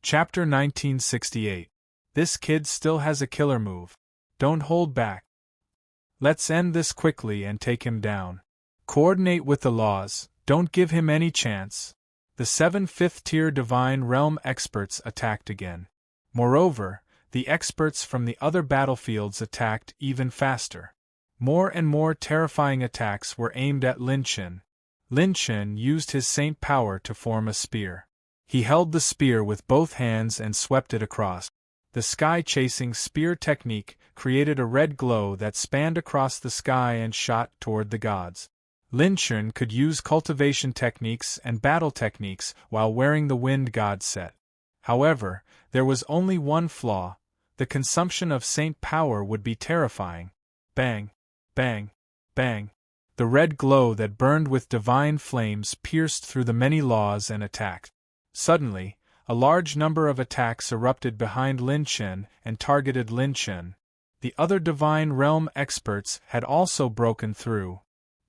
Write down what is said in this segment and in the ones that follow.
Chapter 1968. This kid still has a killer move. Don't hold back. Let's end this quickly and take him down. Coordinate with the laws, don't give him any chance. The 7 fifth-tier Divine Realm experts attacked again. Moreover, the experts from the other battlefields attacked even faster. More and more terrifying attacks were aimed at Lin Chen. Lin Chen used his saint power to form a spear. He held the spear with both hands and swept it across. The sky-chasing spear technique created a red glow that spanned across the sky and shot toward the gods. Lin Chen could use cultivation techniques and battle techniques while wearing the wind god set. However, there was only one flaw: the consumption of saint power would be terrifying. Bang, bang, bang. The red glow that burned with divine flames pierced through the many laws and attacked. Suddenly, a large number of attacks erupted behind Lin Chen and targeted Lin Chen. The other Divine Realm experts had also broken through.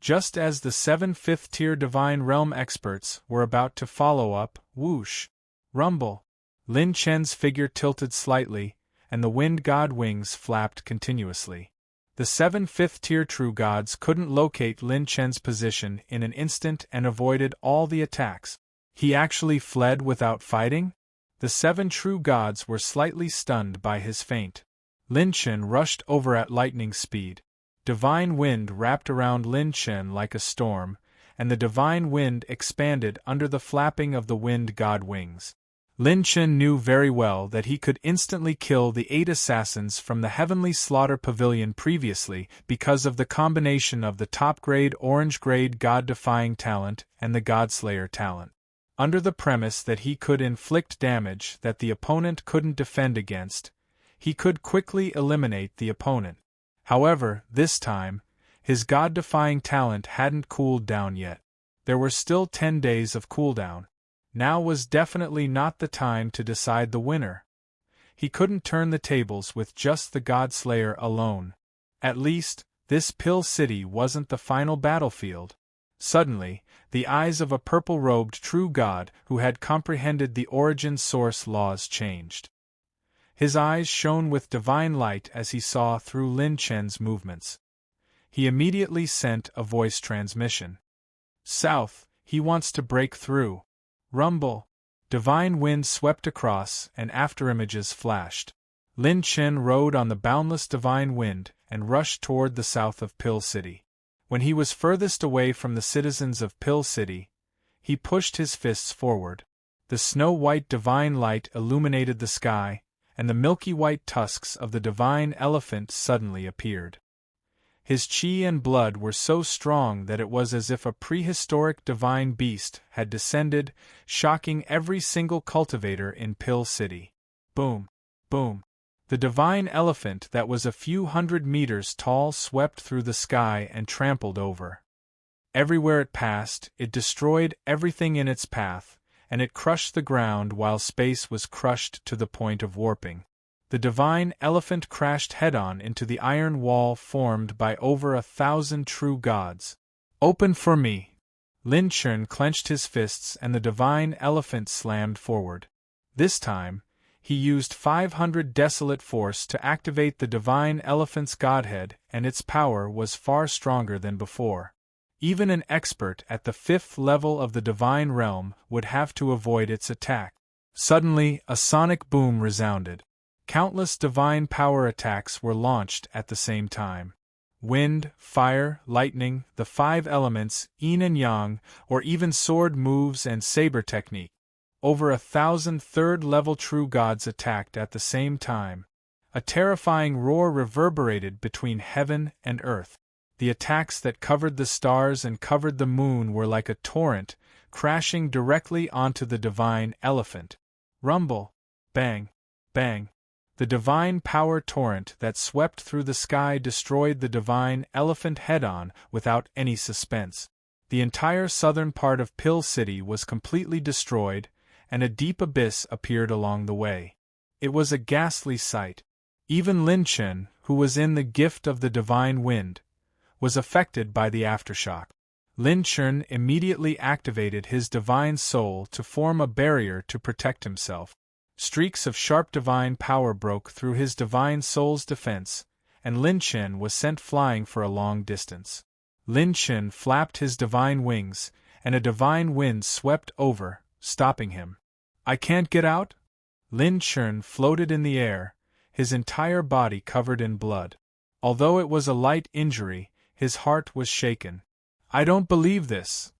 Just as the 7 fifth-tier Divine Realm experts were about to follow up, whoosh, rumble. Lin Chen's figure tilted slightly, and the wind god wings flapped continuously. The 7 fifth-tier true gods couldn't locate Lin Chen's position in an instant and avoided all the attacks. He actually fled without fighting? The 7 true gods were slightly stunned by his feint. Lin Chen rushed over at lightning speed. Divine wind wrapped around Lin Chen like a storm, and the divine wind expanded under the flapping of the wind god wings. Lin Chen knew very well that he could instantly kill the 8 assassins from the Heavenly Slaughter Pavilion previously because of the combination of the top-grade orange-grade god-defying talent and the Godslayer talent. Under the premise that he could inflict damage that the opponent couldn't defend against, he could quickly eliminate the opponent. However, this time, his god-defying talent hadn't cooled down yet. There were still 10 days of cooldown. Now was definitely not the time to decide the winner. He couldn't turn the tables with just the Godslayer alone. At least, this Pill City wasn't the final battlefield. Suddenly, the eyes of a purple-robed true god who had comprehended the origin source laws changed. His eyes shone with divine light as he saw through Lin Chen's movements. He immediately sent a voice transmission. South, he wants to break through. Rumble. Divine wind swept across and afterimages flashed. Lin Chen rode on the boundless divine wind and rushed toward the south of Pill City. When he was furthest away from the citizens of Pill City, he pushed his fists forward. The snow-white divine light illuminated the sky, and the milky white tusks of the divine elephant suddenly appeared. His chi and blood were so strong that it was as if a prehistoric divine beast had descended, shocking every single cultivator in Pill City. Boom! Boom! The divine elephant that was a few hundred meters tall swept through the sky and trampled over. Everywhere it passed, it destroyed everything in its path, and it crushed the ground while space was crushed to the point of warping. The divine elephant crashed head-on into the iron wall formed by over 1,000 true gods. Open for me! Lin Chen clenched his fists and the divine elephant slammed forward. This time, he used 500 desolate force to activate the divine elephant's godhead, and its power was far stronger than before. Even an expert at the 5th level of the divine realm would have to avoid its attack. Suddenly, a sonic boom resounded. Countless divine power attacks were launched at the same time. Wind, fire, lightning, the 5 elements, yin and yang, or even sword moves and saber technique. Over 1,000 third-level true gods attacked at the same time. A terrifying roar reverberated between heaven and earth. The attacks that covered the stars and covered the moon were like a torrent, crashing directly onto the divine elephant. Rumble! Bang! Bang! The divine power torrent that swept through the sky destroyed the divine elephant head-on without any suspense. The entire southern part of Pill City was completely destroyed, and a deep abyss appeared along the way. It was a ghastly sight. Even Lin Chen, who was in the gift of the divine wind, was affected by the aftershock. Lin Chen immediately activated his divine soul to form a barrier to protect himself. Streaks of sharp divine power broke through his divine soul's defense, and Lin Chen was sent flying for a long distance. Lin Chen flapped his divine wings, and a divine wind swept over, stopping him. I can't get out? Lin Chen floated in the air, his entire body covered in blood. Although it was a light injury, his heart was shaken. I don't believe this.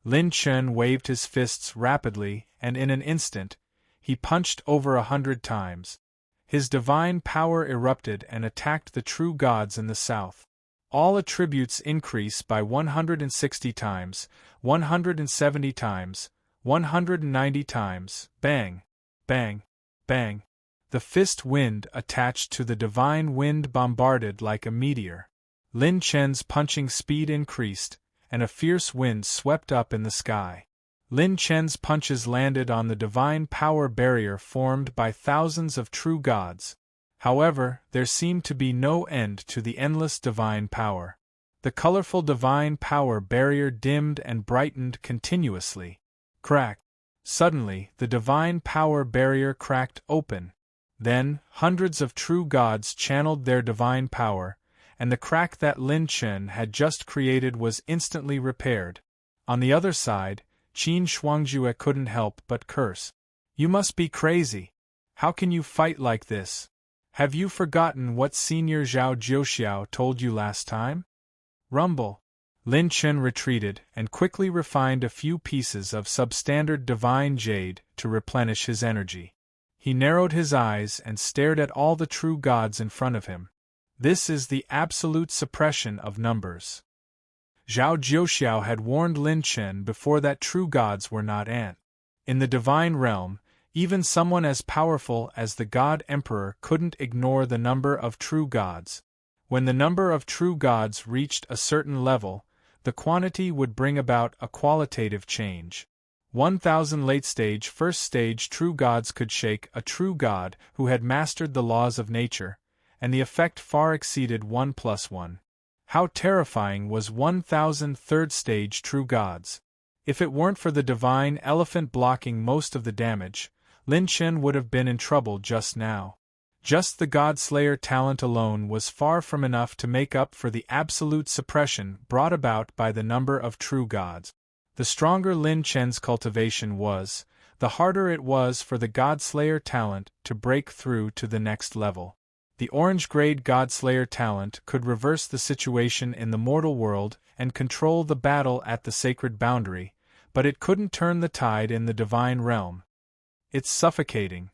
Lin Chen waved his fists rapidly, and in an instant, he punched over 100 times. His divine power erupted and attacked the true gods in the south. All attributes increase by 160 times, 170 times, 190 times, bang, bang, bang. The fist wind attached to the divine wind bombarded like a meteor. Lin Chen's punching speed increased, and a fierce wind swept up in the sky. Lin Chen's punches landed on the divine power barrier formed by thousands of true gods. However, there seemed to be no end to the endless divine power. The colorful divine power barrier dimmed and brightened continuously. Crack! Suddenly, the divine power barrier cracked open. Then, hundreds of true gods channeled their divine power, and the crack that Lin Chen had just created was instantly repaired. On the other side, Qin Shuangjue couldn't help but curse. You must be crazy. How can you fight like this? Have you forgotten what Senior Zhao Jiuxiao told you last time? Rumble. Lin Chen retreated and quickly refined a few pieces of substandard divine jade to replenish his energy. He narrowed his eyes and stared at all the true gods in front of him. This is the absolute suppression of numbers. Zhao Jiuxiao had warned Lin Chen before that true gods were not ant. In the divine realm, even someone as powerful as the God Emperor couldn't ignore the number of true gods. When the number of true gods reached a certain level, the quantity would bring about a qualitative change. 1,000 late-stage, first-stage true gods could shake a true god who had mastered the laws of nature, and the effect far exceeded 1 + 1. How terrifying was 1,000 third-stage true gods! If it weren't for the divine elephant blocking most of the damage, Lin Chen would have been in trouble just now. Just the God-Slayer talent alone was far from enough to make up for the absolute suppression brought about by the number of true gods. The stronger Lin Chen's cultivation was, the harder it was for the God-Slayer talent to break through to the next level. The orange-grade God-Slayer talent could reverse the situation in the mortal world and control the battle at the sacred boundary, but it couldn't turn the tide in the divine realm. It's suffocating.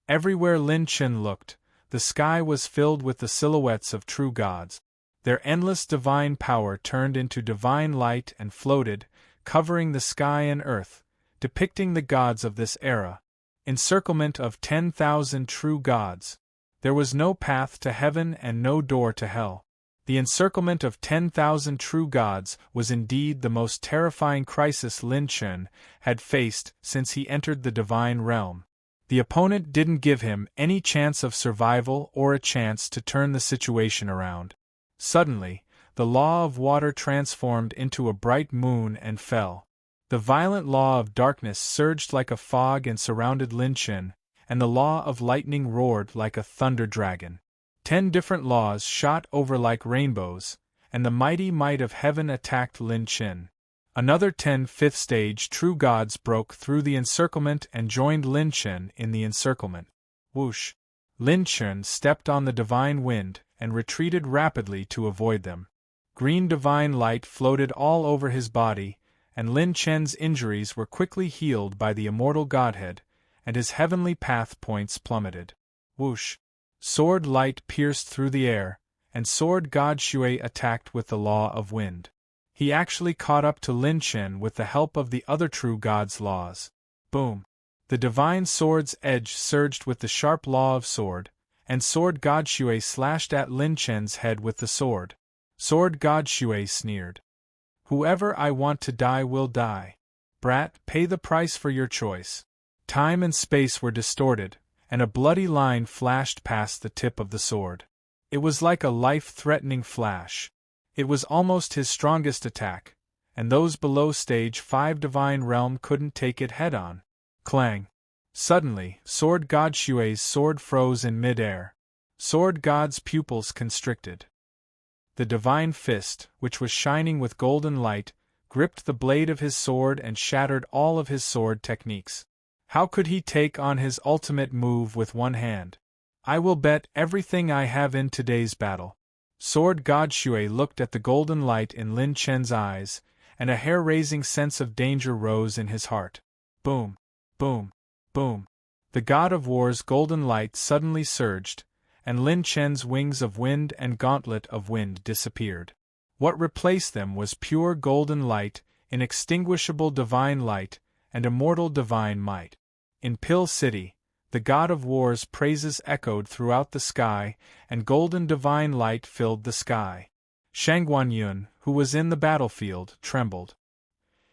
Everywhere Lin Chen looked, the sky was filled with the silhouettes of true gods. Their endless divine power turned into divine light and floated, covering the sky and earth, depicting the gods of this era. Encirclement of 10,000 true gods. There was no path to heaven and no door to hell. The encirclement of 10,000 true gods was indeed the most terrifying crisis Lin Chen had faced since he entered the divine realm. The opponent didn't give him any chance of survival or a chance to turn the situation around. Suddenly, the law of water transformed into a bright moon and fell. The violent law of darkness surged like a fog and surrounded Lin Chen, and the law of lightning roared like a thunder dragon. 10 different laws shot over like rainbows, and the mighty might of heaven attacked Lin Chen. Another 10 fifth-stage true gods broke through the encirclement and joined Lin Chen in the encirclement. Whoosh! Lin Chen stepped on the divine wind and retreated rapidly to avoid them. Green divine light floated all over his body, and Lin Chen's injuries were quickly healed by the immortal godhead, and his heavenly path points plummeted. Whoosh! Sword light pierced through the air, and Sword God Shui attacked with the law of wind. He actually caught up to Lin Chen with the help of the other true god's laws. Boom! The divine sword's edge surged with the sharp law of sword, and Sword God Shui slashed at Lin Chen's head with the sword. Sword God Shui sneered. Whoever I want to die will die. Brat, pay the price for your choice. Time and space were distorted, and a bloody line flashed past the tip of the sword. It was like a life-threatening flash. It was almost his strongest attack, and those below stage 5 divine realm couldn't take it head-on. Clang! Suddenly, Sword God Xue's sword froze in mid-air. Sword God's pupils constricted. The divine fist, which was shining with golden light, gripped the blade of his sword and shattered all of his sword techniques. How could he take on his ultimate move with one hand? I will bet everything I have in today's battle. Sword God Xue looked at the golden light in Lin Chen's eyes, and a hair-raising sense of danger rose in his heart. Boom! Boom! Boom! The god of war's golden light suddenly surged, and Lin Chen's wings of wind and gauntlet of wind disappeared. What replaced them was pure golden light, inextinguishable divine light, and immortal divine might. In Pill City, the god of war's praises echoed throughout the sky, and golden divine light filled the sky. Shangguan Yun, who was in the battlefield, trembled.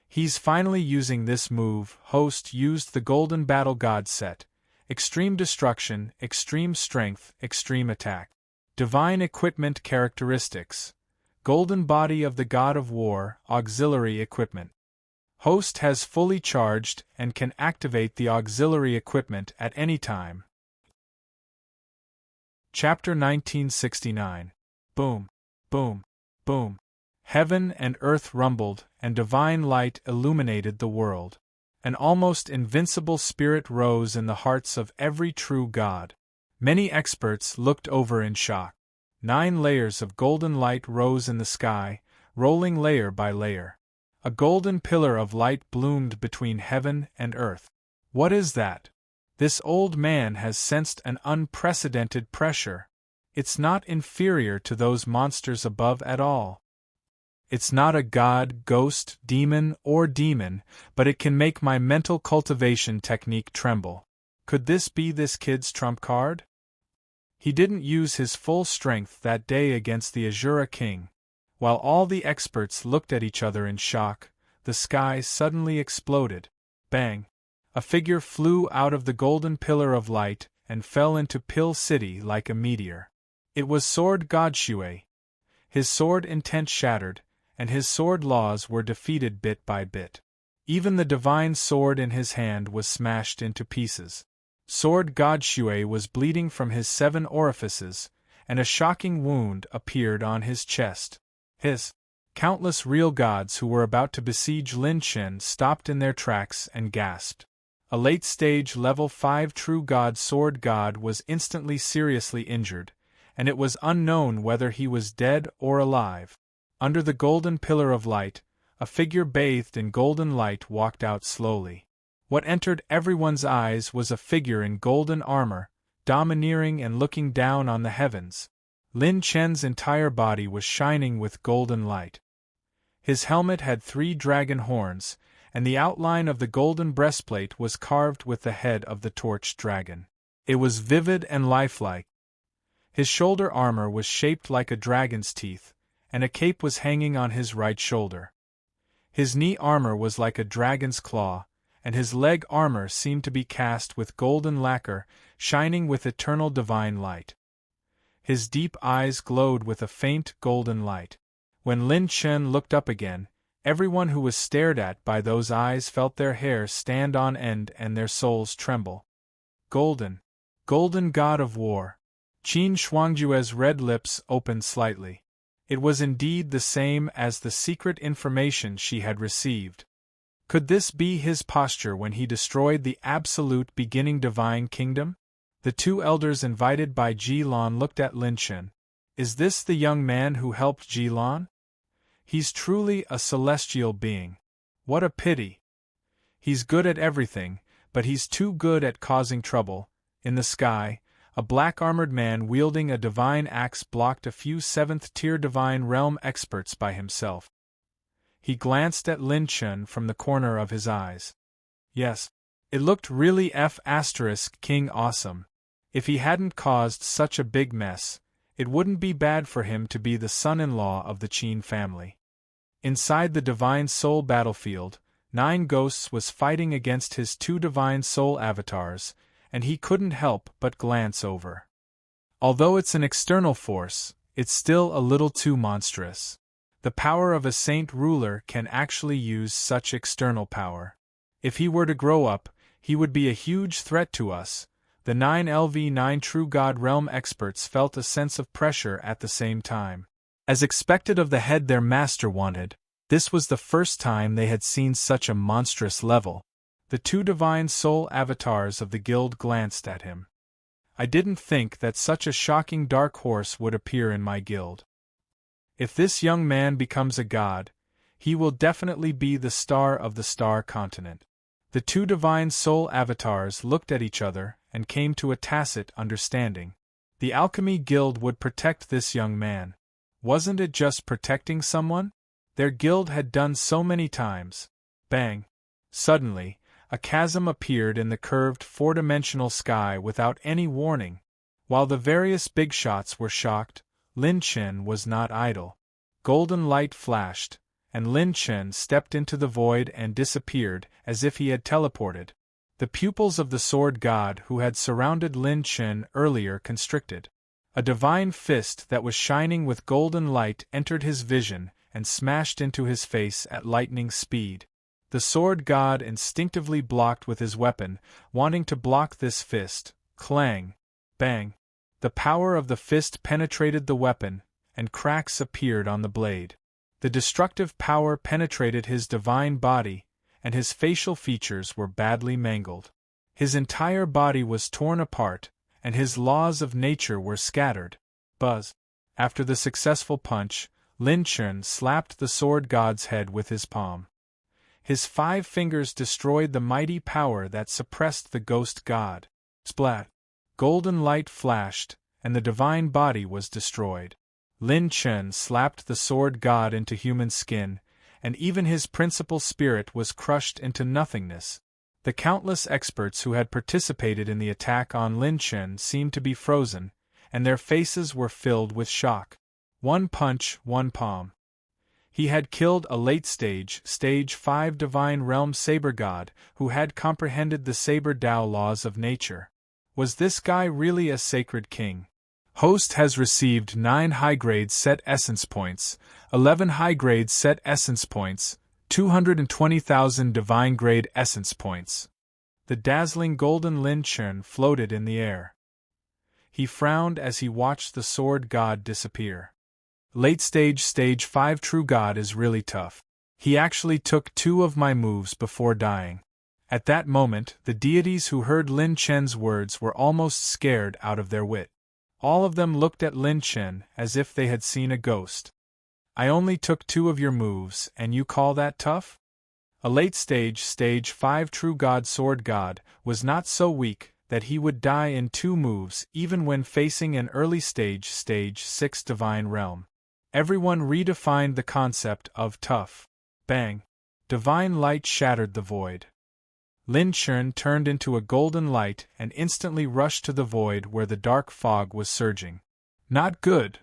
He's finally using this move. Host used the golden battle god set. Extreme destruction, extreme strength, extreme attack. Divine equipment characteristics. Golden body of the god of war, auxiliary equipment. Host has fully charged and can activate the auxiliary equipment at any time. Chapter 1969. Boom, boom, boom. Heaven and earth rumbled, and divine light illuminated the world. An almost invincible spirit rose in the hearts of every true god. Many experts looked over in shock. 9 layers of golden light rose in the sky, rolling layer by layer. A golden pillar of light bloomed between heaven and earth. What is that? This old man has sensed an unprecedented pressure. It's not inferior to those monsters above at all. It's not a god, ghost, demon, but it can make my mental cultivation technique tremble. Could this be this kid's trump card? He didn't use his full strength that day against the Azura King. While all the experts looked at each other in shock, the sky suddenly exploded. Bang! A figure flew out of the golden pillar of light and fell into Pill City like a meteor. It was Sword God Xue. His sword intent shattered, and his sword laws were defeated bit by bit. Even the divine sword in his hand was smashed into pieces. Sword God Xue was bleeding from his 7 orifices, and a shocking wound appeared on his chest. His countless real gods who were about to besiege Lin Chen stopped in their tracks and gasped. A late-stage level 5 true god Sword God was instantly seriously injured, and it was unknown whether he was dead or alive. Under the golden pillar of light, a figure bathed in golden light walked out slowly. What entered everyone's eyes was a figure in golden armor, domineering and looking down on the heavens. Lin Chen's entire body was shining with golden light. His helmet had 3 dragon horns, and the outline of the golden breastplate was carved with the head of the torched dragon. It was vivid and lifelike. His shoulder armor was shaped like a dragon's teeth, and a cape was hanging on his right shoulder. His knee armor was like a dragon's claw, and his leg armor seemed to be cast with golden lacquer, shining with eternal divine light. His deep eyes glowed with a faint golden light. When Lin Chen looked up again, everyone who was stared at by those eyes felt their hair stand on end and their souls tremble. Golden god of war. Qin Shuangjue's red lips opened slightly. It was indeed the same as the secret information she had received. Could this be his posture when he destroyed the absolute beginning divine kingdom? The 2 elders invited by Ji-Lan looked at Lin Chen. Is this the young man who helped Ji-Lan? He's truly a celestial being. What a pity. He's good at everything, but he's too good at causing trouble. In the sky, a black-armored man wielding a divine axe blocked a few 7th-tier divine realm experts by himself. He glanced at Lin Chen from the corner of his eyes. Yes, it looked really King awesome. If he hadn't caused such a big mess, it wouldn't be bad for him to be the son-in-law of the Qin family. Inside the Divine Soul battlefield, 9 Ghosts was fighting against his 2 Divine Soul avatars, and he couldn't help but glance over. Although it's an external force, it's still a little too monstrous. The power of a saint ruler can actually use such external power. If he were to grow up, He would be a huge threat to us. The 9LV9 True God Realm experts felt a sense of pressure at the same time. As expected of the head their master wanted, this was the first time they had seen such a monstrous level. The two divine soul avatars of the guild glanced at him. I didn't think that such a shocking dark horse would appear in my guild. If this young man becomes a god, he will definitely be the star of the star continent. The two divine soul avatars looked at each other and came to a tacit understanding. The Alchemy Guild would protect this young man. Wasn't it just protecting someone? Their guild had done so many times. Bang! Suddenly, a chasm appeared in the curved four-dimensional sky without any warning. While the various big shots were shocked, Lin Chen was not idle. Golden light flashed, and Lin Chen stepped into the void and disappeared as if he had teleported. The pupils of the sword god who had surrounded Lin Chen earlier constricted. A divine fist that was shining with golden light entered his vision and smashed into his face at lightning speed. The sword god instinctively blocked with his weapon, wanting to block this fist. Clang! Bang! The power of the fist penetrated the weapon, and cracks appeared on the blade. The destructive power penetrated his divine body, and his facial features were badly mangled. His entire body was torn apart, and his laws of nature were scattered. Buzz! After the successful punch, Lin Chen slapped the sword god's head with his palm. His 5 fingers destroyed the mighty power that suppressed the ghost god. Splat! Golden light flashed, and the divine body was destroyed. Lin Chen slapped the sword god into human skin, and even his principal spirit was crushed into nothingness. The countless experts who had participated in the attack on Lin Chen seemed to be frozen, and their faces were filled with shock. One punch, one palm. He had killed a late-stage, Stage 5 Divine Realm Saber God who had comprehended the Saber Tao laws of nature. Was this guy really a sacred king? Host has received 9 high-grade set essence points, 11 high-grade set essence points, 220,000 divine-grade essence points. The dazzling golden Lin Chen floated in the air. He frowned as he watched the sword god disappear. Late-stage Stage 5 True God is really tough. He actually took 2 of my moves before dying. At that moment, the deities who heard Lin Chen's words were almost scared out of their wit. All of them looked at Lin Chen as if they had seen a ghost. I only took 2 of your moves, and you call that tough? A late-stage Stage 5 True God Sword God was not so weak that he would die in 2 moves even when facing an early-stage Stage 6 Divine Realm. Everyone redefined the concept of tough. Bang! Divine light shattered the void. Lin Chen turned into a golden light and instantly rushed to the void where the dark fog was surging. Not good!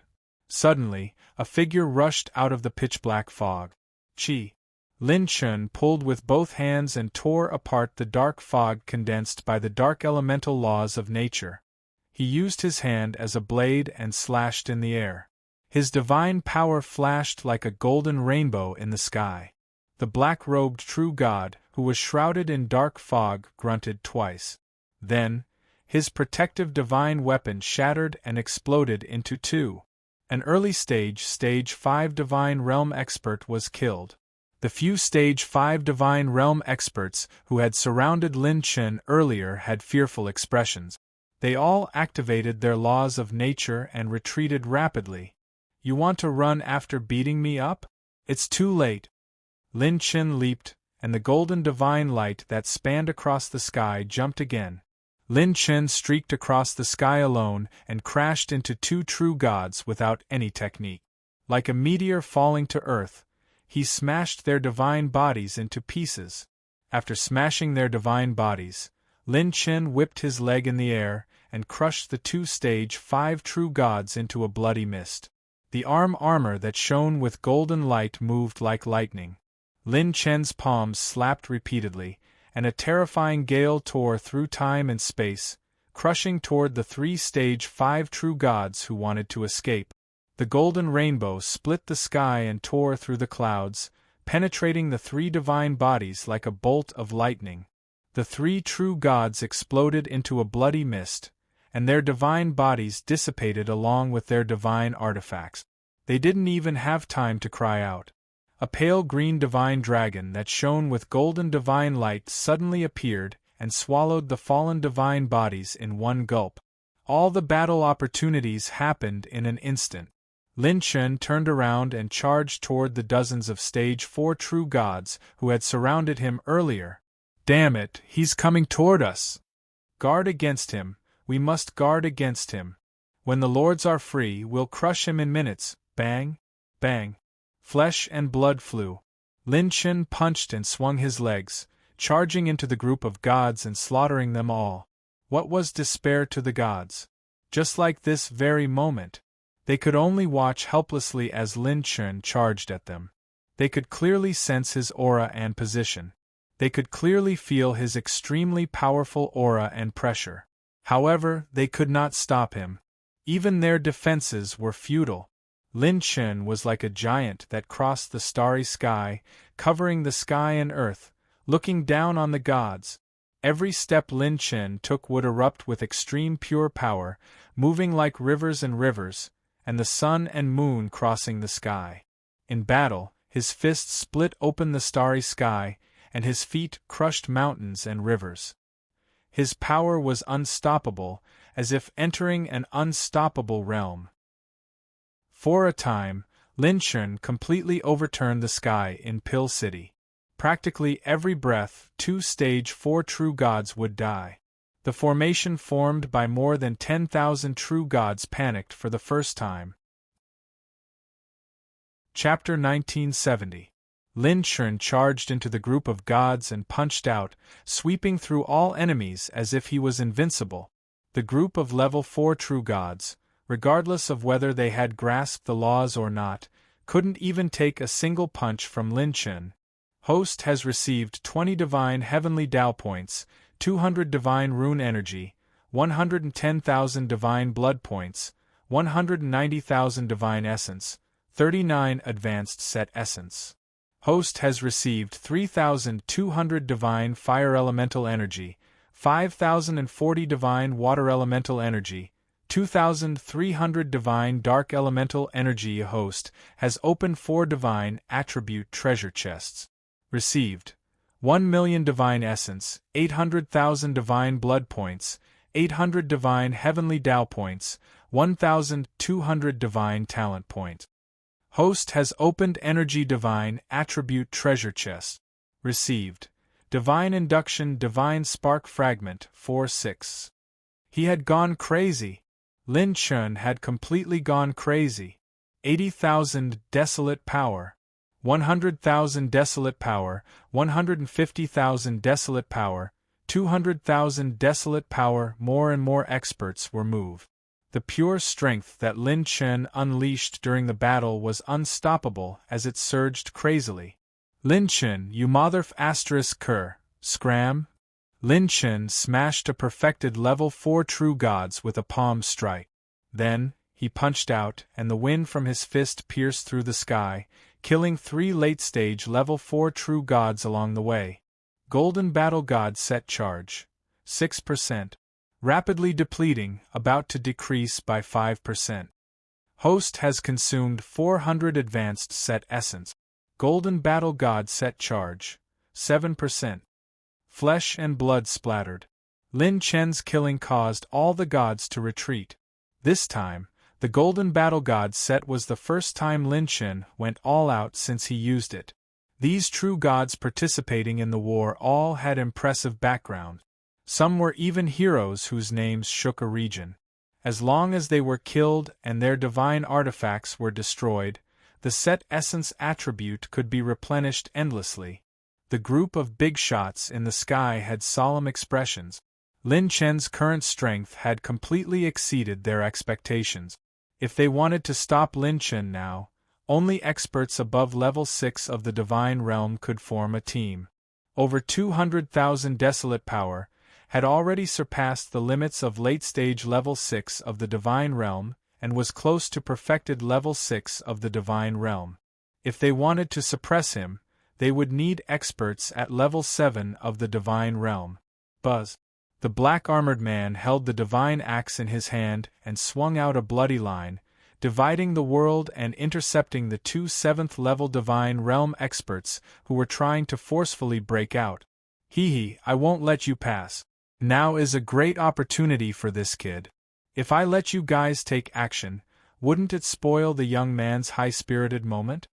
Suddenly, a figure rushed out of the pitch-black fog. Chi! Lin Chen pulled with both hands and tore apart the dark fog condensed by the dark elemental laws of nature. He used his hand as a blade and slashed in the air. His divine power flashed like a golden rainbow in the sky. The black-robed true god, who was shrouded in dark fog, grunted twice. Then, his protective divine weapon shattered and exploded into 2. An early-stage Stage 5 Divine Realm expert was killed. The few Stage 5 Divine Realm experts who had surrounded Lin Chen earlier had fearful expressions. They all activated their laws of nature and retreated rapidly. You want to run after beating me up? It's too late. Lin Chen leaped, and the golden divine light that spanned across the sky jumped again. Lin Chen streaked across the sky alone and crashed into 2 true gods without any technique. Like a meteor falling to earth, he smashed their divine bodies into pieces. After smashing their divine bodies, Lin Chen whipped his leg in the air and crushed the 2 Stage 5 true gods into a bloody mist. The armor that shone with golden light moved like lightning. Lin Chen's palms slapped repeatedly, and a terrifying gale tore through time and space, crushing toward the 3 Stage 5 true gods who wanted to escape. The golden rainbow split the sky and tore through the clouds, penetrating the 3 divine bodies like a bolt of lightning. The three true gods exploded into a bloody mist, and their divine bodies dissipated along with their divine artifacts. They didn't even have time to cry out. A pale green divine dragon that shone with golden divine light suddenly appeared and swallowed the fallen divine bodies in one gulp. All the battle opportunities happened in an instant. Lin Chen turned around and charged toward the dozens of Stage 4 true gods who had surrounded him earlier. Damn it, he's coming toward us! Guard against him, we must guard against him. When the lords are free, we'll crush him in minutes. Bang! Bang! Flesh and blood flew. Lin Chen punched and swung his legs, charging into the group of gods and slaughtering them all. What was despair to the gods? Just like this very moment, they could only watch helplessly as Lin Chen charged at them. They could clearly sense his aura and position. They could clearly feel his extremely powerful aura and pressure. However, they could not stop him. Even their defenses were futile. Lin Chen was like a giant that crossed the starry sky, covering the sky and earth, looking down on the gods. Every step Lin Chen took would erupt with extreme pure power, moving like rivers and the sun and moon crossing the sky. In battle, his fists split open the starry sky, and his feet crushed mountains and rivers. His power was unstoppable, as if entering an unstoppable realm. For a time, Lin Chen completely overturned the sky in Pill City. Practically every breath, 2 Stage 4 true gods would die. The formation formed by more than 10,000 true gods panicked for the first time. Chapter 1970. Lin Chen charged into the group of gods and punched out, sweeping through all enemies as if he was invincible. The group of level 4 true gods, regardless of whether they had grasped the laws or not, couldn't even take a single punch from Lin Chen. Host has received 20 divine heavenly Tao points, 200 divine rune energy, 110,000 divine blood points, 190,000 divine essence, 39 advanced set essence. Host has received 3,200 divine fire elemental energy, 5,040 divine water elemental energy, 2,300 divine dark elemental energy. Host has opened 4 divine attribute treasure chests. Received 1,000,000 divine essence, 800,000 divine blood points, 800 divine heavenly Tao points, 1,200 divine talent points. Host has opened energy divine attribute treasure chest. Received divine induction divine spark fragment 4/6. He had gone crazy. Lin Chen had completely gone crazy. 80,000 desolate power, 100,000 desolate power, 150,000 desolate power, 200,000 desolate power. More and more experts were moved. The pure strength that Lin Chen unleashed during the battle was unstoppable as it surged crazily. Lin Chen, you motherf asterisk cur, scram. Lin Chen smashed a perfected level 4 true gods with a palm strike. Then, he punched out, and the wind from his fist pierced through the sky, killing 3 late-stage level 4 true gods along the way. Golden Battle God set charge. 6%. Rapidly depleting, about to decrease by 5%. Host has consumed 400 advanced set essence. Golden Battle God set charge. 7%. Flesh and blood splattered. Lin Chen's killing caused all the gods to retreat. This time, the Golden Battle God set was the first time Lin Chen went all out since he used it. These true gods participating in the war all had impressive background. Some were even heroes whose names shook a region. As long as they were killed and their divine artifacts were destroyed, the set essence attribute could be replenished endlessly. The group of big shots in the sky had solemn expressions. Lin Chen's current strength had completely exceeded their expectations. If they wanted to stop Lin Chen now, only experts above level 6 of the Divine Realm could form a team. Over 200,000 desolate power had already surpassed the limits of late-stage level 6 of the Divine Realm and was close to perfected level 6 of the Divine Realm. If they wanted to suppress him, they would need experts at level 7 of the Divine Realm. Buzz. The black-armored man held the divine axe in his hand and swung out a bloody line, dividing the world and intercepting the two 7th-level divine realm experts who were trying to forcefully break out. Hee, I won't let you pass. Now is a great opportunity for this kid. If I let you guys take action, wouldn't it spoil the young man's high-spirited moment?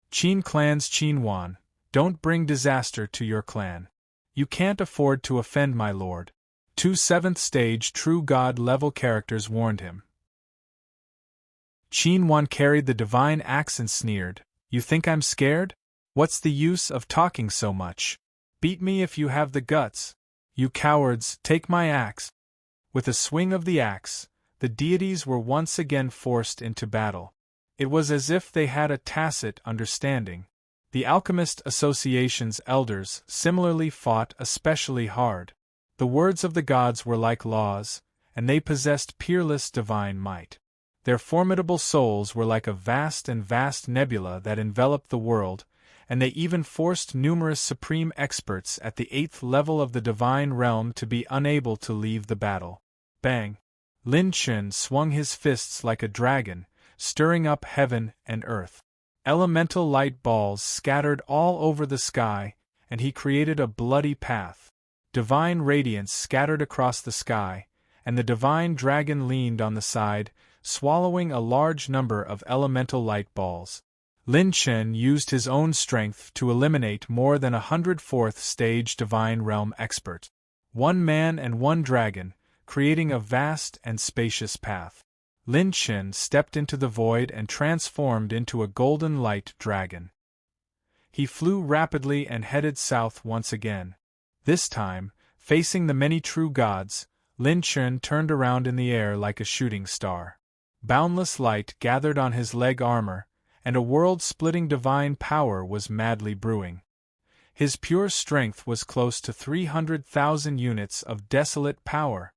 Qin clan's Qin, don't bring disaster to your clan. You can't afford to offend my lord. 2 7th stage true god level characters warned him. Qin carried the divine axe and sneered, You think I'm scared? What's the use of talking so much? Beat me if you have the guts. You cowards, take my axe. With a swing of the axe, the deities were once again forced into battle. It was as if they had a tacit understanding. The Alchemist Association's elders similarly fought especially hard. The words of the gods were like laws, and they possessed peerless divine might. Their formidable souls were like a vast nebula that enveloped the world, and they even forced numerous supreme experts at the 8th level of the divine realm to be unable to leave the battle. Bang! Lin Chen swung his fists like a dragon, stirring up heaven and earth. Elemental light balls scattered all over the sky, and he created a bloody path. Divine radiance scattered across the sky, and the divine dragon leaned on the side, swallowing a large number of elemental light balls. Lin Chen used his own strength to eliminate more than 104th stage divine realm expert. 1 man and 1 dragon, creating a vast and spacious path. Lin Chen stepped into the void and transformed into a golden light dragon. He flew rapidly and headed south once again. This time, facing the many true gods, Lin Chen turned around in the air like a shooting star. Boundless light gathered on his leg armor, and a world-splitting divine power was madly brewing. His pure strength was close to 300,000 units of desolate power.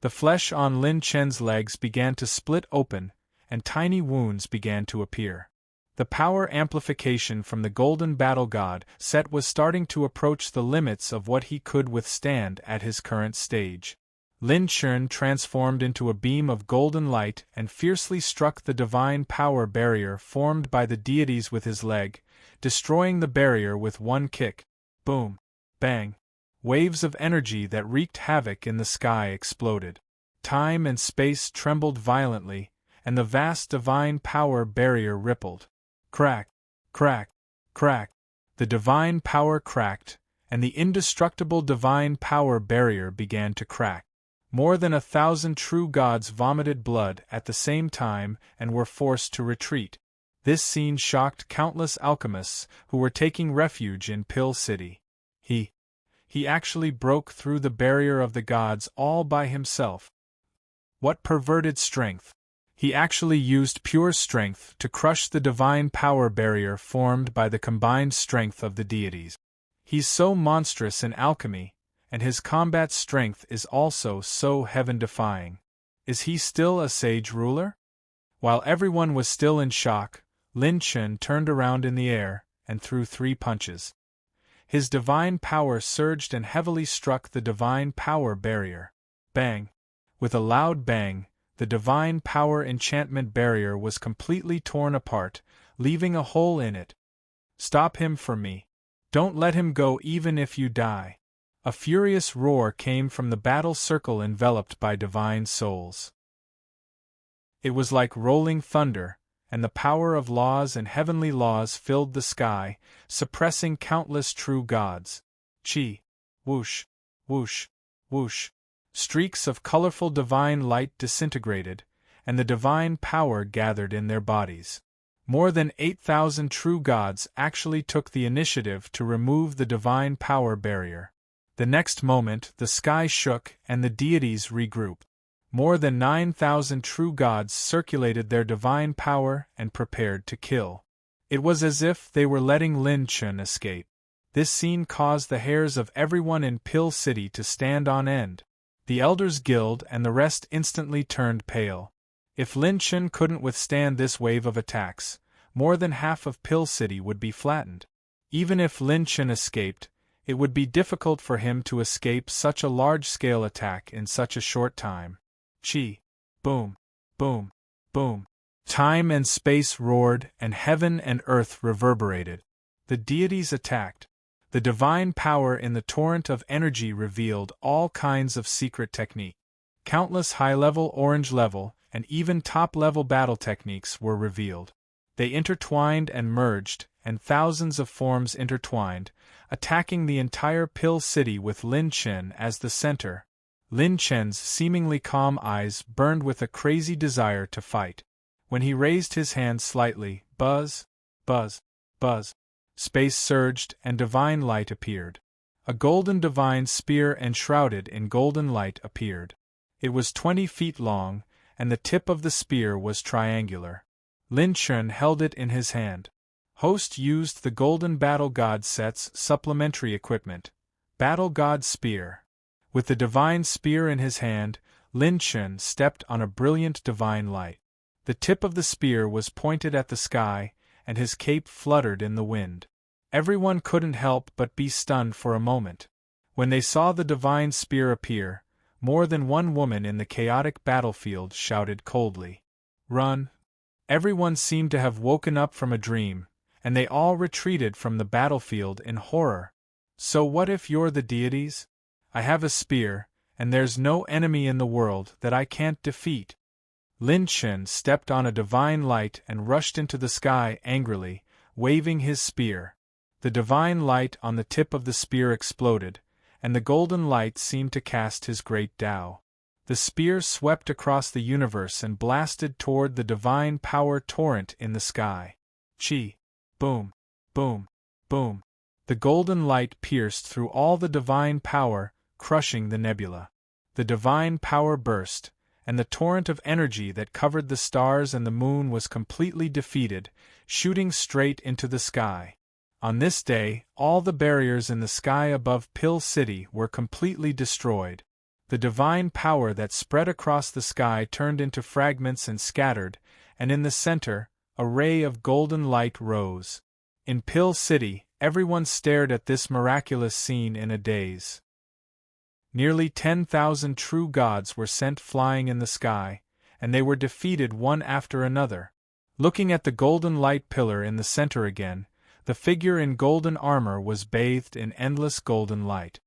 The flesh on Lin Chen's legs began to split open, and tiny wounds began to appear. The power amplification from the golden battle god set was starting to approach the limits of what he could withstand at his current stage. Lin Chen transformed into a beam of golden light and fiercely struck the divine power barrier formed by the deities with his leg, destroying the barrier with one kick. Boom! Bang! Waves of energy that wreaked havoc in the sky exploded. Time and space trembled violently, and the vast divine power barrier rippled. Crack! Crack! Crack! The divine power cracked, and the indestructible divine power barrier began to crack. More than 1,000 true gods vomited blood at the same time and were forced to retreat. This scene shocked countless alchemists who were taking refuge in Pill City. He actually broke through the barrier of the gods all by himself. What perverted strength! He actually used pure strength to crush the divine power barrier formed by the combined strength of the deities. He's so monstrous in alchemy, and his combat strength is also so heaven-defying. Is he still a sage ruler? While everyone was still in shock, Lin Chen turned around in the air and threw 3 punches. His divine power surged and heavily struck the divine power barrier. Bang! With a loud bang, the divine power enchantment barrier was completely torn apart, leaving a hole in it. Stop him for me. Don't let him go even if you die. A furious roar came from the battle circle enveloped by divine souls. It was like rolling thunder, and the power of laws and heavenly laws filled the sky, suppressing countless true gods. Chi! Whoosh! Whoosh! Whoosh! Streaks of colorful divine light disintegrated, and the divine power gathered in their bodies. More than 8,000 true gods actually took the initiative to remove the divine power barrier. The next moment, the sky shook and the deities regrouped. More than 9,000 true gods circulated their divine power and prepared to kill. It was as if they were letting Lin Chen escape. This scene caused the hairs of everyone in Pill City to stand on end. The Elders Guild and the rest instantly turned pale. If Lin Chen couldn't withstand this wave of attacks, more than half of Pill City would be flattened. Even if Lin Chen escaped, It would be difficult for him to escape such a large-scale attack in such a short time. Chi. Boom. Boom. Boom. Time and space roared, and heaven and earth reverberated. The deities attacked. The divine power in the torrent of energy revealed all kinds of secret technique. Countless high-level, orange-level, and even top-level battle techniques were revealed. They intertwined and merged, and thousands of forms intertwined, attacking the entire Pill City with Lin Chen as the center. Lin Chen's seemingly calm eyes burned with a crazy desire to fight. When he raised his hand slightly, buzz, buzz, buzz, space surged and divine light appeared. A golden divine spear enshrouded in golden light appeared. It was 20 feet long, and the tip of the spear was triangular. Lin Chen held it in his hand. Host used the Golden Battle God set's supplementary equipment, Battle God Spear. With the divine spear in his hand, Lin Chen stepped on a brilliant divine light. The tip of the spear was pointed at the sky, and his cape fluttered in the wind. Everyone couldn't help but be stunned for a moment. When they saw the divine spear appear, more than one woman in the chaotic battlefield shouted coldly, "Run!" Everyone seemed to have woken up from a dream, and they all retreated from the battlefield in horror. So what if you're the deities? I have a spear, and there's no enemy in the world that I can't defeat. Lin Chen stepped on a divine light and rushed into the sky angrily, waving his spear. The divine light on the tip of the spear exploded, and the golden light seemed to cast his great Tao. The spear swept across the universe and blasted toward the divine power torrent in the sky. Chi. Boom. Boom. Boom. The golden light pierced through all the divine power, crushing the nebula. The divine power burst, and the torrent of energy that covered the stars and the moon was completely defeated, shooting straight into the sky. On this day, all the barriers in the sky above Pill City were completely destroyed. The divine power that spread across the sky turned into fragments and scattered, and in the center, a ray of golden light rose. In Pill City, everyone stared at this miraculous scene in a daze. Nearly 10,000 true gods were sent flying in the sky, and they were defeated one after another. Looking at the golden light pillar in the center again, the figure in golden armor was bathed in endless golden light.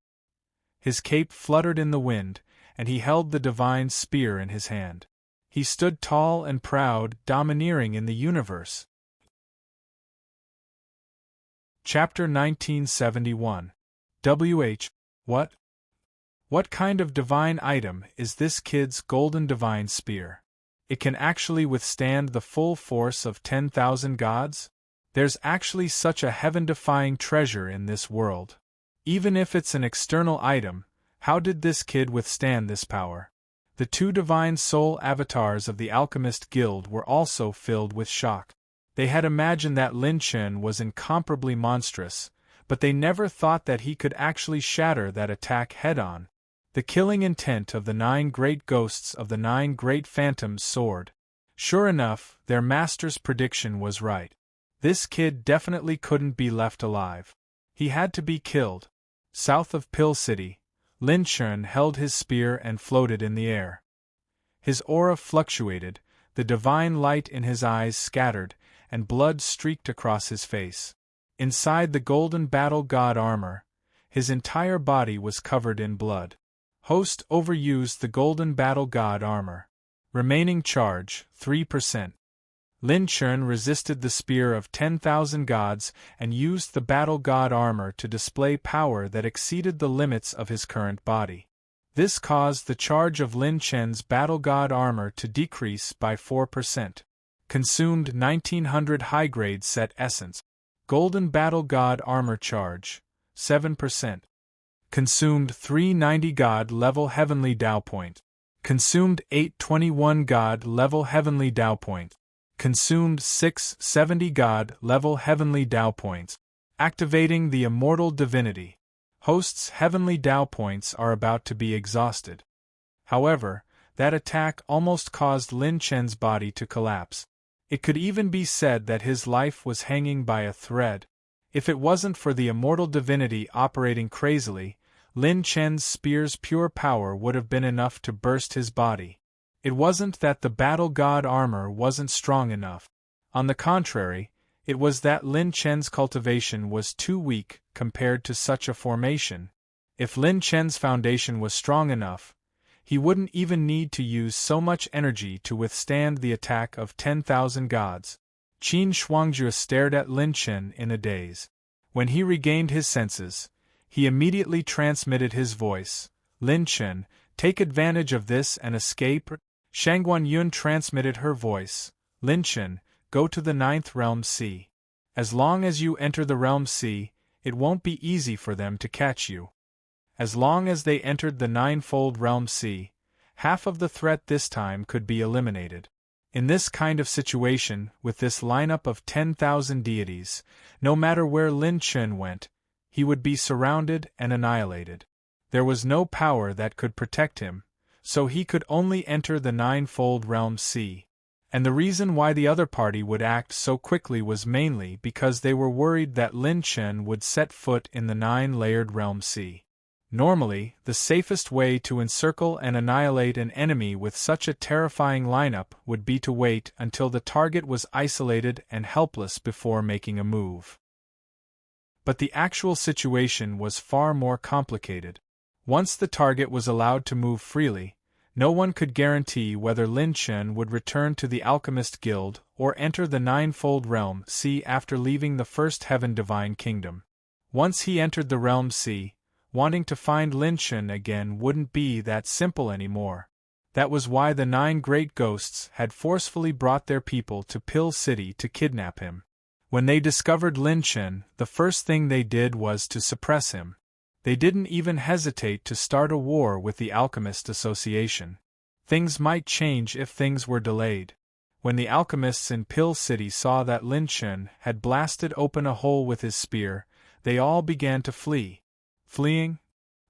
His cape fluttered in the wind, and he held the divine spear in his hand. He stood tall and proud, domineering in the universe. Chapter 1971. What? What kind of divine item is this kid's golden divine spear? It can actually withstand the full force of 10,000 gods? There's actually such a heaven-defying treasure in this world. Even if it's an external item, how did this kid withstand this power? The two divine soul avatars of the Alchemist Guild were also filled with shock. They had imagined that Lin Chen was incomparably monstrous, but they never thought that he could actually shatter that attack head-on. The killing intent of the 9 great ghosts of the 9 great phantoms soared. Sure enough, their master's prediction was right. This kid definitely couldn't be left alive. He had to be killed. South of Pill City, Lin Chen held his spear and floated in the air. His aura fluctuated, the divine light in his eyes scattered, and blood streaked across his face. Inside the golden battle god armor, his entire body was covered in blood. Host overused the golden battle god armor. Remaining charge, 3%. Lin Chen resisted the spear of 10,000 gods and used the battle god armor to display power that exceeded the limits of his current body. This caused the charge of Lin Chen's battle god armor to decrease by 4%. Consumed 1900 high-grade set essence. Golden battle god armor charge, 7%. Consumed 390 god level heavenly Tao point. Consumed 821 god level heavenly Tao point. Consumed 670 god level heavenly Tao points. Activating the immortal divinity. Host's heavenly Tao points are about to be exhausted. However, that attack almost caused Lin Chen's body to collapse. It could even be said that his life was hanging by a thread. If it wasn't for the immortal divinity operating crazily, Lin Chen's spear's pure power would have been enough to burst his body. It wasn't that the battle god armor wasn't strong enough. On the contrary, it was that Lin Chen's cultivation was too weak compared to such a formation. If Lin Chen's foundation was strong enough, he wouldn't even need to use so much energy to withstand the attack of 10,000 gods. Qin Shuangzhe stared at Lin Chen in a daze. When he regained his senses, he immediately transmitted his voice. Lin Chen, take advantage of this and escape. Shangguan Yun transmitted her voice. Lin Chen, go to the 9th Realm Sea. As long as you enter the Realm Sea, it won't be easy for them to catch you. As long as they entered the ninefold Realm Sea, half of the threat this time could be eliminated. In this kind of situation, with this lineup of 10,000 deities, no matter where Lin Chen went, he would be surrounded and annihilated. There was no power that could protect him, so he could only enter the ninefold Realm Sea. And the reason why the other party would act so quickly was mainly because they were worried that Lin Chen would set foot in the 9-layered Realm Sea. Normally, the safest way to encircle and annihilate an enemy with such a terrifying lineup would be to wait until the target was isolated and helpless before making a move. But the actual situation was far more complicated. Once the target was allowed to move freely, no one could guarantee whether Lin Chen would return to the Alchemist Guild or enter the ninefold Realm Sea after leaving the First Heaven Divine Kingdom. Once he entered the Realm Sea, wanting to find Lin Chen again wouldn't be that simple anymore. That was why the 9 great ghosts had forcefully brought their people to Pill City to kidnap him. When they discovered Lin Chen, the first thing they did was to suppress him. They didn't even hesitate to start a war with the Alchemist Association. Things might change if things were delayed. When the alchemists in Pill City saw that Lin Chen had blasted open a hole with his spear, they all began to flee. Fleeing?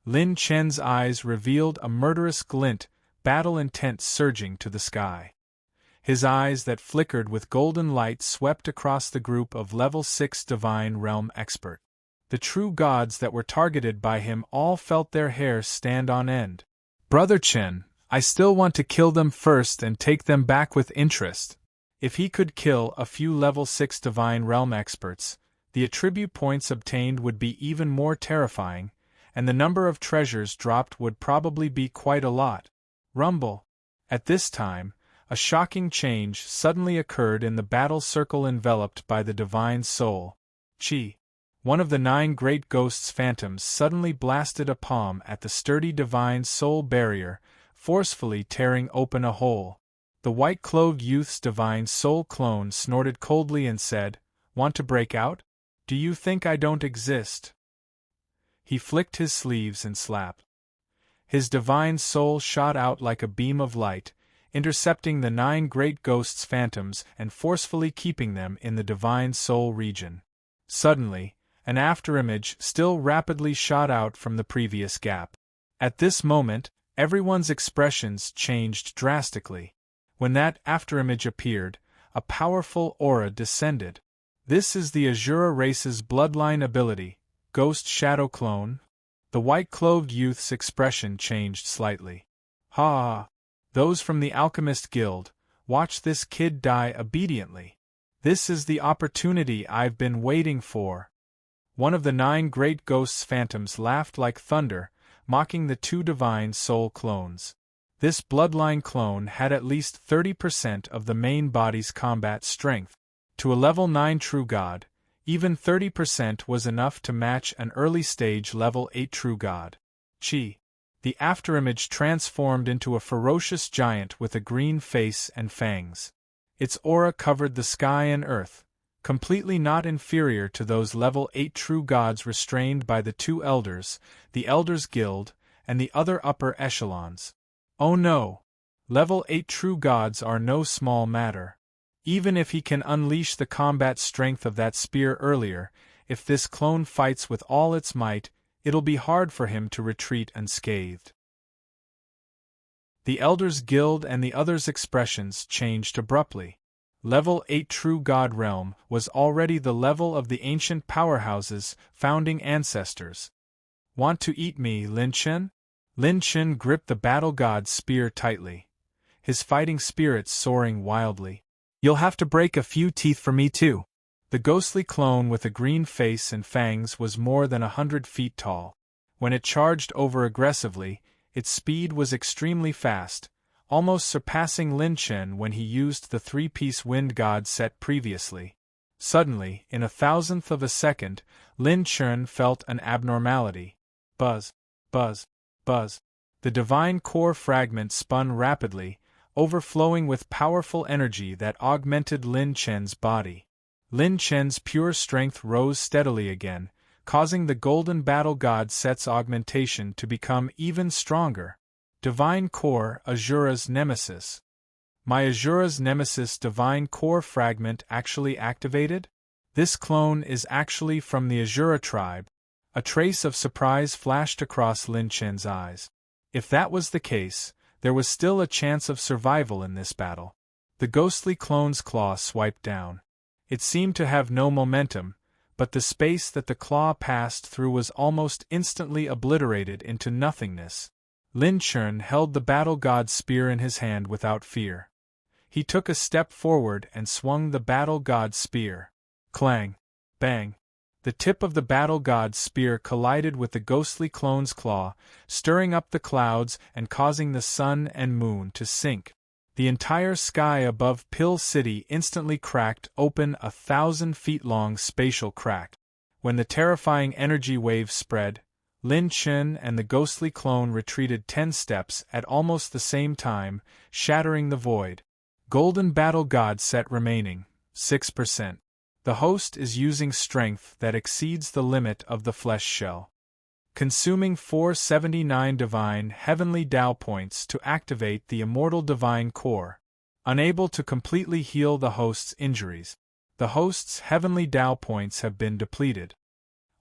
Lin Chen's eyes revealed a murderous glint, battle intent surging to the sky. His eyes that flickered with golden light swept across the group of level 6 Divine Realm expert. The true gods that were targeted by him all felt their hair stand on end. Brother Chen, I still want to kill them first and take them back with interest. If he could kill a few level 6 Divine Realm experts, the attribute points obtained would be even more terrifying, and the number of treasures dropped would probably be quite a lot. Rumble. At this time, a shocking change suddenly occurred in the battle circle enveloped by the Divine Soul. Qi. One of the 9 great ghosts' phantoms suddenly blasted a palm at the sturdy Divine Soul barrier, forcefully tearing open a hole. The white-clothed youth's Divine Soul clone snorted coldly and said, "Want to break out? Do you think I don't exist?" He flicked his sleeves and slapped. His Divine Soul shot out like a beam of light, intercepting the 9 great ghosts' phantoms and forcefully keeping them in the Divine Soul region. Suddenly, an afterimage still rapidly shot out from the previous gap. At this moment, everyone's expressions changed drastically. When that afterimage appeared, a powerful aura descended. This is the Azura race's bloodline ability, Ghost Shadow Clone. The white-clothed youth's expression changed slightly. Ha! Those from the Alchemist Guild, watch this kid die obediently. This is the opportunity I've been waiting for. One of the 9 great ghosts' phantoms laughed like thunder, mocking the 2 Divine Soul clones. This bloodline clone had at least 30% of the main body's combat strength. To a level 9 true god, even 30% was enough to match an early-stage level 8 true god. Qi. The afterimage transformed into a ferocious giant with a green face and fangs. Its aura covered the sky and earth, completely not inferior to those level 8 true gods restrained by the 2 elders, the Elders Guild, and the other upper echelons. Oh no! Level 8 true gods are no small matter. Even if he can unleash the combat strength of that spear earlier, if this clone fights with all its might, it'll be hard for him to retreat unscathed. The Elders Guild and the others' expressions changed abruptly. Level 8 True God Realm was already the level of the ancient powerhouses' founding ancestors. Want to eat me, Lin Chen? Lin Chen gripped the battle god's spear tightly, his fighting spirits soaring wildly. You'll have to break a few teeth for me too. The ghostly clone with a green face and fangs was more than 100 feet tall. When it charged over aggressively, its speed was extremely fast, almost surpassing Lin Chen when he used the three-piece wind god set previously. Suddenly, in a thousandth of a second, Lin Chen felt an abnormality. Buzz, buzz, buzz. The divine core fragment spun rapidly, overflowing with powerful energy that augmented Lin Chen's body. Lin Chen's pure strength rose steadily again, causing the golden battle god set's augmentation to become even stronger. Divine Core, Azura's Nemesis. My Azura's Nemesis Divine Core fragment actually activated? This clone is actually from the Azura tribe. A trace of surprise flashed across Lin Chen's eyes. If that was the case, there was still a chance of survival in this battle. The ghostly clone's claw swiped down. It seemed to have no momentum, but the space that the claw passed through was almost instantly obliterated into nothingness. Lin Chen held the battle god's spear in his hand without fear. He took a step forward and swung the battle god's spear. Clang! Bang! The tip of the battle god's spear collided with the ghostly clone's claw, stirring up the clouds and causing the sun and moon to sink. The entire sky above Pill City instantly cracked open, a 1,000-feet-long spatial crack. When the terrifying energy wave spread, Lin Chen and the ghostly clone retreated 10 steps at almost the same time, shattering the void. Golden Battle God set remaining, 6%. The host is using strength that exceeds the limit of the flesh shell. Consuming 479 divine heavenly Tao points to activate the immortal divine core. Unable to completely heal the host's injuries. The host's heavenly Tao points have been depleted.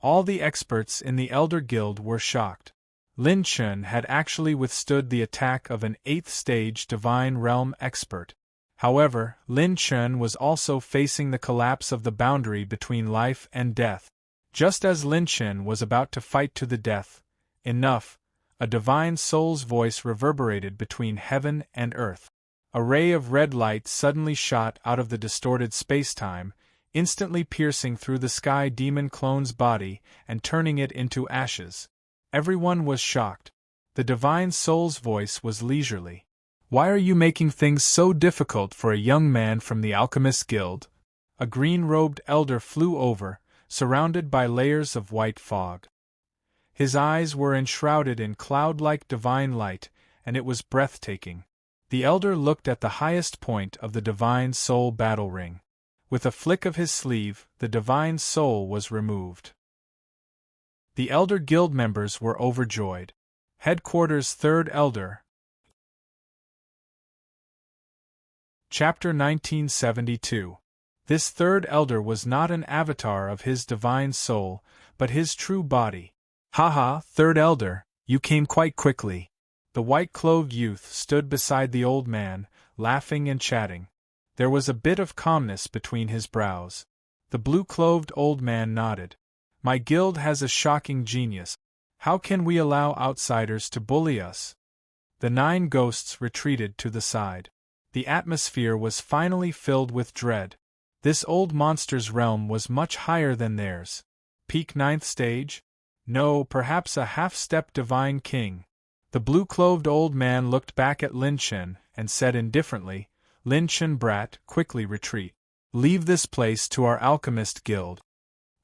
All the experts in the Elder Guild were shocked. Lin Chen had actually withstood the attack of an 8th-stage Divine Realm expert. However, Lin Chen was also facing the collapse of the boundary between life and death. Just as Lin Chen was about to fight to the death, enough, a divine soul's voice reverberated between heaven and earth. A ray of red light suddenly shot out of the distorted space-time, instantly piercing through the sky demon clone's body and turning it into ashes. Everyone was shocked. The divine soul's voice was leisurely. "Why are you making things so difficult for a young man from the Alchemist Guild?" A green-robed elder flew over, surrounded by layers of white fog. His eyes were enshrouded in cloud-like divine light, and it was breathtaking. The elder looked at the highest point of the divine soul battle ring. With a flick of his sleeve, the divine soul was removed. The Elder Guild members were overjoyed. Headquarters Third Elder. Chapter 1972. This third elder was not an avatar of his divine soul, but his true body. "Haha, third elder, you came quite quickly." The white-clothed youth stood beside the old man, laughing and chatting. There was a bit of calmness between his brows. The blue-clothed old man nodded. "My guild has a shocking genius. How can we allow outsiders to bully us?" The 9 ghosts retreated to the side. The atmosphere was finally filled with dread. This old monster's realm was much higher than theirs. Peak 9th stage? No, perhaps a half-step divine king. The blue-clothed old man looked back at Lin Chen and said indifferently, "Lin Chen brat, quickly retreat. Leave this place to our alchemist guild."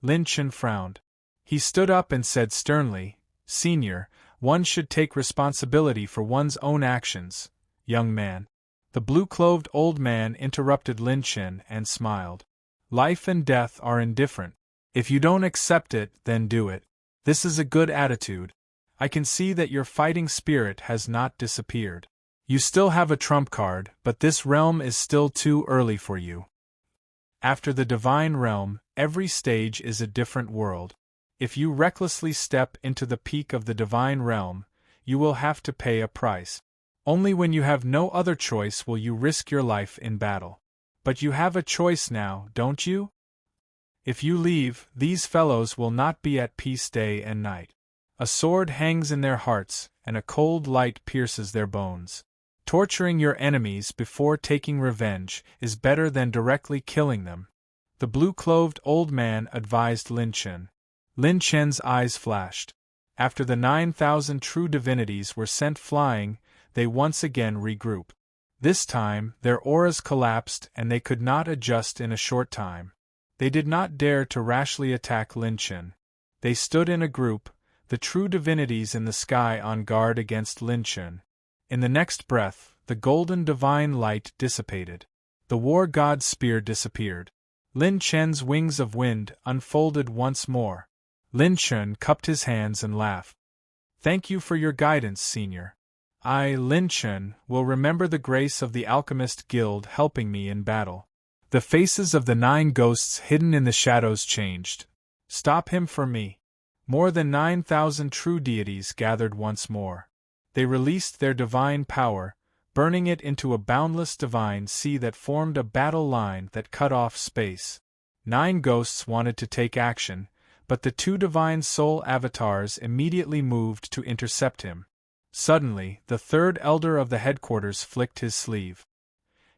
Lin Chen frowned. He stood up and said sternly, "Senior, one should take responsibility for one's own actions, young man." The blue-clothed old man interrupted Lin Chen and smiled. "Life and death are indifferent. If you don't accept it, then do it. This is a good attitude. I can see that your fighting spirit has not disappeared. You still have a trump card, but this realm is still too early for you. After the divine realm, every stage is a different world. If you recklessly step into the peak of the divine realm, you will have to pay a price. Only when you have no other choice will you risk your life in battle. But you have a choice now, don't you? If you leave, these fellows will not be at peace day and night. A sword hangs in their hearts, and a cold light pierces their bones. Torturing your enemies before taking revenge is better than directly killing them. The blue-clothed old man advised Lin Chen. Lin Chen's eyes flashed. After the 9,000 true divinities were sent flying, they once again regrouped. This time, their auras collapsed and they could not adjust in a short time. They did not dare to rashly attack Lin Chen. They stood in a group, the true divinities in the sky on guard against Lin Chen. In the next breath, the golden divine light dissipated. The war god's spear disappeared. Lin Chen's wings of wind unfolded once more. Lin Chen cupped his hands and laughed. Thank you for your guidance, Senior. I, Lin Chen, will remember the grace of the Alchemist Guild helping me in battle. The faces of the 9 ghosts hidden in the shadows changed. Stop him for me. More than 9,000 true deities gathered once more. They released their divine power, burning it into a boundless divine sea that formed a battle line that cut off space. 9 ghosts wanted to take action, but the 2 divine soul avatars immediately moved to intercept him. Suddenly, the 3rd elder of the headquarters flicked his sleeve.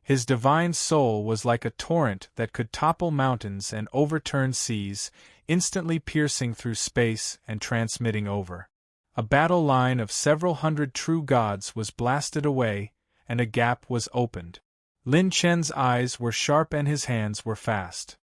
His divine soul was like a torrent that could topple mountains and overturn seas, instantly piercing through space and transmitting over. A battle line of several hundred true gods was blasted away, and a gap was opened. Lin Chen's eyes were sharp and his hands were fast.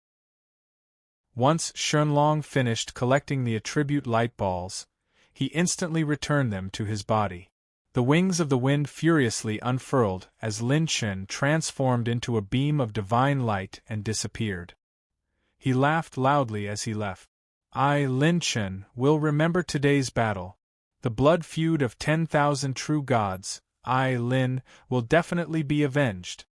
Once Shenlong finished collecting the attribute light balls, he instantly returned them to his body. The wings of the wind furiously unfurled as Lin Chen transformed into a beam of divine light and disappeared. He laughed loudly as he left. I, Lin Chen, will remember today's battle. The blood feud of 10,000 true gods, I, Lin, will definitely be avenged.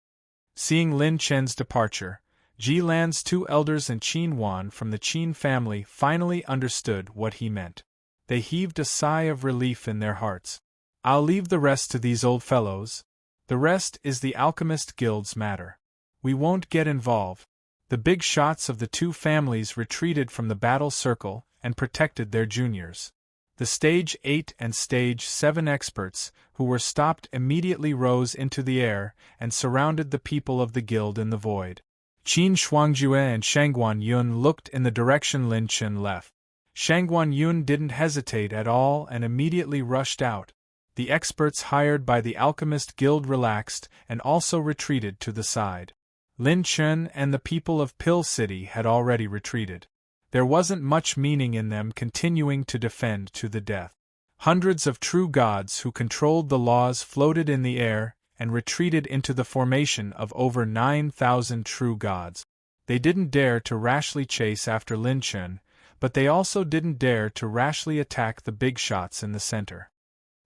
Seeing Lin Chen's departure, Ji Lan's 2 elders and Qin Wan from the Qin family finally understood what he meant. They heaved a sigh of relief in their hearts. I'll leave the rest to these old fellows. The rest is the Alchemist Guild's matter. We won't get involved. The big shots of the 2 families retreated from the battle circle and protected their juniors. The Stage 8 and Stage 7 experts, who were stopped immediately rose into the air and surrounded the people of the guild in the void. Qin Shuangjue and Shangguan Yun looked in the direction Lin Chen left. Shangguan Yun didn't hesitate at all and immediately rushed out. The experts hired by the Alchemist Guild relaxed and also retreated to the side. Lin Chen and the people of Pill City had already retreated. There wasn't much meaning in them continuing to defend to the death. Hundreds of true gods who controlled the laws floated in the air and retreated into the formation of over 9,000 true gods. They didn't dare to rashly chase after Lin Chen, but they also didn't dare to rashly attack the big shots in the center.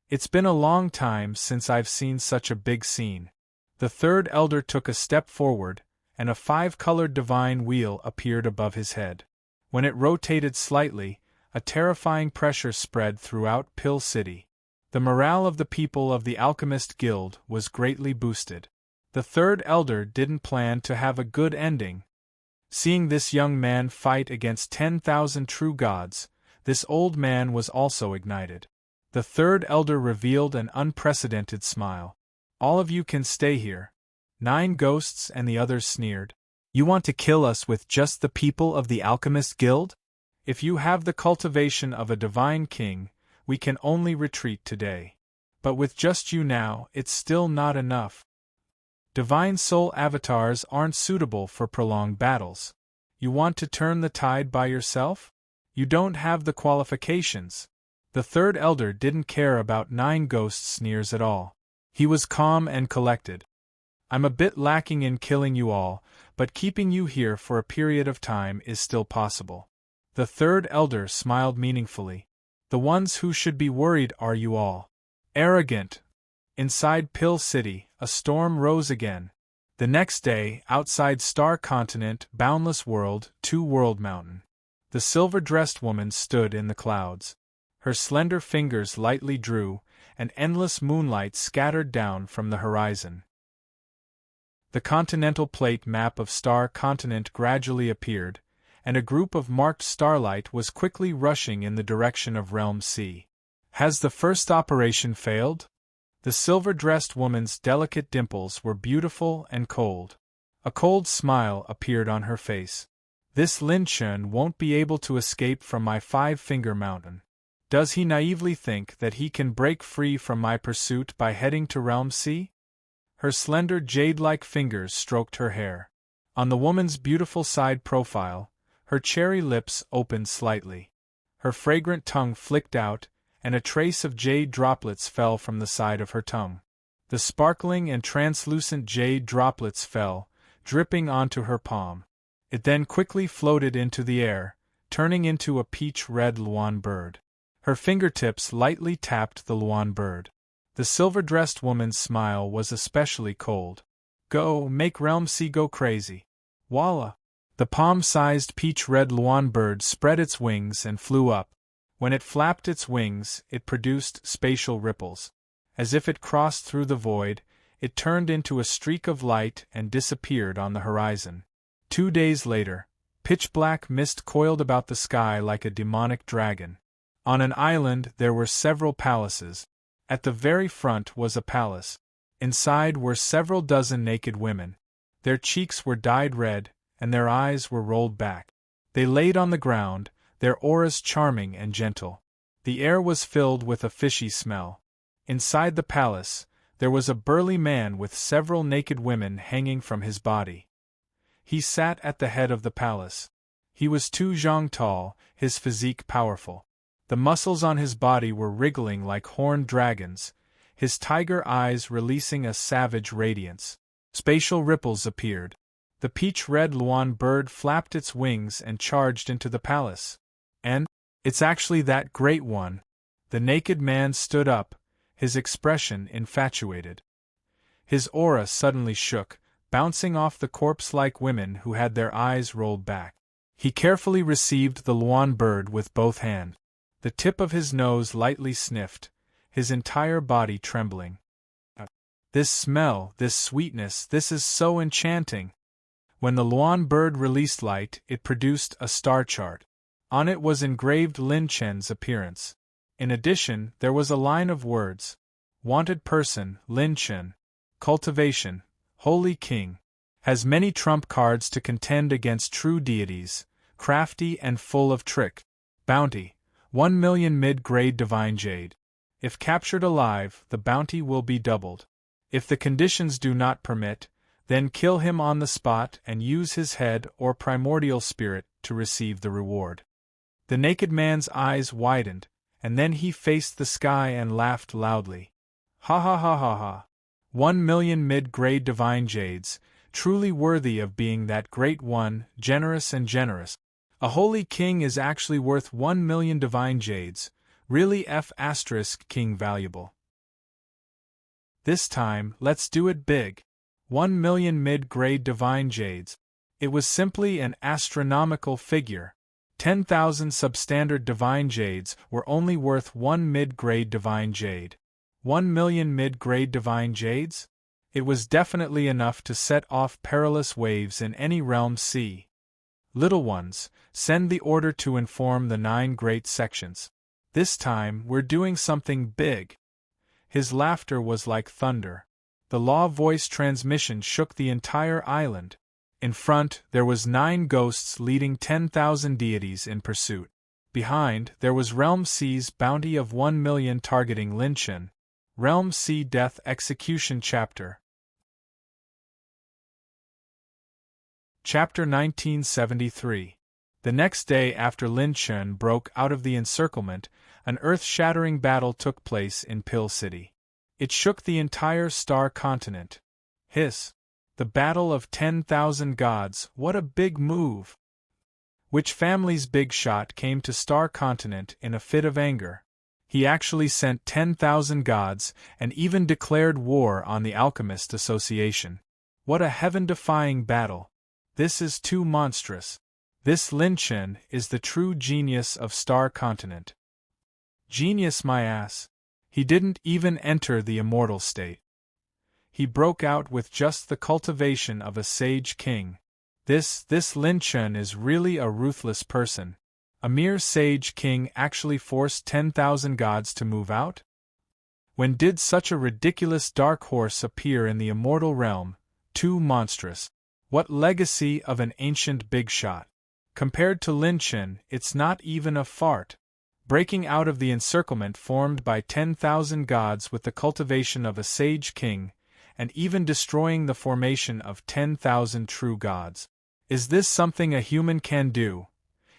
It's been a long time since I've seen such a big scene. The 3rd elder took a step forward, and a 5-colored divine wheel appeared above his head. When it rotated slightly, a terrifying pressure spread throughout Pill City. The morale of the people of the Alchemist Guild was greatly boosted. The 3rd elder didn't plan to have a good ending. Seeing this young man fight against 10,000 true gods, this old man was also ignited. The 3rd elder revealed an unprecedented smile. All of you can stay here. 9 ghosts and the others sneered. You want to kill us with just the people of the Alchemist Guild? If you have the cultivation of a divine king, we can only retreat today. But with just you now, it's still not enough. Divine soul avatars aren't suitable for prolonged battles. You want to turn the tide by yourself? You don't have the qualifications. The 3rd elder didn't care about 9 ghosts' sneers at all. He was calm and collected. I'm a bit lacking in killing you all, but keeping you here for a period of time is still possible. The 3rd elder smiled meaningfully. The ones who should be worried are you all. Arrogant. Inside Pill City, a storm rose again. The next day, outside Star Continent, Boundless World, 2 World Mountain. The silver-dressed woman stood in the clouds. Her slender fingers lightly drew, and endless moonlight scattered down from the horizon. The continental plate map of Star Continent gradually appeared, and a group of marked starlight was quickly rushing in the direction of Realm C. Has the first operation failed? The silver-dressed woman's delicate dimples were beautiful and cold. A cold smile appeared on her face. This Lin Chen won't be able to escape from my five-finger mountain. Does he naively think that he can break free from my pursuit by heading to Realm C? Her slender jade-like fingers stroked her hair. On the woman's beautiful side profile, her cherry lips opened slightly. Her fragrant tongue flicked out, and a trace of jade droplets fell from the side of her tongue. The sparkling and translucent jade droplets fell, dripping onto her palm. It then quickly floated into the air, turning into a peach-red Luan bird. Her fingertips lightly tapped the Luan bird. The silver-dressed woman's smile was especially cold. Go, make Realm C go crazy. Voila! The palm-sized peach-red Luan bird spread its wings and flew up. When it flapped its wings, it produced spatial ripples. As if it crossed through the void, it turned into a streak of light and disappeared on the horizon. 2 days later, pitch-black mist coiled about the sky like a demonic dragon. On an island there were several palaces. At the very front was a palace. Inside were several dozen naked women. Their cheeks were dyed red, and their eyes were rolled back. They laid on the ground, their auras charming and gentle. The air was filled with a fishy smell. Inside the palace, there was a burly man with several naked women hanging from his body. He sat at the head of the palace. He was 2 zhang tall, his physique powerful. The muscles on his body were wriggling like horned dragons, his tiger eyes releasing a savage radiance. Spatial ripples appeared. The peach-red Luan bird flapped its wings and charged into the palace. And, it's actually that great one. The naked man stood up, his expression infatuated. His aura suddenly shook, bouncing off the corpse-like women who had their eyes rolled back. He carefully received the Luan bird with both hands. The tip of his nose lightly sniffed, his entire body trembling. This smell, this sweetness, this is so enchanting. When the Luan bird released light, it produced a star chart. On it was engraved Lin Chen's appearance. In addition, there was a line of words. Wanted person, Lin Chen. Cultivation, Holy King. Has many trump cards to contend against true deities, crafty and full of trick. Bounty, 1 million mid-grade divine jade. If captured alive, the bounty will be doubled. If the conditions do not permit, then kill him on the spot and use his head or primordial spirit to receive the reward. The naked man's eyes widened, and then he faced the sky and laughed loudly. Ha ha ha ha ha. 1 million mid-grade divine jades, truly worthy of being that great one, generous and generous. A holy king is actually worth 1 million divine jades, really *king valuable. This time, let's do it big. 1 million mid-grade divine jades. It was simply an astronomical figure. 10,000 substandard divine jades were only worth 1 mid-grade divine jade. 1 million mid-grade divine jades? It was definitely enough to set off perilous waves in any Realm C. Little ones, send the order to inform the 9 great sections. This time, we're doing something big. His laughter was like thunder. The law voice transmission shook the entire island. In front, there was 9 ghosts leading 10,000 deities in pursuit. Behind, there was Realm C's bounty of 1 million targeting Lin Chen. Realm C Death Execution Chapter. Chapter 1973. The next day after Lin Chen broke out of the encirclement, an earth-shattering battle took place in Pill City. It shook the entire star continent. Hiss! The battle of 10,000 gods, what a big move! Which family's big shot came to Star Continent in a fit of anger? He actually sent 10,000 gods and even declared war on the Alchemist Association. What a heaven-defying battle! This is too monstrous. This Lin Chen is the true genius of Star Continent. Genius my ass. He didn't even enter the immortal state. he broke out with just the cultivation of a sage king. This Lin Chen is really a ruthless person. A mere sage king actually forced 10,000 gods to move out? When did such a ridiculous dark horse appear in the immortal realm? Too monstrous. What legacy of an ancient big shot. Compared to Lin Chen, it's not even a fart. Breaking out of the encirclement formed by 10,000 gods with the cultivation of a sage king, and even destroying the formation of 10,000 true gods. Is this something a human can do?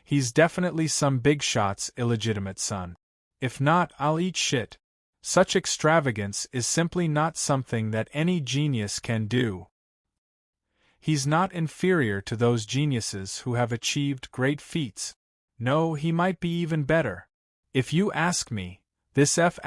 He's definitely some big shot's illegitimate son. If not, I'll eat shit. Such extravagance is simply not something that any genius can do. He's not inferior to those geniuses who have achieved great feats. No, he might be even better. If you ask me, this F***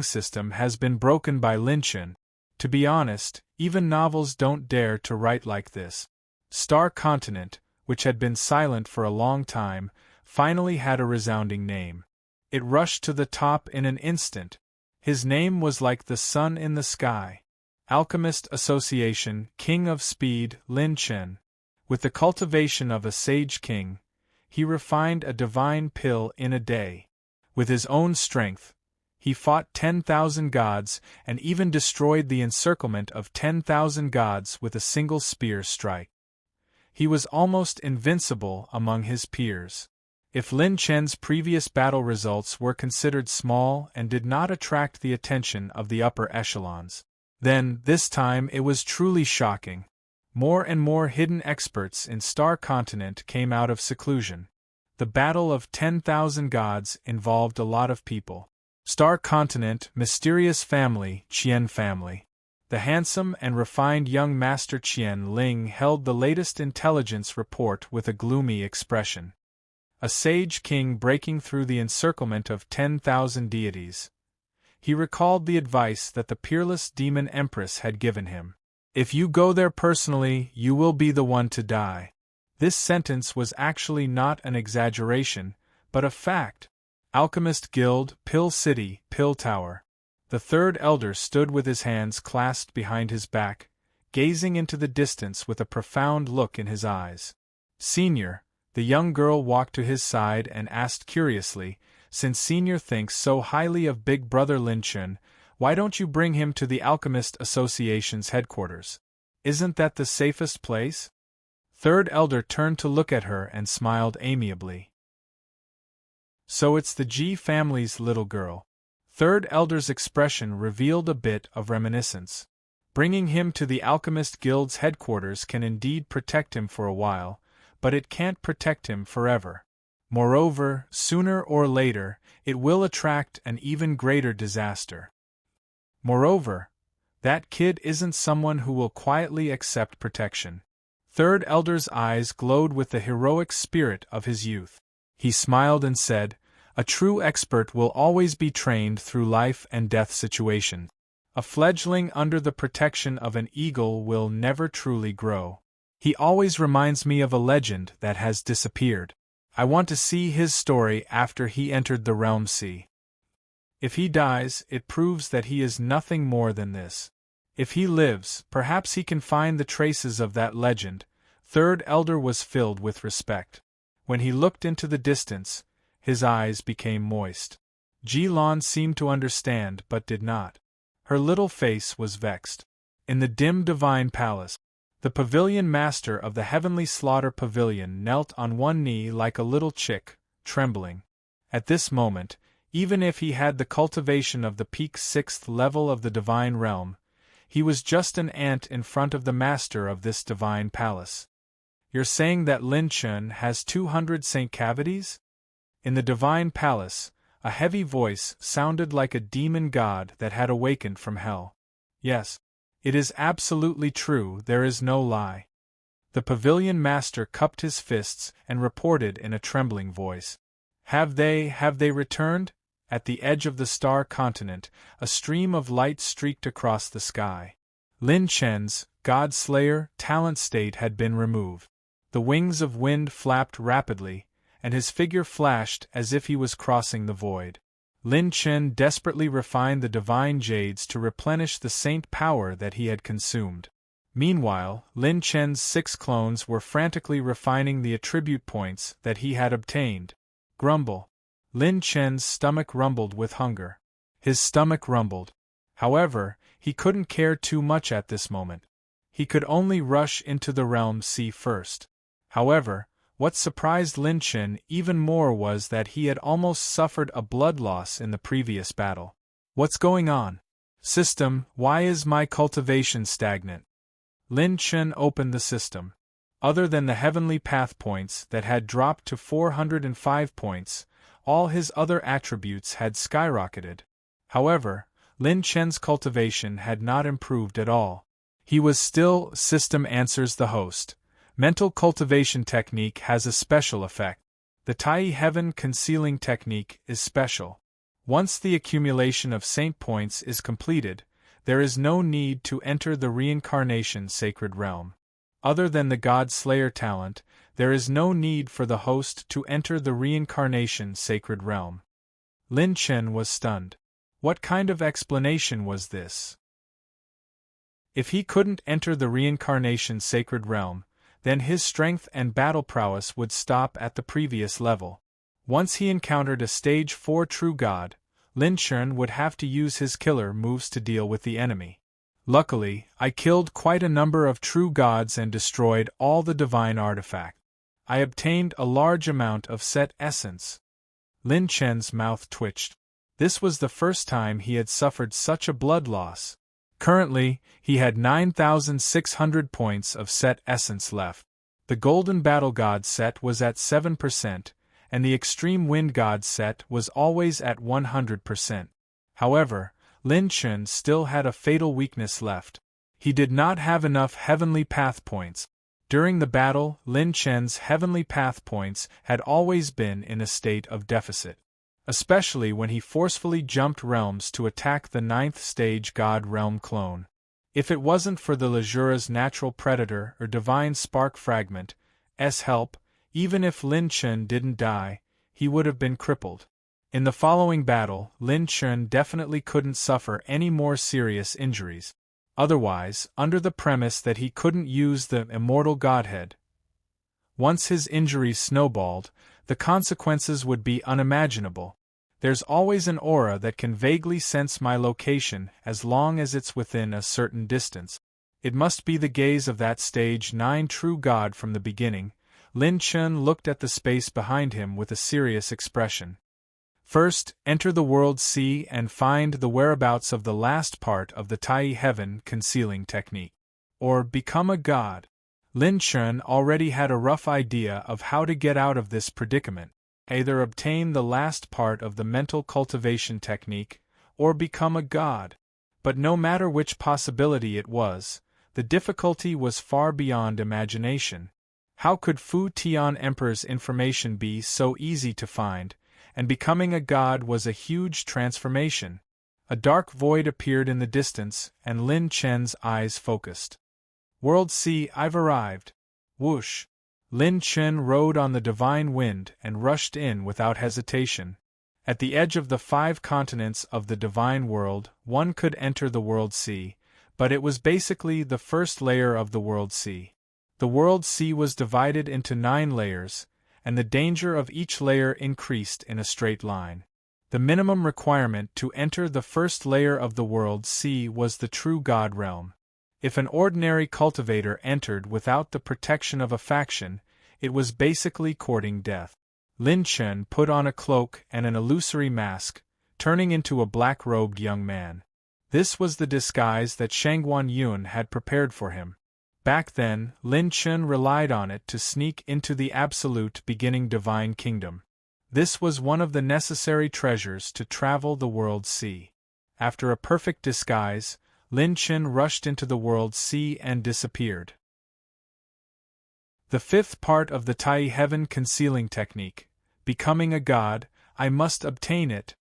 system has been broken by Lin Chen. To be honest, even novels don't dare to write like this. Star Continent, which had been silent for a long time, finally had a resounding name. It rushed to the top in an instant. His name was like the sun in the sky. Alchemist Association, King of Speed, Lin Chen. With the cultivation of a sage king, he refined a divine pill in a day. With his own strength, he fought 10,000 gods and even destroyed the encirclement of 10,000 gods with a single spear strike. He was almost invincible among his peers. If Lin Chen's previous battle results were considered small and did not attract the attention of the upper echelons, then, this time it was truly shocking. More and more hidden experts in Star Continent came out of seclusion. The battle of 10,000 gods involved a lot of people. Star Continent, mysterious family, Qian family. The handsome and refined young Master Qian Ling held the latest intelligence report with a gloomy expression. A sage king breaking through the encirclement of 10,000 deities. He recalled the advice that the peerless demon empress had given him. If you go there personally, you will be the one to die. This sentence was actually not an exaggeration, but a fact. Alchemist Guild, Pill City, Pill Tower. The third elder stood with his hands clasped behind his back, gazing into the distance with a profound look in his eyes. Senior, the young girl walked to his side and asked curiously, since Senior thinks so highly of Big Brother Lin Chen, why don't you bring him to the Alchemist Association's headquarters? Isn't that the safest place? Third elder turned to look at her and smiled amiably. So it's the G family's little girl. Third elder's expression revealed a bit of reminiscence. Bringing him to the Alchemist Guild's headquarters can indeed protect him for a while, but it can't protect him forever. Moreover, sooner or later, it will attract an even greater disaster. Moreover, that kid isn't someone who will quietly accept protection. Third elder's eyes glowed with the heroic spirit of his youth. He smiled and said, "A true expert will always be trained through life and death situations. A fledgling under the protection of an eagle will never truly grow. He always reminds me of a legend that has disappeared. I want to see his story after he entered the realm sea. If he dies, it proves that he is nothing more than this. If he lives, perhaps he can find the traces of that legend." Third elder was filled with respect. When he looked into the distance, his eyes became moist. Ji-Lan seemed to understand but did not. Her little face was vexed. In the dim divine palace, the pavilion master of the heavenly slaughter pavilion knelt on one knee like a little chick, trembling. At this moment, even if he had the cultivation of the peak 6th level of the divine realm, he was just an ant in front of the master of this divine palace. You're saying that Lin Chen has 200 Saint cavities? In the divine palace, a heavy voice sounded like a demon god that had awakened from hell. Yes. It is absolutely true, there is no lie. The pavilion master cupped his fists and reported in a trembling voice. Have they returned? At the edge of the Star Continent, a stream of light streaked across the sky. Lin Chen's God-Slayer talent state had been removed. The wings of wind flapped rapidly, and his figure flashed as if he was crossing the void. Lin Chen desperately refined the divine jades to replenish the saint power that he had consumed. Meanwhile, Lin Chen's 6 clones were frantically refining the attribute points that he had obtained. Grumble. Lin Chen's stomach rumbled with hunger. His stomach rumbled. However, he couldn't care too much at this moment. He could only rush into the realm C first. However, what surprised Lin Chen even more was that he had almost suffered a blood loss in the previous battle. What's going on? System, why is my cultivation stagnant? Lin Chen opened the system. Other than the heavenly path points that had dropped to 405 points, all his other attributes had skyrocketed. However, Lin Chen's cultivation had not improved at all. He was still. System answers the host. Mental cultivation technique has a special effect. The Tai Heaven concealing technique is special. Once the accumulation of saint points is completed, there is no need to enter the reincarnation sacred realm. Other than the God Slayer talent, there is no need for the host to enter the reincarnation sacred realm. Lin Chen was stunned. What kind of explanation was this? If he couldn't enter the reincarnation sacred realm, then his strength and battle prowess would stop at the previous level. Once he encountered a stage 4 true god, Lin Chen would have to use his killer moves to deal with the enemy. Luckily, I killed quite a number of true gods and destroyed all the divine artifacts. I obtained a large amount of set essence. Lin Chen's mouth twitched. This was the first time he had suffered such a blood loss. Currently, he had 9,600 points of set essence left. The Golden Battle God set was at 7%, and the Extreme Wind God set was always at 100%. However, Lin Chen still had a fatal weakness left. He did not have enough Heavenly Path points. During the battle, Lin Chen's Heavenly Path points had always been in a state of deficit. Especially when he forcefully jumped realms to attack the 9th stage God Realm clone. If it wasn't for the Lejura's natural predator or divine spark fragment's help, even if Lin Chen didn't die, he would have been crippled. In the following battle, Lin Chen definitely couldn't suffer any more serious injuries. Otherwise, under the premise that he couldn't use the immortal godhead, once his injuries snowballed, the consequences would be unimaginable. There's always an aura that can vaguely sense my location as long as it's within a certain distance. It must be the gaze of that stage 9 true god from the beginning. Lin Chen looked at the space behind him with a serious expression. First, enter the world C and find the whereabouts of the last part of the Tai Heaven concealing technique. Or become a god. Lin Chen already had a rough idea of how to get out of this predicament. Either obtain the last part of the mental cultivation technique, or become a god. But no matter which possibility it was, the difficulty was far beyond imagination. How could Fu Tian Emperor's information be so easy to find, and becoming a god was a huge transformation? A dark void appeared in the distance, and Lin Chen's eyes focused. World C, I've arrived. Whoosh! Lin Chen rode on the divine wind and rushed in without hesitation. At the edge of the 5 continents of the divine world, one could enter the World Sea, but it was basically the first layer of the World Sea. The World Sea was divided into 9 layers, and the danger of each layer increased in a straight line. The minimum requirement to enter the first layer of the World Sea was the true God realm. If an ordinary cultivator entered without the protection of a faction, it was basically courting death. Lin Chen put on a cloak and an illusory mask, turning into a black-robed young man. This was the disguise that Shangguan Yun had prepared for him. Back then, Lin Chen relied on it to sneak into the absolute beginning divine kingdom. This was one of the necessary treasures to travel the World Sea. After a perfect disguise, Lin Chen rushed into the World Sea and disappeared. The 5th part of the Tai Heaven concealing technique, becoming a god, I must obtain it.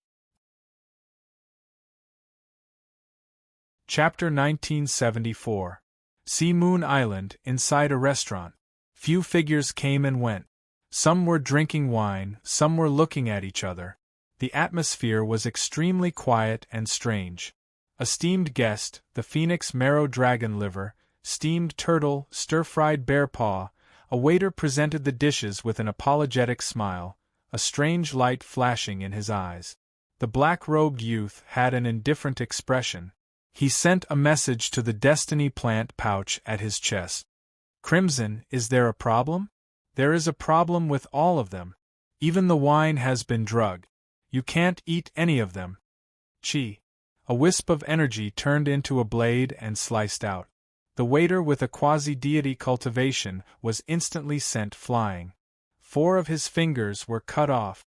Chapter 1974. Sea Moon Island, inside a restaurant. Few figures came and went. Some were drinking wine, some were looking at each other. The atmosphere was extremely quiet and strange. A steamed guest, the phoenix marrow dragon liver, steamed turtle, stir-fried bear paw, a waiter presented the dishes with an apologetic smile, a strange light flashing in his eyes. The black-robed youth had an indifferent expression. He sent a message to the destiny plant pouch at his chest. Crimson, is there a problem? There is a problem with all of them. Even the wine has been drugged. You can't eat any of them. Chi. A wisp of energy turned into a blade and sliced out. The waiter with a quasi-deity cultivation was instantly sent flying. 4 of his fingers were cut off.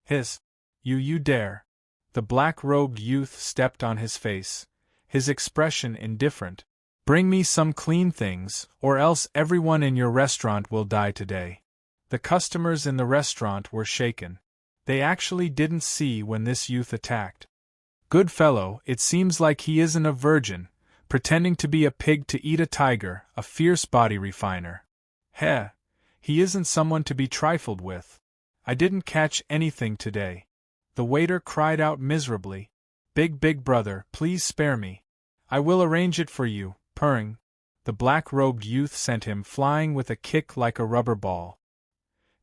Hiss. You dare. The black-robed youth stepped on his face, his expression indifferent. Bring me some clean things, or else everyone in your restaurant will die today. The customers in the restaurant were shaken. They actually didn't see when this youth attacked. Good fellow, it seems like he isn't a virgin, pretending to be a pig to eat a tiger, a fierce body refiner. Heh, he isn't someone to be trifled with. I didn't catch anything today. The waiter cried out miserably. Big brother, please spare me. I will arrange it for you, purring. The black-robed youth sent him flying with a kick like a rubber ball.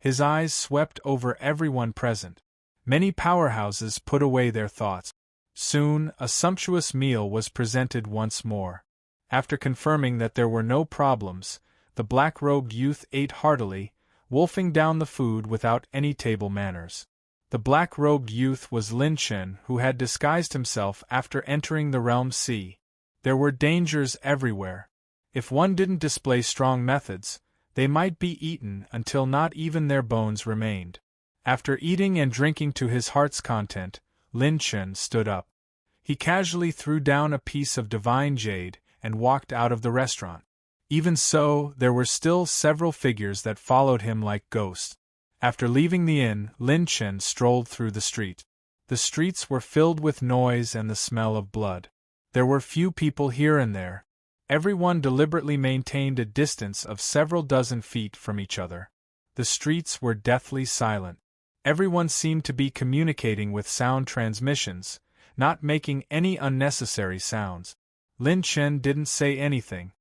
His eyes swept over everyone present. Many powerhouses put away their thoughts. Soon, a sumptuous meal was presented once more. After confirming that there were no problems, the black-robed youth ate heartily, wolfing down the food without any table manners. The black-robed youth was Lin Chen, who had disguised himself after entering the Realm Sea. There were dangers everywhere. If one didn't display strong methods, they might be eaten until not even their bones remained. After eating and drinking to his heart's content, Lin Chen stood up. He casually threw down a piece of divine jade and walked out of the restaurant. Even so, there were still several figures that followed him like ghosts. After leaving the inn, Lin Chen strolled through the street. The streets were filled with noise and the smell of blood. There were few people here and there. Everyone deliberately maintained a distance of several dozen feet from each other. The streets were deathly silent. Everyone seemed to be communicating with sound transmissions, not making any unnecessary sounds. Lin Chen didn't say anything.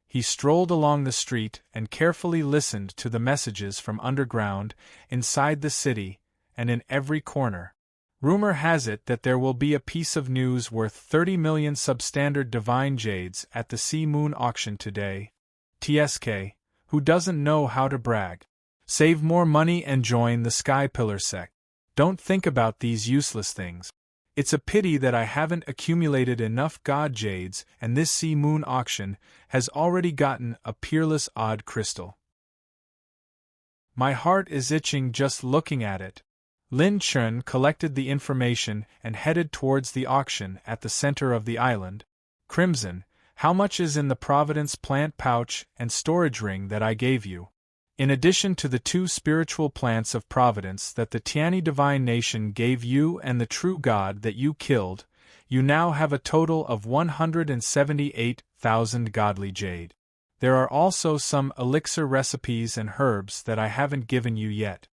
He strolled along the street and carefully listened to the messages from underground, inside the city, and in every corner. Rumor has it that there will be a piece of news worth 30 million substandard divine jades at the Sea Moon auction today. TSK, who doesn't know how to brag? Save more money and join the Sky Pillar sect. Don't think about these useless things. It's a pity that I haven't accumulated enough god jades, and this Sea Moon auction has already gotten a peerless odd crystal. My heart is itching just looking at it. Lin Chen collected the information and headed towards the auction at the center of the island. Crimson, how much is in the Providence plant pouch and storage ring that I gave you? In addition to the 2 spiritual plants of Providence that the Tiani Divine Nation gave you and the true God that you killed, you now have a total of 178,000 godly jade. There are also some elixir recipes and herbs that I haven't given you yet.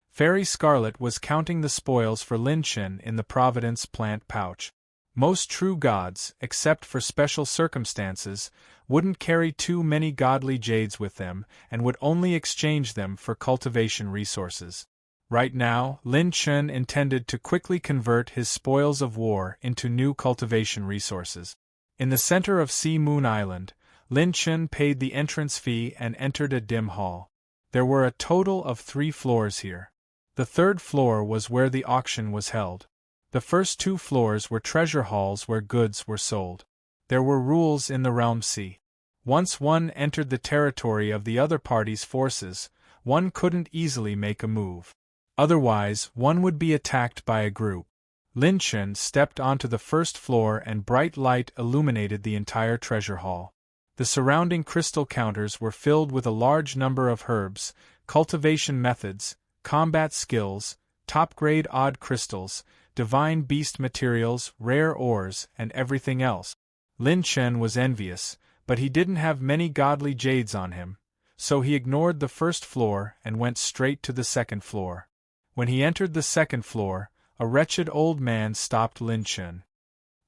Fairy Scarlet was counting the spoils for Lin Chen in the Providence plant pouch. Most true gods, except for special circumstances, wouldn't carry too many godly jades with them and would only exchange them for cultivation resources. Right now, Lin Chen intended to quickly convert his spoils of war into new cultivation resources. In the center of Sea Moon Island, Lin Chen paid the entrance fee and entered a dim hall. There were a total of 3 floors here. The 3rd floor was where the auction was held. The first 2 floors were treasure halls where goods were sold. There were rules in the Realm Sea. Once one entered the territory of the other party's forces, one couldn't easily make a move. Otherwise, one would be attacked by a group. Lin Chen stepped onto the 1st floor and bright light illuminated the entire treasure hall. The surrounding crystal counters were filled with a large number of herbs, cultivation methods, combat skills, top-grade odd crystals, divine beast materials, rare ores, and everything else. Lin Chen was envious, but he didn't have many godly jades on him, so he ignored the 1st floor and went straight to the 2nd floor. When he entered the 2nd floor, A wretched old man stopped Lin Chen.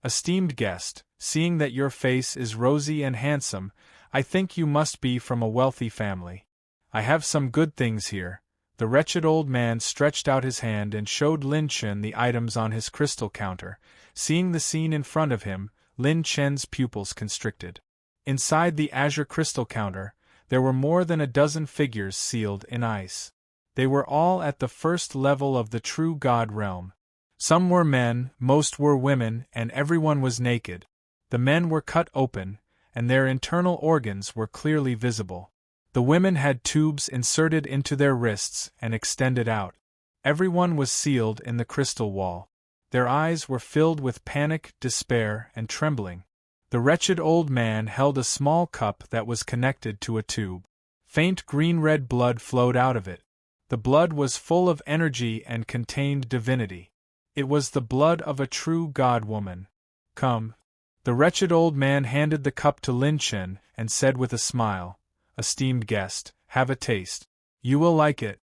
"Esteemed guest, seeing that your face is rosy and handsome, I think you must be from a wealthy family. I have some good things here." The wretched old man stretched out his hand and showed Lin Chen the items on his crystal counter. Seeing the scene in front of him, Lin Chen's pupils constricted. Inside the azure crystal counter, there were more than a dozen figures sealed in ice. They were all at the first level of the true God realm. Some were men, most were women, and everyone was naked. The men were cut open, and their internal organs were clearly visible. The women had tubes inserted into their wrists and extended out. Everyone was sealed in the crystal wall. Their eyes were filled with panic, despair, and trembling. The wretched old man held a small cup that was connected to a tube. Faint green-red blood flowed out of it. The blood was full of energy and contained divinity. It was the blood of a true God-woman. "Come." The wretched old man handed the cup to Lin Chen and said with a smile, "Esteemed guest, have a taste. You will like it.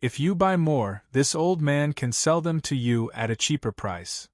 If you buy more, this old man can sell them to you at a cheaper price.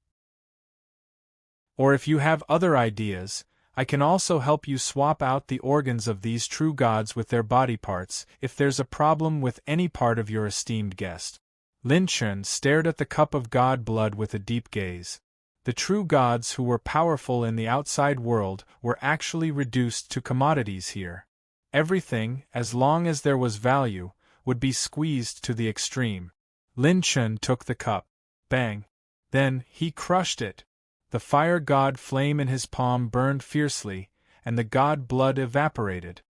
Or if you have other ideas, I can also help you swap out the organs of these true gods with their body parts if there's a problem with any part of your esteemed guest." Lin Chen stared at the cup of god blood with a deep gaze. The true gods who were powerful in the outside world were actually reduced to commodities here. Everything, as long as there was value, would be squeezed to the extreme. Lin Chen took the cup. Bang! Then, he crushed it. The fire god flame in his palm burned fiercely, and the god blood evaporated.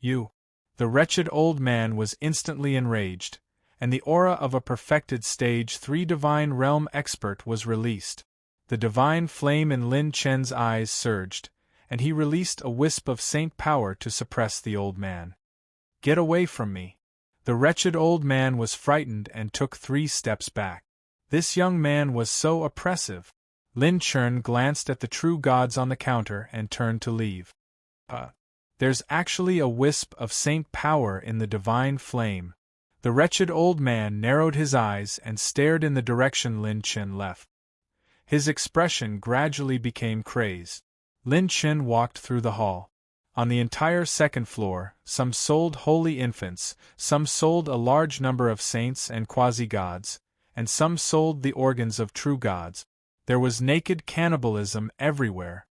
"You!" The wretched old man was instantly enraged, and the aura of a perfected stage 3 divine realm expert was released. The divine flame in Lin Chen's eyes surged, and he released a wisp of saint power to suppress the old man. "Get away from me!" The wretched old man was frightened and took 3 steps back. This young man was so oppressive. Lin Chen glanced at the true gods on the counter and turned to leave. There's actually a wisp of saint power in the divine flame." The wretched old man narrowed his eyes and stared in the direction Lin Chen left. His expression gradually became crazed. Lin Chen walked through the hall. On the entire second floor, some sold holy infants, some sold a large number of saints and quasi-gods, and some sold the organs of true gods. There was naked cannibalism everywhere.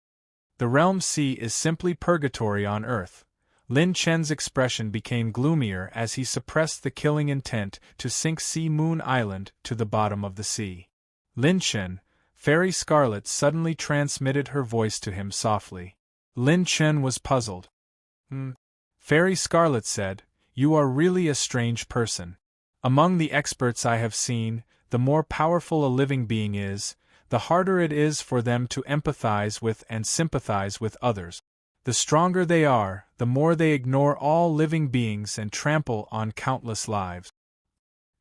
The realm sea is simply purgatory on earth. Lin Chen's expression became gloomier as he suppressed the killing intent to sink Sea Moon Island to the bottom of the sea. "Lin Chen," Fairy Scarlet suddenly transmitted her voice to him softly. Lin Chen was puzzled. Fairy Scarlet said, "You are really a strange person. Among the experts I have seen, the more powerful a living being is, the harder it is for them to empathize with and sympathize with others. The stronger they are, the more they ignore all living beings and trample on countless lives."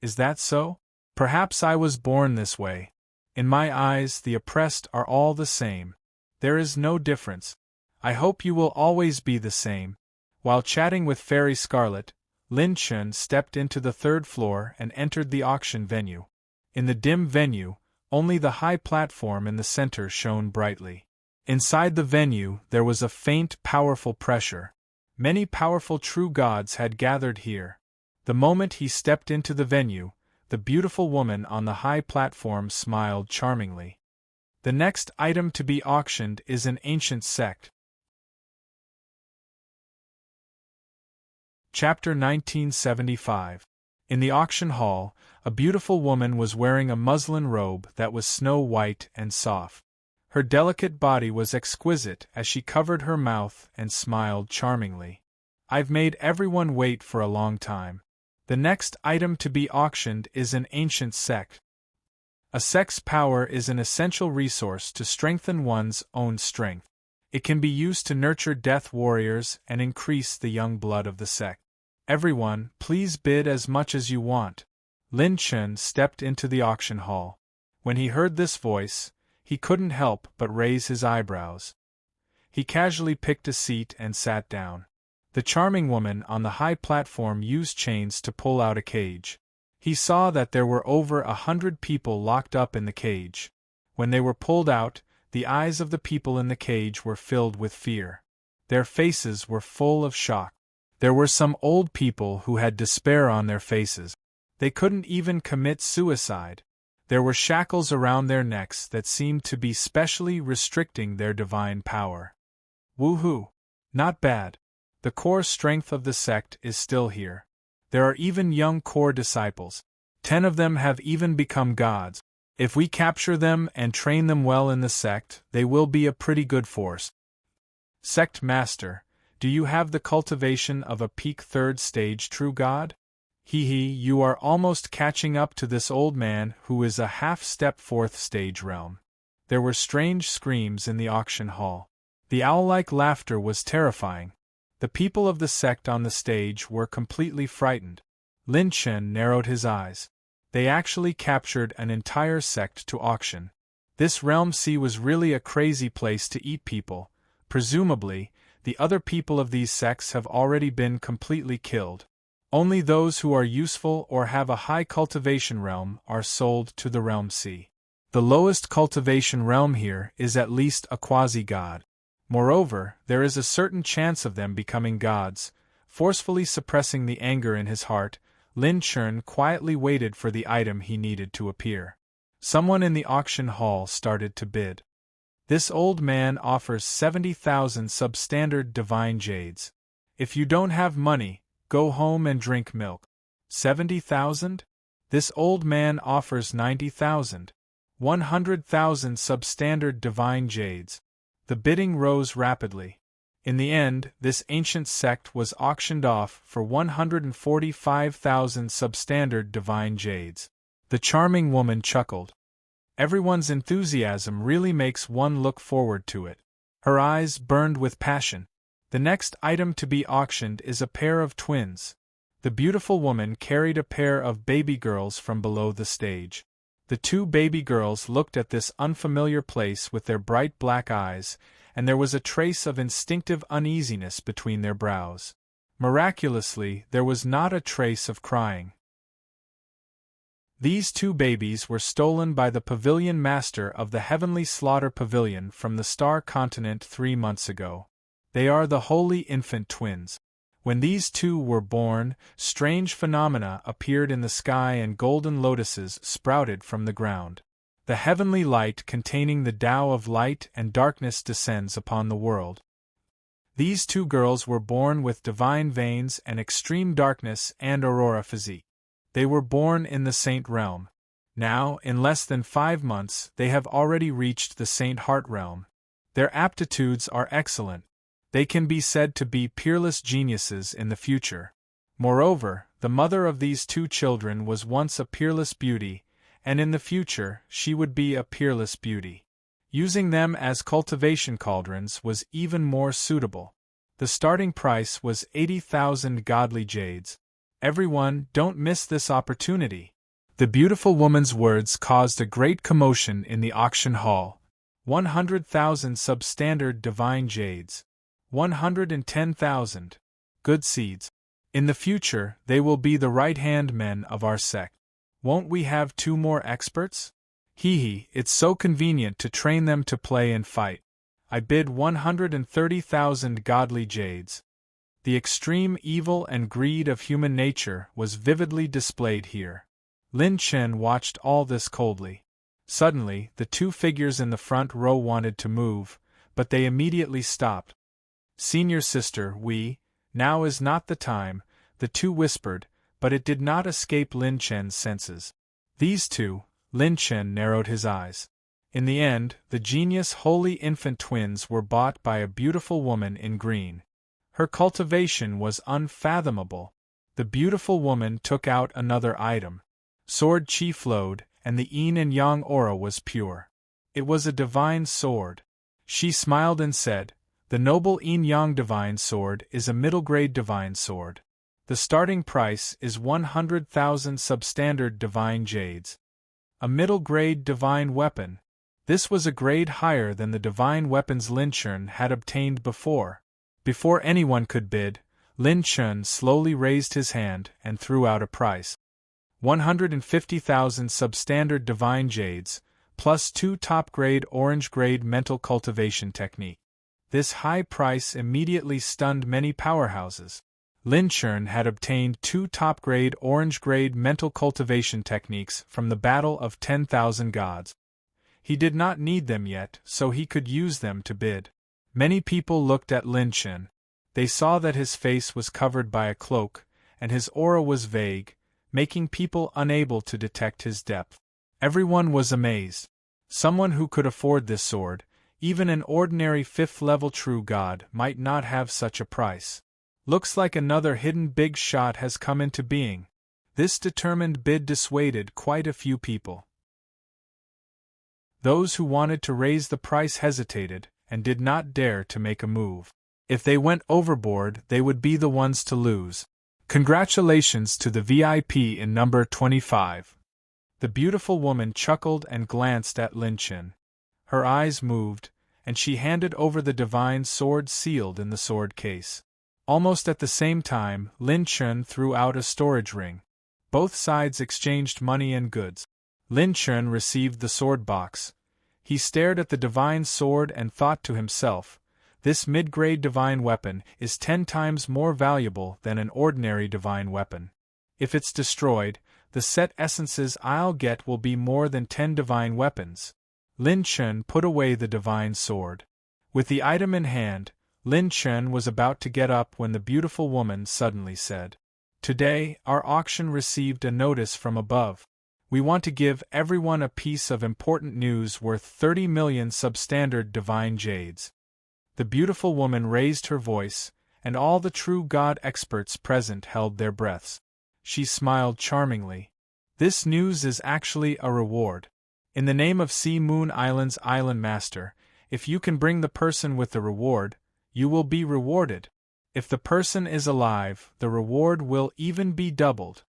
Is that so? Perhaps I was born this way. In my eyes, the oppressed are all the same. There is no difference. I hope you will always be the same. While chatting with Fairy Scarlet, Lin Chen stepped into the 3rd floor and entered the auction venue. In the dim venue, only the high platform in the center shone brightly. Inside the venue, there was a faint, powerful pressure. Many powerful true gods had gathered here. The moment he stepped into the venue, the beautiful woman on the high platform smiled charmingly. The next item to be auctioned is an ancient sect. Chapter 1975. In the auction hall, a beautiful woman was wearing a muslin robe that was snow-white and soft. Her delicate body was exquisite as she covered her mouth and smiled charmingly. "I've made everyone wait for a long time." The next item to be auctioned is an ancient sect. A sect's power is an essential resource to strengthen one's own strength. It can be used to nurture death warriors and increase the young blood of the sect. "Everyone, please bid as much as you want." Lin Chen stepped into the auction hall. When he heard this voice, he couldn't help but raise his eyebrows. He casually picked a seat and sat down. The charming woman on the high platform used chains to pull out a cage. He saw that there were over 100 people locked up in the cage. When they were pulled out, the eyes of the people in the cage were filled with fear. Their faces were full of shock. There were some old people who had despair on their faces. They couldn't even commit suicide. There were shackles around their necks that seemed to be specially restricting their divine power. Woohoo! Not bad. The core strength of the sect is still here. There are even young core disciples. 10 of them have even become gods. If we capture them and train them well in the sect, they will be a pretty good force. Sect Master, do you have the cultivation of a peak 3rd stage true god? You are almost catching up to this old man who is a half-step 4th stage realm. There were strange screams in the auction hall. The owl-like laughter was terrifying. The people of the sect on the stage were completely frightened. Lin Chen narrowed his eyes. They actually captured an entire sect to auction. This realm C was really a crazy place to eat people. Presumably, the other people of these sects have already been completely killed. Only those who are useful or have a high cultivation realm are sold to the realm C. The lowest cultivation realm here is at least a quasi-god. Moreover, there is a certain chance of them becoming gods. Forcefully suppressing the anger in his heart, Lin Chen quietly waited for the item he needed to appear. Someone in the auction hall started to bid. This old man offers 70,000 substandard divine jades. If you don't have money, go home and drink milk. 70,000? This old man offers 90,000. 100,000 substandard divine jades. The bidding rose rapidly. In the end, this ancient sect was auctioned off for 145,000 substandard divine jades. The charming woman chuckled. Everyone's enthusiasm really makes one look forward to it. Her eyes burned with passion. The next item to be auctioned is a pair of twins. The beautiful woman carried a pair of baby girls from below the stage. The 2 baby girls looked at this unfamiliar place with their bright black eyes, and there was a trace of instinctive uneasiness between their brows. Miraculously, there was not a trace of crying. These 2 babies were stolen by the pavilion master of the Heavenly Slaughter Pavilion from the Star Continent 3 months ago. They are the Holy Infant Twins. When these 2 were born, strange phenomena appeared in the sky and golden lotuses sprouted from the ground. The heavenly light containing the Tao of light and darkness descends upon the world. These 2 girls were born with divine veins and extreme darkness and aurora physique. They were born in the saint realm. Now, in less than 5 months, they have already reached the saint heart realm. Their aptitudes are excellent. They can be said to be peerless geniuses in the future. Moreover, the mother of these 2 children was once a peerless beauty, and in the future she would be a peerless beauty. Using them as cultivation cauldrons was even more suitable. The starting price was 80,000 godly jades. Everyone, don't miss this opportunity. The beautiful woman's words caused a great commotion in the auction hall. 100,000 substandard divine jades. 110,000. Good seeds. In the future, they will be the right-hand men of our sect. Won't we have 2 more experts? It's so convenient to train them to play and fight. I bid 130,000 godly jades. The extreme evil and greed of human nature was vividly displayed here. Lin Chen watched all this coldly. Suddenly, the 2 figures in the front row wanted to move, but they immediately stopped. Senior sister, now is not the time, the 2 whispered, but it did not escape Lin Chen's senses. These 2, Lin Chen narrowed his eyes. In the end, the genius Holy Infant Twins were bought by a beautiful woman in green. Her cultivation was unfathomable. The beautiful woman took out another item. Sword Chi flowed, and the yin and yang aura was pure. It was a divine sword. She smiled and said, "The noble yin-yang divine sword is a middle-grade divine sword. The starting price is 100,000 substandard divine jades. A middle-grade divine weapon. This was a grade higher than the divine weapons Lin Chen had obtained before. Before anyone could bid, Lin Chen slowly raised his hand and threw out a price. 150,000 substandard divine jades, plus 2 top-grade orange-grade mental cultivation technique. This high price immediately stunned many powerhouses. Lin Chun had obtained 2 top-grade orange-grade mental cultivation techniques from the Battle of 10,000 Gods. He did not need them yet, so he could use them to bid. Many people looked at Lin Chun. They saw that his face was covered by a cloak, and his aura was vague, making people unable to detect his depth. Everyone was amazed. Someone who could afford this sword, even an ordinary 5th-level true god, might not have such a price. Looks like another hidden big shot has come into being. This determined bid dissuaded quite a few people. Those who wanted to raise the price hesitated, and did not dare to make a move. If they went overboard, they would be the ones to lose. Congratulations to the VIP in number 25. The beautiful woman chuckled and glanced at Lin Chun. Her eyes moved, and she handed over the divine sword sealed in the sword case. Almost at the same time, Lin Chun threw out a storage ring. Both sides exchanged money and goods. Lin Chun received the sword box. He stared at the divine sword and thought to himself, this mid-grade divine weapon is 10 times more valuable than an ordinary divine weapon. If it's destroyed, the set essences I'll get will be more than 10 divine weapons. Lin Chun put away the divine sword. With the item in hand, Lin Chun was about to get up when the beautiful woman suddenly said, "Today, our auction received a notice from above. We want to give everyone a piece of important news worth 30 million substandard divine jades." The beautiful woman raised her voice, and all the true god experts present held their breaths. She smiled charmingly. "This news is actually a reward. In the name of Sea Moon Island's Island Master, if you can bring the person with the reward, you will be rewarded. If the person is alive, the reward will even be doubled."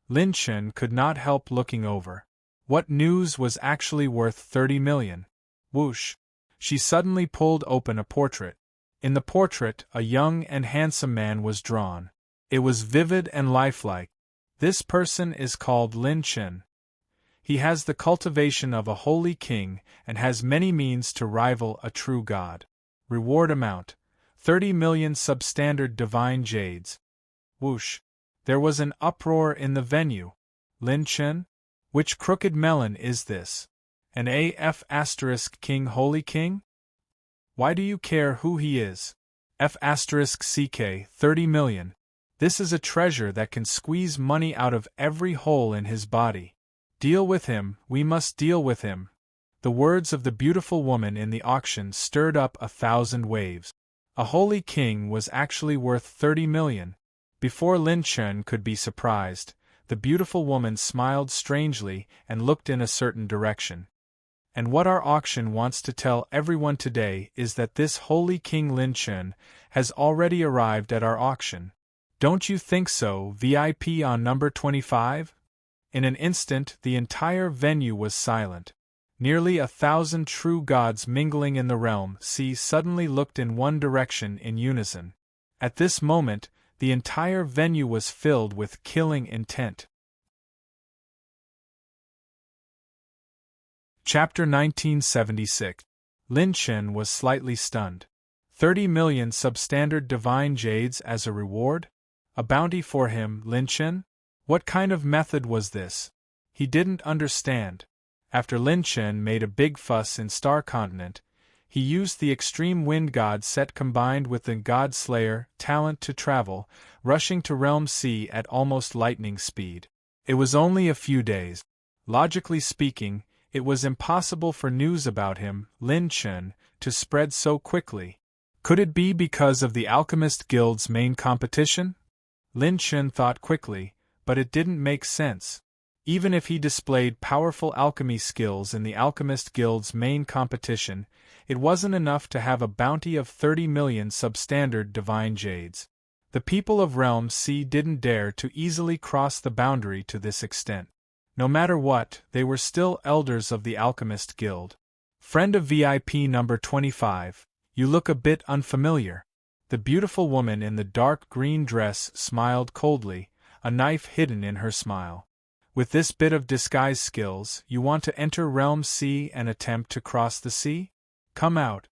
Lin Chun could not help looking over. What news was actually worth 30 million? Whoosh! She suddenly pulled open a portrait. In the portrait, a young and handsome man was drawn. It was vivid and lifelike. This person is called Lin Chun. He has the cultivation of a holy king and has many means to rival a true god. Reward amount: 30 million substandard divine jades. Whoosh! There was an uproar in the venue. Lin Chun? Which crooked melon is this? An AF * king holy king? Why do you care who he is? F * CK 30 million. This is a treasure that can squeeze money out of every hole in his body. Deal with him, we must deal with him. The words of the beautiful woman in the auction stirred up 1,000 waves. A holy king was actually worth 30 million. Before Lin Chun could be surprised, the beautiful woman smiled strangely and looked in a certain direction. And what our auction wants to tell everyone today is that this holy king Lin Chun has already arrived at our auction. Don't you think so, VIP on number 25? In an instant, the entire venue was silent. Nearly 1,000 true gods mingling in the realm suddenly looked in one direction in unison. At this moment, the entire venue was filled with killing intent. Chapter 1976. Lin Chun was slightly stunned. 30 million substandard divine jades as a reward? A bounty for him, Lin Chun? What kind of method was this? He didn't understand. After Lin Chun made a big fuss in Star Continent, he used the extreme wind god set combined with the God Slayer talent to travel, rushing to Realm C at almost lightning speed. It was only a few days. Logically speaking, it was impossible for news about him, Lin Chun, to spread so quickly. Could it be because of the Alchemist Guild's main competition? Lin Chun thought quickly, but it didn't make sense. Even if he displayed powerful alchemy skills in the Alchemist Guild's main competition, it wasn't enough to have a bounty of 30 million substandard divine jades. The people of Realm C didn't dare to easily cross the boundary to this extent. No matter what, they were still elders of the Alchemist Guild. Friend of VIP number 25, you look a bit unfamiliar. The beautiful woman in the dark green dress smiled coldly, a knife hidden in her smile. With this bit of disguise skills, you want to enter Realm C and attempt to cross the sea? Come out.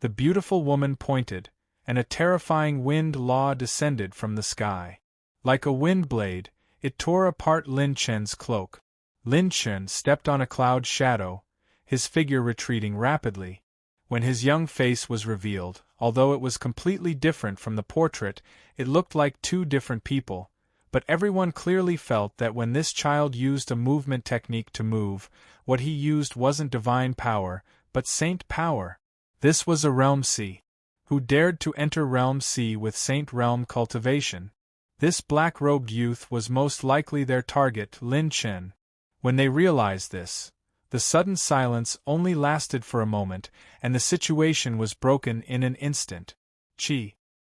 The beautiful woman pointed, and a terrifying wind law descended from the sky. Like a wind blade, it tore apart Lin Chen's cloak. Lin Chen stepped on a cloud shadow, his figure retreating rapidly. When his young face was revealed, although it was completely different from the portrait, it looked like two different people. But everyone clearly felt that when this child used a movement technique to move, what he used wasn't divine power, but saint power. This was a Realm C. Who dared to enter Realm C with Saint Realm cultivation? This black-robed youth was most likely their target, Lin Chen. When they realized this, the sudden silence only lasted for a moment, and the situation was broken in an instant.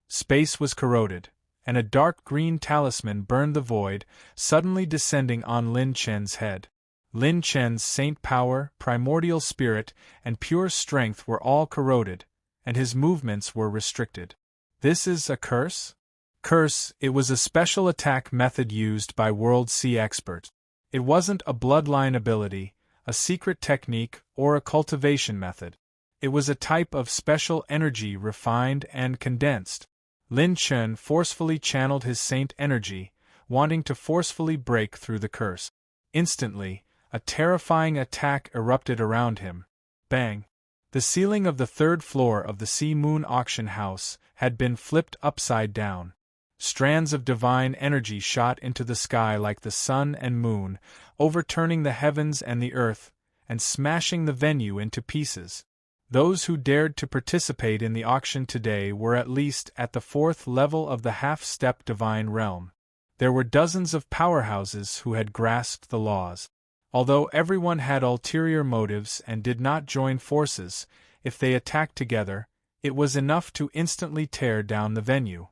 Space was corroded, and a dark green talisman burned the void, suddenly descending on Lin Chen's head. Lin Chen's saint power, primordial spirit, and pure strength were all corroded, and his movements were restricted. This is a curse? Curse, it was a special attack method used by World C experts. It wasn't a bloodline ability, a secret technique, or a cultivation method. It was a type of special energy refined and condensed. Lin Chen forcefully channeled his saint energy, wanting to forcefully break through the curse. Instantly, a terrifying attack erupted around him. Bang! The ceiling of the third floor of the Sea Moon auction house had been flipped upside down. Strands of divine energy shot into the sky like the sun and moon, overturning the heavens and the earth, and smashing the venue into pieces. Those who dared to participate in the auction today were at least at the fourth level of the half-step divine realm. There were dozens of powerhouses who had grasped the laws. Although everyone had ulterior motives and did not join forces, if they attacked together, it was enough to instantly tear down the venue.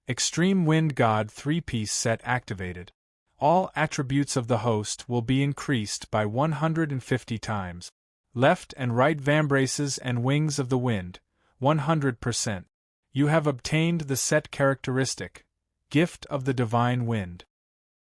Extreme Wind God 3-piece set activated. All attributes of the host will be increased by 150 times. Left and right vambraces and wings of the wind, 100%. You have obtained the set characteristic, Gift of the Divine Wind.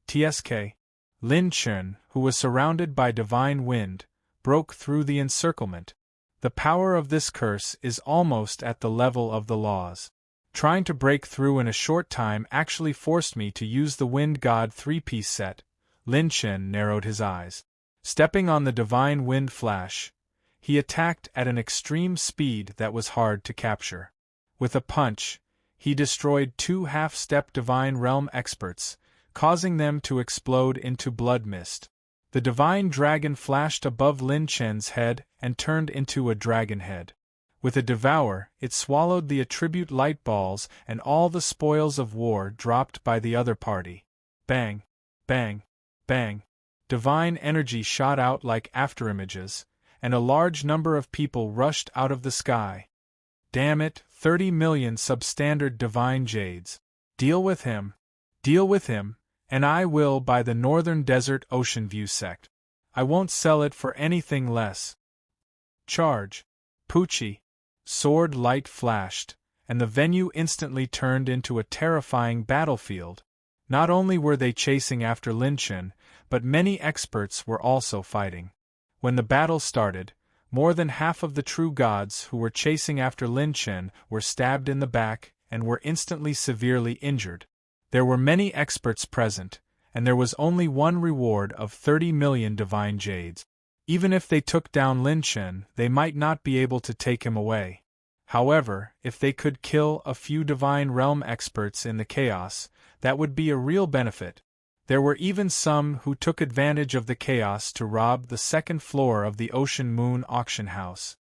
TSK. Lin Chen, who was surrounded by divine wind, broke through the encirclement. The power of this curse is almost at the level of the laws. Trying to break through in a short time actually forced me to use the Wind God 3-piece set. Lin Chen narrowed his eyes. Stepping on the divine wind flash, he attacked at an extreme speed that was hard to capture. With a punch, he destroyed two half-step divine realm experts, causing them to explode into blood mist. The divine dragon flashed above Lin Chen's head and turned into a dragon head. With a devour, it swallowed the attribute light balls and all the spoils of war dropped by the other party. Bang! Bang! Bang! Divine energy shot out like afterimages, and a large number of people rushed out of the sky. Damn it, 30 million substandard divine jades. Deal with him. Deal with him, and I will buy the Northern Desert Ocean View sect. I won't sell it for anything less. Charge. Poochie. Sword light flashed, and the venue instantly turned into a terrifying battlefield. Not only were they chasing after Lin Chen, but many experts were also fighting. When the battle started, more than half of the true gods who were chasing after Lin Chen were stabbed in the back and were instantly severely injured. There were many experts present, and there was only one reward of 30 million divine jades. Even if they took down Lin Chen, they might not be able to take him away. However, if they could kill a few divine realm experts in the chaos, that would be a real benefit. There were even some who took advantage of the chaos to rob the second floor of the Ocean Moon auction house.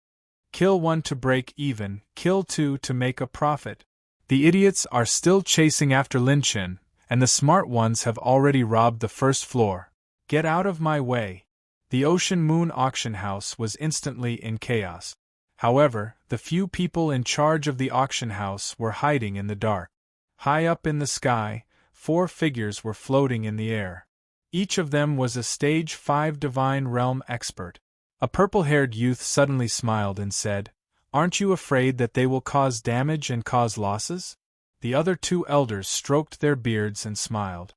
Kill one to break even, kill two to make a profit. The idiots are still chasing after Lin Chen, and the smart ones have already robbed the first floor. Get out of my way. The Ocean Moon auction house was instantly in chaos. However, the few people in charge of the auction house were hiding in the dark. High up in the sky, 4 figures were floating in the air. Each of them was a Stage 5 Divine Realm expert. A purple-haired youth suddenly smiled and said, "Aren't you afraid that they will cause damage and cause losses?" The other 2 elders stroked their beards and smiled.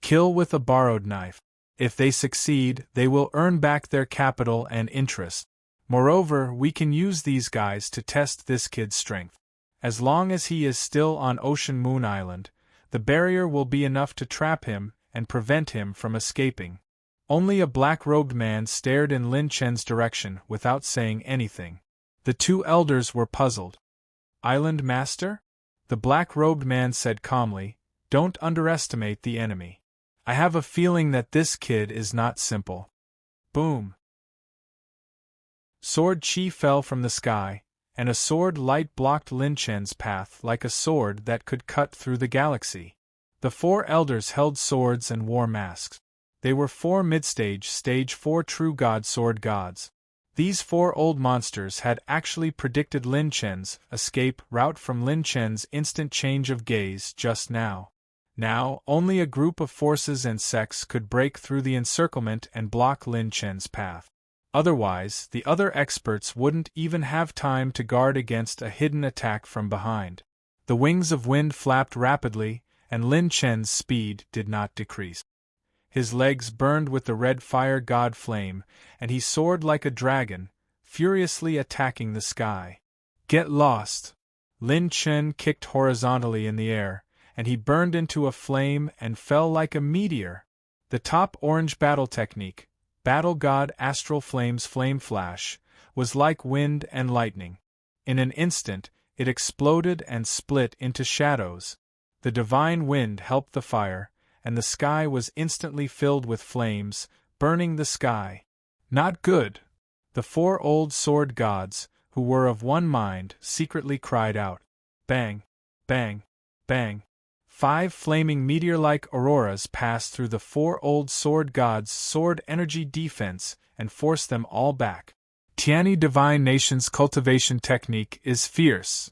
Kill with a borrowed knife. If they succeed, they will earn back their capital and interest. Moreover, we can use these guys to test this kid's strength. As long as he is still on Ocean Moon Island, the barrier will be enough to trap him and prevent him from escaping. Only a black-robed man stared in Lin Chen's direction without saying anything. The two elders were puzzled. Island Master? The black-robed man said calmly, "Don't underestimate the enemy. I have a feeling that this kid is not simple." Boom! Sword Chi fell from the sky, and a sword light blocked Lin Chen's path like a sword that could cut through the galaxy. The four elders held swords and wore masks. They were 4 mid-stage, stage 4 true god sword gods. These 4 old monsters had actually predicted Lin Chen's escape route from Lin Chen's instant change of gaze just now. Now, only a group of forces and sects could break through the encirclement and block Lin Chen's path. Otherwise, the other experts wouldn't even have time to guard against a hidden attack from behind. The wings of wind flapped rapidly, and Lin Chen's speed did not decrease. His legs burned with the red fire god flame, and he soared like a dragon, furiously attacking the sky. Get lost! Lin Chen kicked horizontally in the air, and he burned into a flame and fell like a meteor. The top orange battle technique, Battle God Astral Flame's Flame Flash, was like wind and lightning. In an instant, it exploded and split into shadows. The divine wind helped the fire, and the sky was instantly filled with flames, burning the sky. Not good! The 4 old sword gods, who were of one mind, secretly cried out. Bang! Bang! Bang! 5 flaming meteor-like auroras passed through the 4 old sword gods' sword energy defense and forced them all back. Tianyi Divine Nation's cultivation technique is fierce.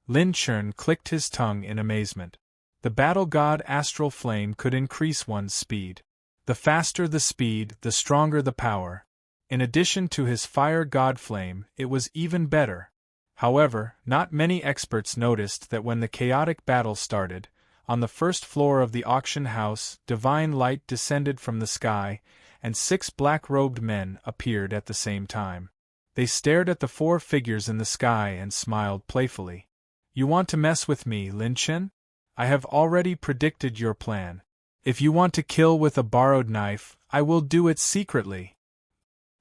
Lin Chen clicked his tongue in amazement. The battle god Astral Flame could increase one's speed. The faster the speed, the stronger the power. In addition to his fire god flame, it was even better. However, not many experts noticed that when the chaotic battle started, on the first floor of the auction house, divine light descended from the sky, and 6 black-robed men appeared at the same time. They stared at the 4 figures in the sky and smiled playfully. "You want to mess with me, Lin Chen? I have already predicted your plan. If you want to kill with a borrowed knife, I will do it secretly.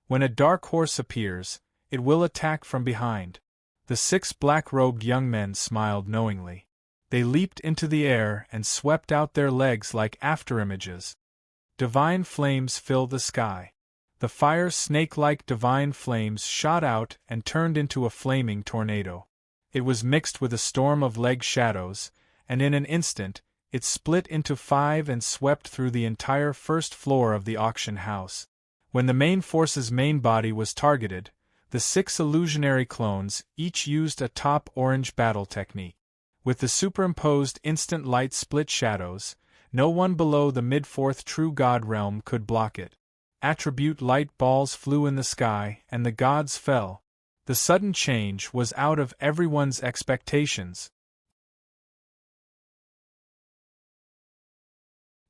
When a dark horse appears, it will attack from behind." The 6 black-robed young men smiled knowingly. They leaped into the air and swept out their legs like afterimages. Divine flames fill the sky. The fire snake-like divine flames shot out and turned into a flaming tornado. It was mixed with a storm of leg shadows, and in an instant, it split into 5 and swept through the entire first floor of the auction house. When the main force's main body was targeted, the 6 illusionary clones each used a top orange battle technique. With the superimposed instant light split shadows, no one below the mid-4th true god realm could block it. Attribute light balls flew in the sky, and the gods fell. The sudden change was out of everyone's expectations.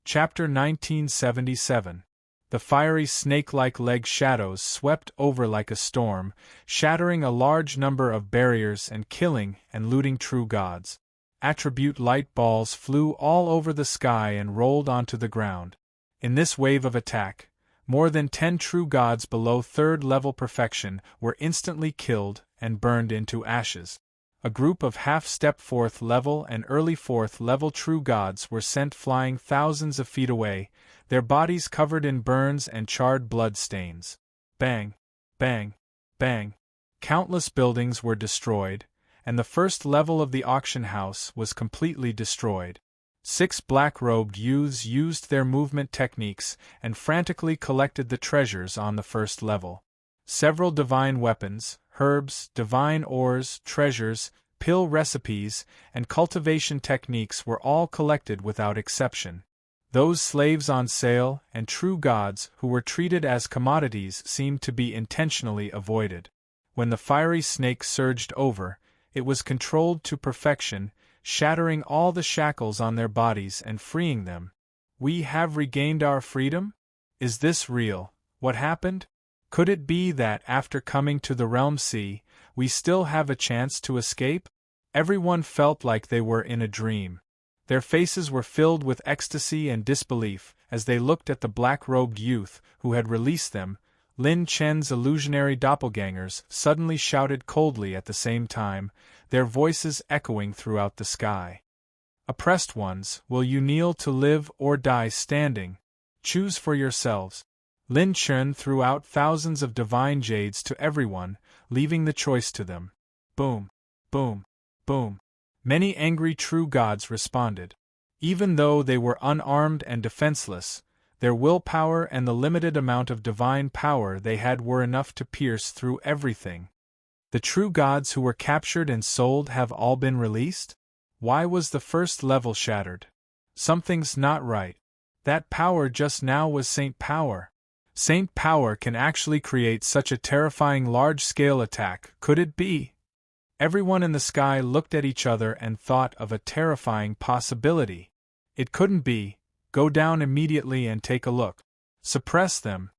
Chapter 1977. The fiery snake-like leg shadows swept over like a storm, shattering a large number of barriers and killing and looting true gods. Attribute light balls flew all over the sky and rolled onto the ground. In this wave of attack, more than 10 true gods below 3rd level perfection were instantly killed and burned into ashes. A group of half-step 4th level and early 4th level true gods were sent flying thousands of feet away, their bodies covered in burns and charred blood stains. Bang! Bang! Bang! Countless buildings were destroyed, and the first level of the auction house was completely destroyed. 6 black-robed youths used their movement techniques and frantically collected the treasures on the first level. Several divine weapons, herbs, divine ores, treasures, pill recipes, and cultivation techniques were all collected without exception. Those slaves on sale and true gods who were treated as commodities seemed to be intentionally avoided. When the fiery snake surged over, it was controlled to perfection, shattering all the shackles on their bodies and freeing them. We have regained our freedom? Is this real? What happened? Could it be that after coming to the Realm Sea, we still have a chance to escape? Everyone felt like they were in a dream. Their faces were filled with ecstasy and disbelief as they looked at the black-robed youth who had released them. Lin Chen's illusionary doppelgangers suddenly shouted coldly at the same time, their voices echoing throughout the sky. Oppressed ones, will you kneel to live or die standing? Choose for yourselves. Lin Chen threw out thousands of divine jades to everyone, leaving the choice to them. Boom, boom, boom. Many angry true gods responded. Even though they were unarmed and defenseless, their willpower and the limited amount of divine power they had were enough to pierce through everything. The true gods who were captured and sold have all been released? Why was the first level shattered? Something's not right. That power just now was Saint Power. Saint Power can actually create such a terrifying large-scale attack, could it be? Everyone in the sky looked at each other and thought of a terrifying possibility. It couldn't be. Go down immediately and take a look. Suppress them.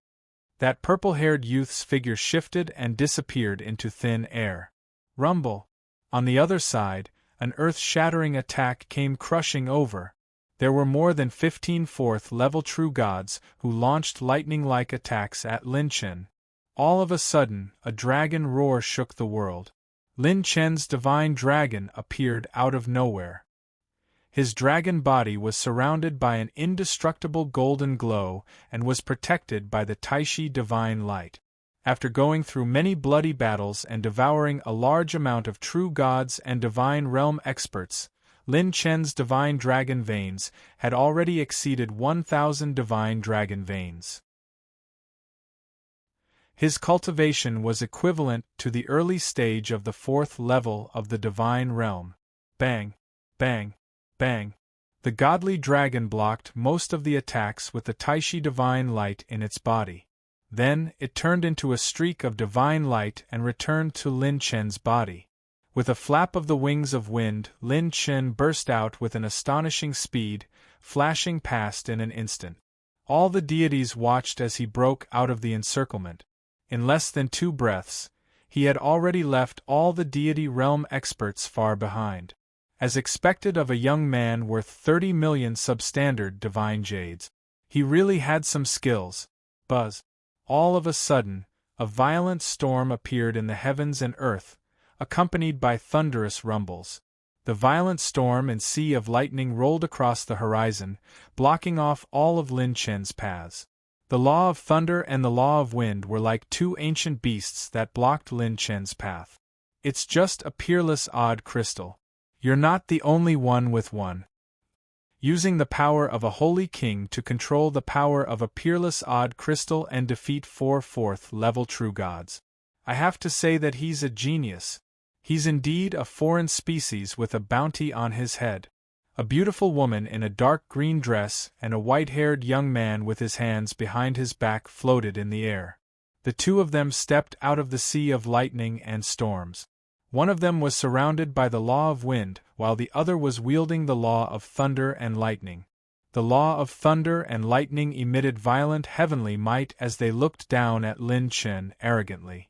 That purple-haired youth's figure shifted and disappeared into thin air. Rumble. On the other side, an earth-shattering attack came crushing over. There were more than 15 fourth-level true gods who launched lightning-like attacks at Lin Chen. All of a sudden, a dragon roar shook the world. Lin Chen's divine dragon appeared out of nowhere. His dragon body was surrounded by an indestructible golden glow and was protected by the Taishi divine light. After going through many bloody battles and devouring a large amount of true gods and divine realm experts, Lin Chen's divine dragon veins had already exceeded 1,000 divine dragon veins. His cultivation was equivalent to the early stage of the fourth level of the divine realm. Bang, bang, bang. The godly dragon blocked most of the attacks with the Taishi divine light in its body. Then, it turned into a streak of divine light and returned to Lin Chen's body. With a flap of the wings of wind, Lin Chen burst out with an astonishing speed, flashing past in an instant. All the deities watched as he broke out of the encirclement. In less than 2 breaths, he had already left all the deity realm experts far behind. As expected of a young man worth 30 million substandard divine jades, he really had some skills. Buzz. All of a sudden, a violent storm appeared in the heavens and earth, accompanied by thunderous rumbles. The violent storm and sea of lightning rolled across the horizon, blocking off all of Lin Chen's paths. The law of thunder and the law of wind were like 2 ancient beasts that blocked Lin Chen's path. It's just a peerless odd crystal. You're not the only one with one. Using the power of a holy king to control the power of a peerless odd crystal and defeat 4 fourth-level true gods. I have to say that he's a genius. He's indeed a foreign species with a bounty on his head. A beautiful woman in a dark green dress and a white-haired young man with his hands behind his back floated in the air. The two of them stepped out of the sea of lightning and storms. One of them was surrounded by the law of wind, while the other was wielding the law of thunder and lightning. The law of thunder and lightning emitted violent heavenly might as they looked down at Lin Chen arrogantly.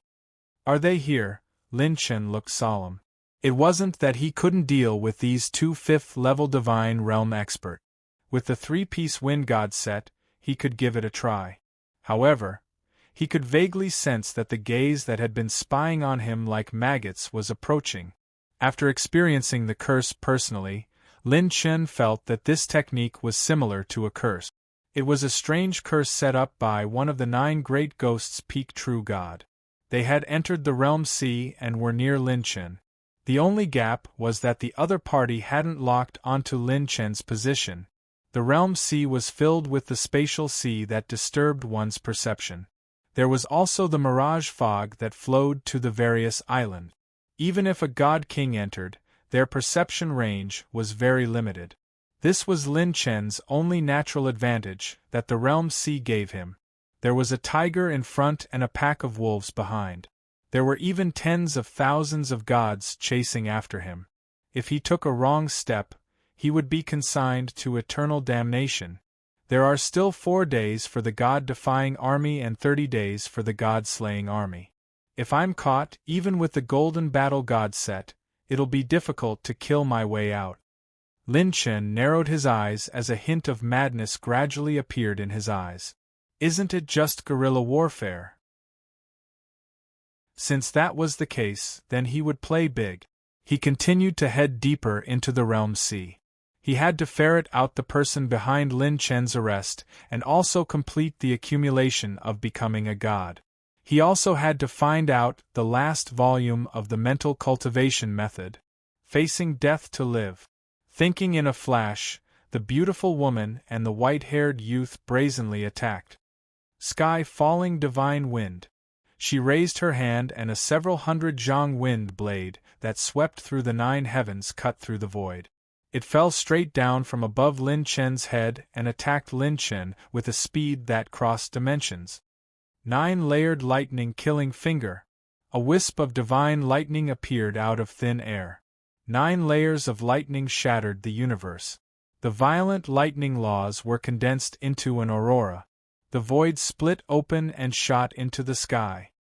"Are they here?" Lin Chen looked solemn. It wasn't that he couldn't deal with these 2 fifth-level divine realm expert. With the 3-piece wind god set, he could give it a try. However, he could vaguely sense that the gaze that had been spying on him like maggots was approaching. After experiencing the curse personally, Lin Chen felt that this technique was similar to a curse. It was a strange curse set up by one of the 9 great ghosts peak true god. They had entered the realm sea and were near Lin Chen. The only gap was that the other party hadn't locked onto Lin Chen's position. The realm sea was filled with the spatial sea that disturbed one's perception. There was also the mirage fog that flowed to the various islands. Even if a god-king entered, their perception range was very limited. This was Lin Chen's only natural advantage that the realm sea gave him. There was a tiger in front and a pack of wolves behind. There were even tens of thousands of gods chasing after him. If he took a wrong step, he would be consigned to eternal damnation. There are still 4 days for the God-defying army and 30 days for the God-slaying army. If I'm caught, even with the golden battle god set, it'll be difficult to kill my way out. Lin Chen narrowed his eyes as a hint of madness gradually appeared in his eyes. Isn't it just guerrilla warfare? Since that was the case, then he would play big. He continued to head deeper into the realm sea. He had to ferret out the person behind Lin Chen's arrest and also complete the accumulation of becoming a god. He also had to find out the last volume of the mental cultivation method. Facing death to live. Thinking in a flash, the beautiful woman and the white-haired youth brazenly attacked. Sky falling divine wind. She raised her hand and a several hundred zhang wind blade that swept through the 9 heavens cut through the void. It fell straight down from above Lin Chen's head and attacked Lin Chen with a speed that crossed dimensions. 9-layered lightning killing finger. A wisp of divine lightning appeared out of thin air. 9 layers of lightning shattered the universe. The violent lightning laws were condensed into an aurora. The void split open and shot into the sky.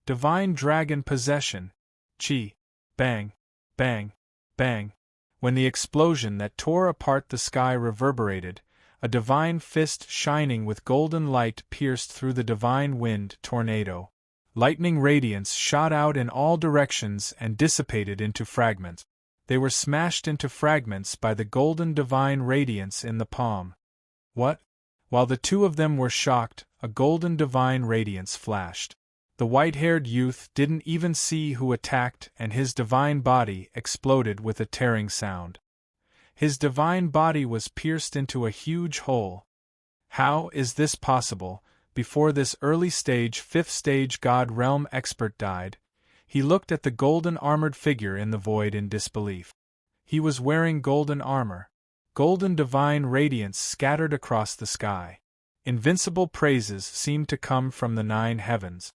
Divine dragon possession. Chi. Bang. Bang. Bang. When the explosion that tore apart the sky reverberated, a divine fist shining with golden light pierced through the divine wind tornado. Lightning radiance shot out in all directions and dissipated into fragments. They were smashed into fragments by the golden divine radiance in the palm. What? While the two of them were shocked, a golden divine radiance flashed. The white-haired youth didn't even see who attacked and his divine body exploded with a tearing sound. His divine body was pierced into a huge hole. How is this possible? Before this early-stage 5th-stage God Realm expert died, he looked at the golden armored figure in the void in disbelief. He was wearing golden armor. Golden divine radiance scattered across the sky. Invincible praises seemed to come from the 9 heavens.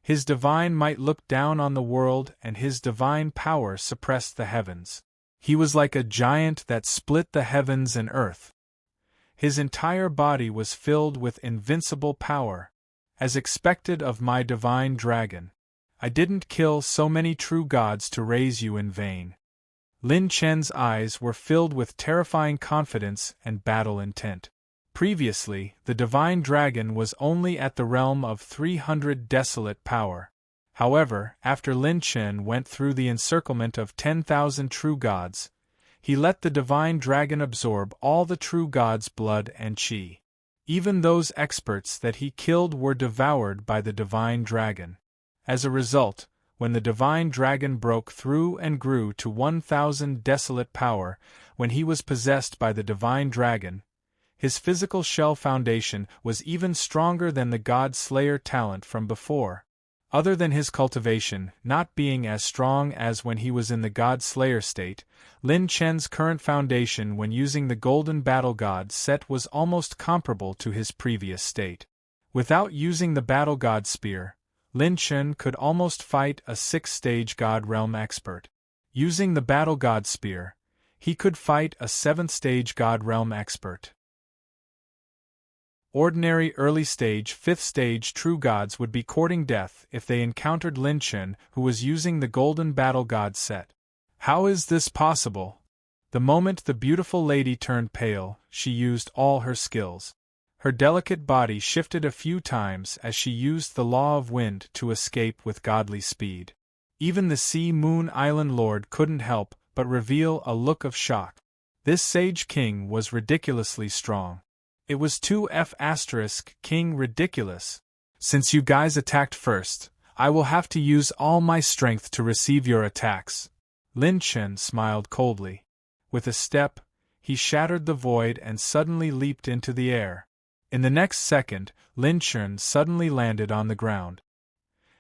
His divine might looked down on the world and his divine power suppressed the heavens. He was like a giant that split the heavens and earth. His entire body was filled with invincible power. As expected of my divine dragon, I didn't kill so many true gods to raise you in vain. Lin Chen's eyes were filled with terrifying confidence and battle intent. Previously, the divine dragon was only at the realm of 300 desolate power. However, after Lin Chen went through the encirclement of 10,000 true gods, he let the divine dragon absorb all the true gods' blood and chi. Even those experts that he killed were devoured by the divine dragon. As a result, when the divine dragon broke through and grew to 1,000 desolate power, when he was possessed by the divine dragon, his physical shell foundation was even stronger than the God-Slayer talent from before. Other than his cultivation not being as strong as when he was in the God-Slayer state, Lin Chen's current foundation when using the Golden Battle God set was almost comparable to his previous state. Without using the Battle God Spear, Lin Chen could almost fight a 6th-stage God Realm expert. Using the Battle God Spear, he could fight a 7th-stage God Realm expert. Ordinary early-stage 5th-stage true gods would be courting death if they encountered Lin Chen, who was using the Golden Battle God set. How is this possible? The moment the beautiful lady turned pale, she used all her skills. Her delicate body shifted a few times as she used the law of wind to escape with godly speed. Even the Sea Moon Island Lord couldn't help but reveal a look of shock. This sage king was ridiculously strong. It was 2F** king ridiculous. Since you guys attacked first, I will have to use all my strength to receive your attacks. Lin Chen smiled coldly. With a step, he shattered the void and suddenly leaped into the air. In the next second, Lin Chen suddenly landed on the ground.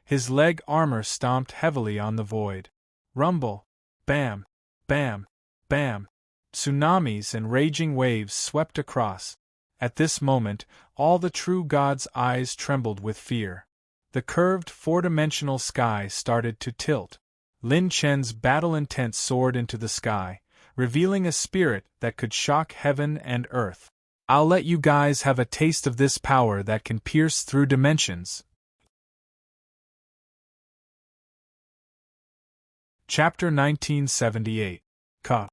His leg armor stomped heavily on the void. Rumble! Bam! Bam! Bam! Tsunamis and raging waves swept across. At this moment, all the true gods' eyes trembled with fear. The curved four-dimensional sky started to tilt. Lin Chen's battle intent soared into the sky, revealing a spirit that could shock heaven and earth. I'll let you guys have a taste of this power that can pierce through dimensions. Chapter 1978. Ka.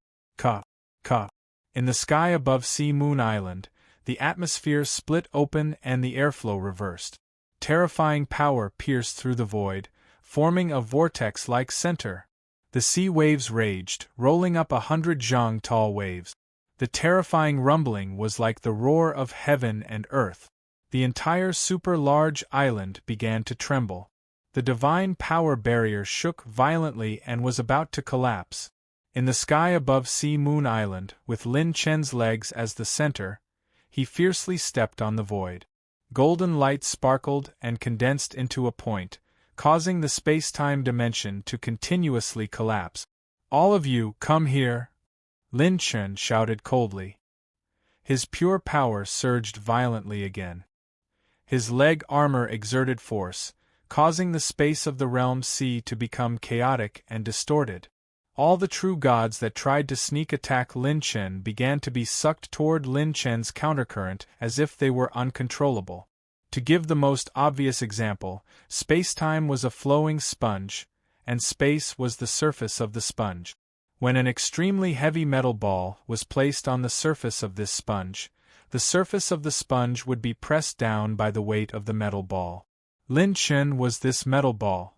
In the sky above Sea Moon Island, the atmosphere split open and the airflow reversed. Terrifying power pierced through the void, forming a vortex-like center. The sea waves raged, rolling up 100 zhang tall waves. The terrifying rumbling was like the roar of heaven and earth. The entire super-large island began to tremble. The divine power barrier shook violently and was about to collapse. In the sky above Sea Moon Island, with Lin Chen's legs as the center, he fiercely stepped on the void. Golden light sparkled and condensed into a point, causing the space-time dimension to continuously collapse. "All of you, come here!" Lin Chen shouted coldly. His pure power surged violently again. His leg armor exerted force, causing the space of the realm sea to become chaotic and distorted. All the true gods that tried to sneak attack Lin Chen began to be sucked toward Lin Chen's countercurrent as if they were uncontrollable. To give the most obvious example, space-time was a flowing sponge, and space was the surface of the sponge. When an extremely heavy metal ball was placed on the surface of this sponge, the surface of the sponge would be pressed down by the weight of the metal ball. Lin Chen was this metal ball.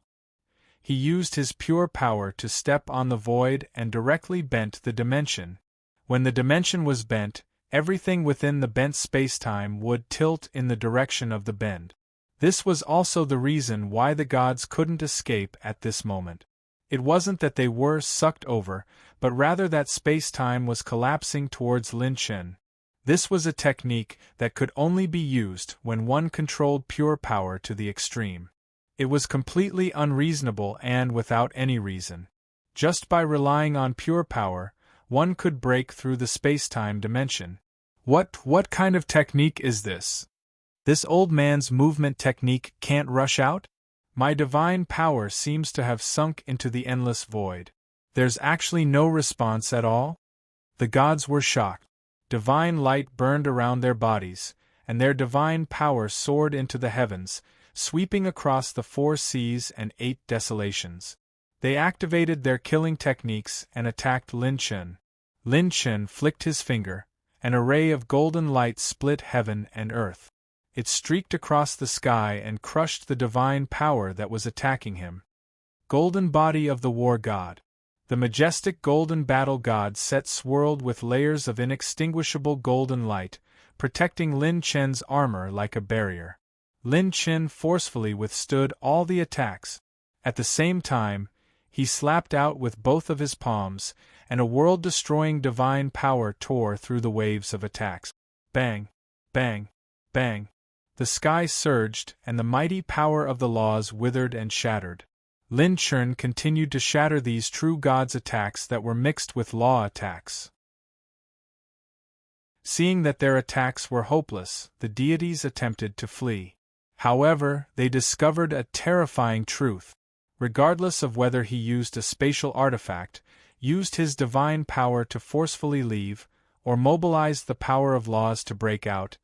He used his pure power to step on the void and directly bent the dimension. When the dimension was bent, everything within the bent spacetime would tilt in the direction of the bend. This was also the reason why the gods couldn't escape at this moment. It wasn't that they were sucked over, but rather that spacetime was collapsing towards Lin Chen. This was a technique that could only be used when one controlled pure power to the extreme. It was completely unreasonable and without any reason. Just by relying on pure power, one could break through the spacetime dimension. What kind of technique is this? This old man's movement technique can't rush out? My divine power seems to have sunk into the endless void. There's actually no response at all? The gods were shocked. Divine light burned around their bodies, and their divine power soared into the heavens, sweeping across the 4 seas and 8 desolations. They activated their killing techniques and attacked Lin Chen. Lin Chen flicked his finger. An array of golden light split heaven and earth. It streaked across the sky and crushed the divine power that was attacking him. Golden body of the war god. The majestic golden battle god set swirled with layers of inextinguishable golden light, protecting Lin Chen's armor like a barrier. Lin Chen forcefully withstood all the attacks. At the same time, he slapped out with both of his palms, and a world-destroying divine power tore through the waves of attacks. Bang! Bang! Bang! The sky surged, and the mighty power of the laws withered and shattered. Lin Chen continued to shatter these true gods' attacks that were mixed with law attacks. Seeing that their attacks were hopeless, the deities attempted to flee. However, they discovered a terrifying truth. Regardless of whether he used a spatial artifact, used his divine power to forcefully leave, or mobilized the power of laws to break out,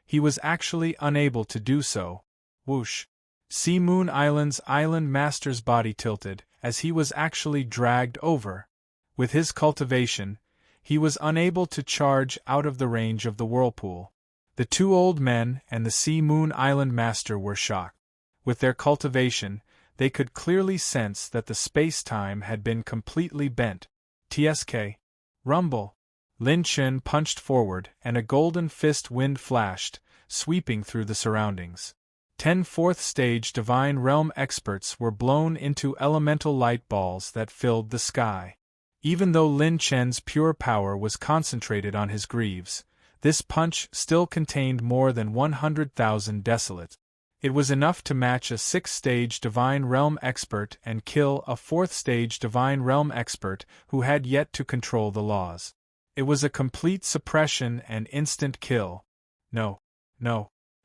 he was actually unable to do so. Whoosh! Sea Moon Island's island master's body tilted, as he was actually dragged over. With his cultivation, he was unable to charge out of the range of the whirlpool. The 2 old men and the Sea Moon Island master were shocked. With their cultivation, they could clearly sense that the space-time had been completely bent. TSK. Rumble. Lin Chen punched forward, and a golden fist wind flashed, sweeping through the surroundings. 10 4th-stage Divine Realm experts were blown into elemental light balls that filled the sky. Even though Lin Chen's pure power was concentrated on his greaves, this punch still contained more than 100,000 desolates. It was enough to match a 6th-stage Divine Realm expert and kill a 4th-stage Divine Realm expert who had yet to control the laws. It was a complete suppression and instant kill. No.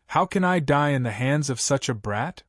How can I die in the hands of such a brat?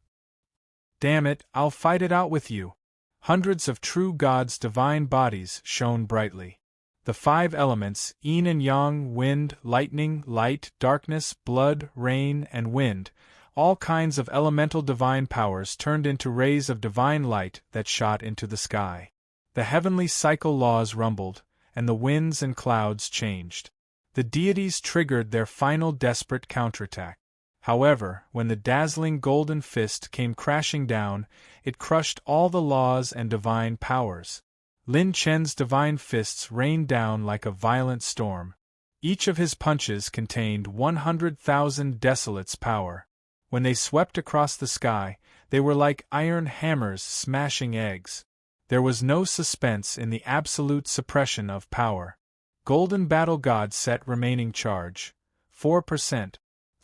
Damn it, I'll fight it out with you. Hundreds of true gods' divine bodies shone brightly. The 5 elements, yin and yang, wind, lightning, light, darkness, blood, rain, and wind, all kinds of elemental divine powers turned into rays of divine light that shot into the sky. The heavenly cycle laws rumbled, and the winds and clouds changed. The deities triggered their final desperate counterattack. However, when the dazzling golden fist came crashing down, it crushed all the laws and divine powers. Lin Chen's divine fists rained down like a violent storm. Each of his punches contained 100,000 desolates power. When they swept across the sky, they were like iron hammers smashing eggs. There was no suspense in the absolute suppression of power. Golden Battle God set remaining charge. 4%.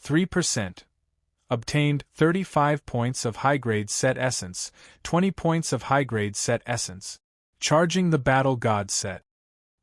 3%. Obtained 35 points of high-grade set essence, 20 points of high-grade set essence. Charging the Battle God set.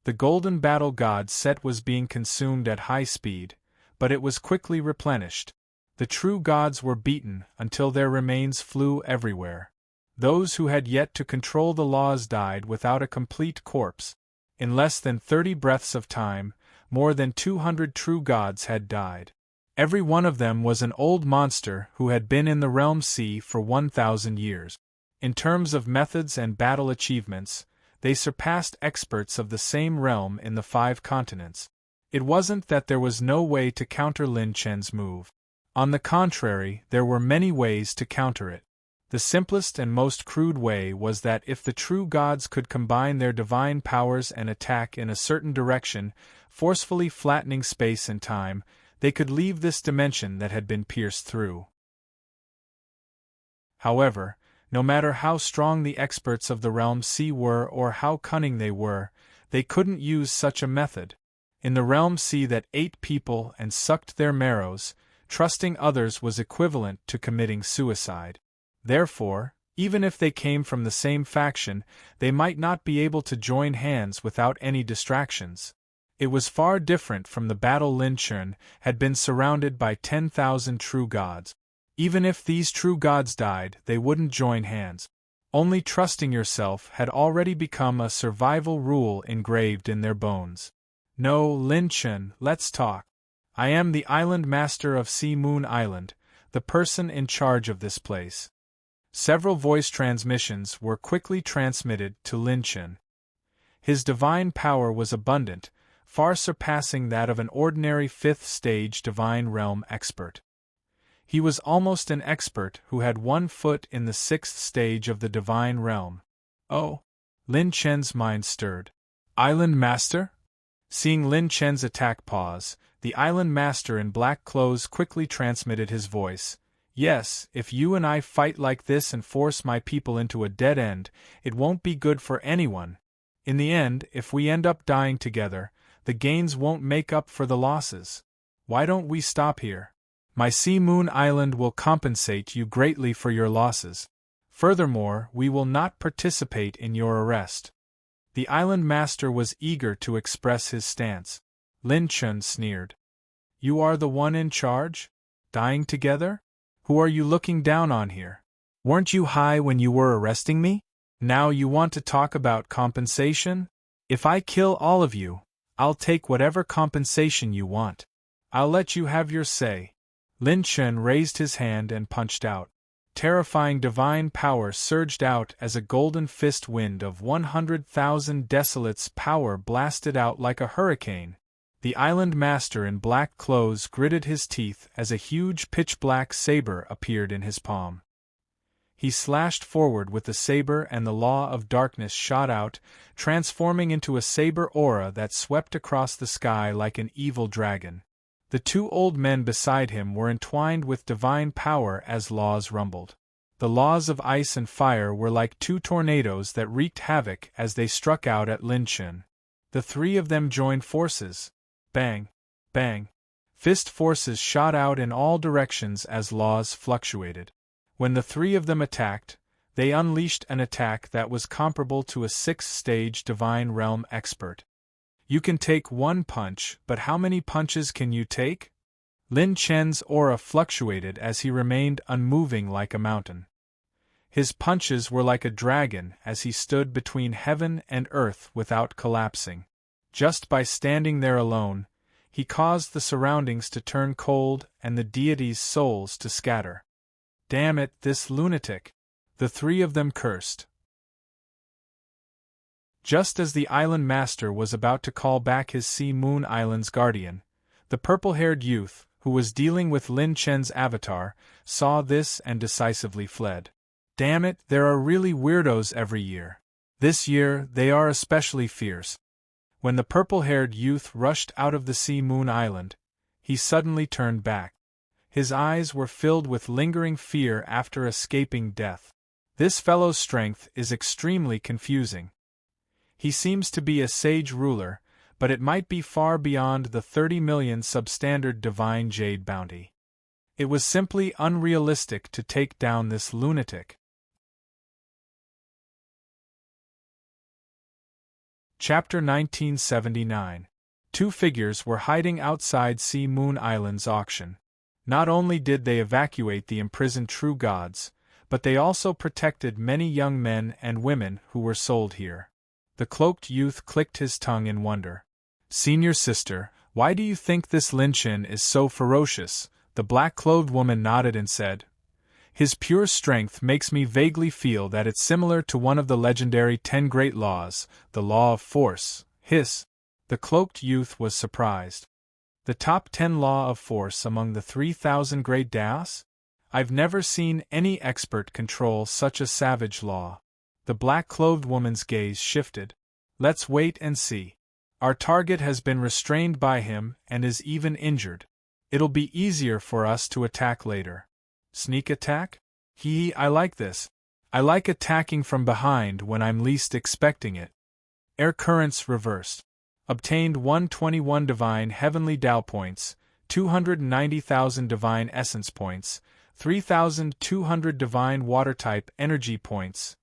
The Golden Battle God set was being consumed at high speed, but it was quickly replenished. The true gods were beaten until their remains flew everywhere. Those who had yet to control the laws died without a complete corpse. In less than 30 breaths of time, more than 200 true gods had died. Every one of them was an old monster who had been in the realm sea for 1,000 years. In terms of methods and battle achievements, they surpassed experts of the same realm in the 5 continents. It wasn't that there was no way to counter Lin Chen's move. On the contrary, there were many ways to counter it. The simplest and most crude way was that if the true gods could combine their divine powers and attack in a certain direction, forcefully flattening space and time, they could leave this dimension that had been pierced through. However, no matter how strong the experts of the realm sea were or how cunning they couldn't use such a method. In the realm sea that ate people and sucked their marrows, trusting others was equivalent to committing suicide. Therefore, even if they came from the same faction, they might not be able to join hands without any distractions. It was far different from the battle. Lin Chen had been surrounded by 10,000 true gods. Even if these true gods died, they wouldn't join hands. Only trusting yourself had already become a survival rule engraved in their bones. No, Lin Chen, let's talk. I am the island master of Sea Moon Island, the person in charge of this place. Several voice transmissions were quickly transmitted to Lin Chen. His divine power was abundant, far surpassing that of an ordinary 5th stage divine realm expert. He was almost an expert who had 1 foot in the 6th stage of the divine realm. Oh! Lin Chen's mind stirred. Island Master? Seeing Lin Chen's attack pause, the Island Master in black clothes quickly transmitted his voice. Yes, if you and I fight like this and force my people into a dead end, it won't be good for anyone. In the end, if we end up dying together, the gains won't make up for the losses. Why don't we stop here? My Sea Moon Island will compensate you greatly for your losses. Furthermore, we will not participate in your arrest. The Island Master was eager to express his stance. Lin Chen sneered. You are the one in charge? Dying together? Who are you looking down on here? Weren't you high when you were arresting me? Now you want to talk about compensation? If I kill all of you, I'll take whatever compensation you want. I'll let you have your say. Lin Chen raised his hand and punched out. Terrifying divine power surged out as a golden fist wind of 100,000 desolates power blasted out like a hurricane. The Island Master in black clothes gritted his teeth as a huge pitch-black saber appeared in his palm. He slashed forward with the saber and the Law of Darkness shot out, transforming into a saber aura that swept across the sky like an evil dragon. The 2 old men beside him were entwined with divine power as laws rumbled. The laws of ice and fire were like 2 tornadoes that wreaked havoc as they struck out at Lin Chen. The 3 of them joined forces. Bang! Bang! Fist forces shot out in all directions as laws fluctuated. When the 3 of them attacked, they unleashed an attack that was comparable to a 6th-stage divine realm expert. You can take 1 punch, but how many punches can you take? Lin Chen's aura fluctuated as he remained unmoving like a mountain. His punches were like a dragon as he stood between heaven and earth without collapsing. Just by standing there alone, he caused the surroundings to turn cold and the deities' souls to scatter. Damn it, this lunatic! The three of them cursed. Just as the island master was about to call back his Sea Moon Island's guardian, the purple-haired youth, who was dealing with Lin Chen's avatar, saw this and decisively fled. Damn it, there are really weirdos every year. This year, they are especially fierce. When the purple-haired youth rushed out of the Sea Moon Island, he suddenly turned back. His eyes were filled with lingering fear after escaping death. This fellow's strength is extremely confusing. He seems to be a sage ruler, but it might be far beyond the 30 million substandard divine jade bounty. It was simply unrealistic to take down this lunatic. Chapter 1979. Two figures were hiding outside Sea Moon Island's auction. Not only did they evacuate the imprisoned true gods, but they also protected many young men and women who were sold here. The cloaked youth clicked his tongue in wonder. Senior sister, why do you think this Lin Chen is so ferocious? The black-clothed woman nodded and said, His pure strength makes me vaguely feel that it's similar to one of the legendary 10 great laws, the law of force. Hiss! The cloaked youth was surprised. The top 10 law of force among the 3,000 great Daos? I've never seen any expert control such a savage law. The black-clothed woman's gaze shifted. Let's wait and see. Our target has been restrained by him and is even injured. It'll be easier for us to attack later. Sneak attack? I like this. I like attacking from behind when I'm least expecting it. Air currents reversed. Obtained 121 divine heavenly Tao points, 290,000 divine essence points, 3,200 divine water-type energy points.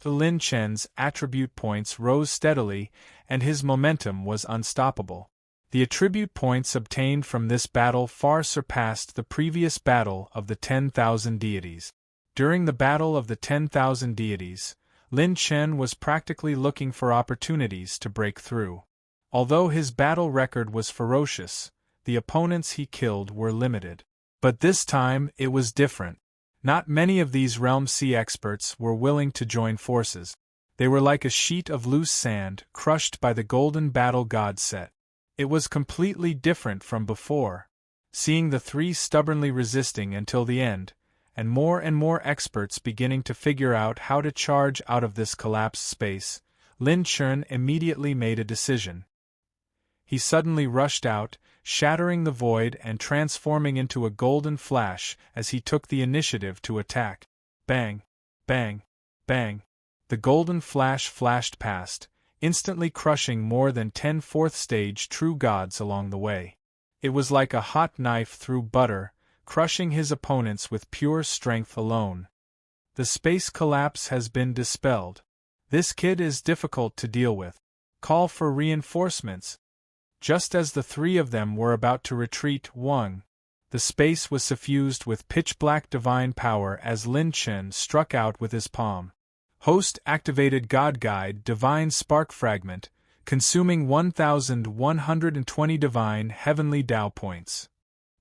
The Lin Chen's attribute points rose steadily, and his momentum was unstoppable. The attribute points obtained from this battle far surpassed the previous battle of the 10,000 deities. During the battle of the 10,000 deities, Lin Chen was practically looking for opportunities to break through. Although his battle record was ferocious, the opponents he killed were limited. But this time it was different. Not many of these Realm Sea experts were willing to join forces. They were like a sheet of loose sand crushed by the golden battle god set. It was completely different from before. Seeing the three stubbornly resisting until the end, and more experts beginning to figure out how to charge out of this collapsed space, Lin Chen immediately made a decision. He suddenly rushed out, shattering the void and transforming into a golden flash as he took the initiative to attack. Bang! Bang! Bang! The golden flash flashed past, instantly crushing more than 10 fourth-stage true gods along the way. It was like a hot knife through butter, crushing his opponents with pure strength alone. The space collapse has been dispelled. This kid is difficult to deal with. Call for reinforcements. Just as the three of them were about to retreat, the space was suffused with pitch-black divine power as Lin Chen struck out with his palm. Host activated God Guide Divine Spark Fragment, consuming 1,120 divine heavenly Tao points.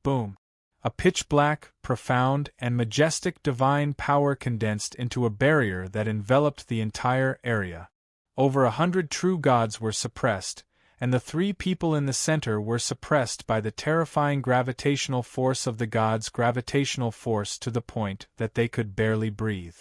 Boom! A pitch-black, profound, and majestic divine power condensed into a barrier that enveloped the entire area. Over 100 true gods were suppressed, and the three people in the center were suppressed by the terrifying gravitational force of the gods' gravitational force to the point that they could barely breathe.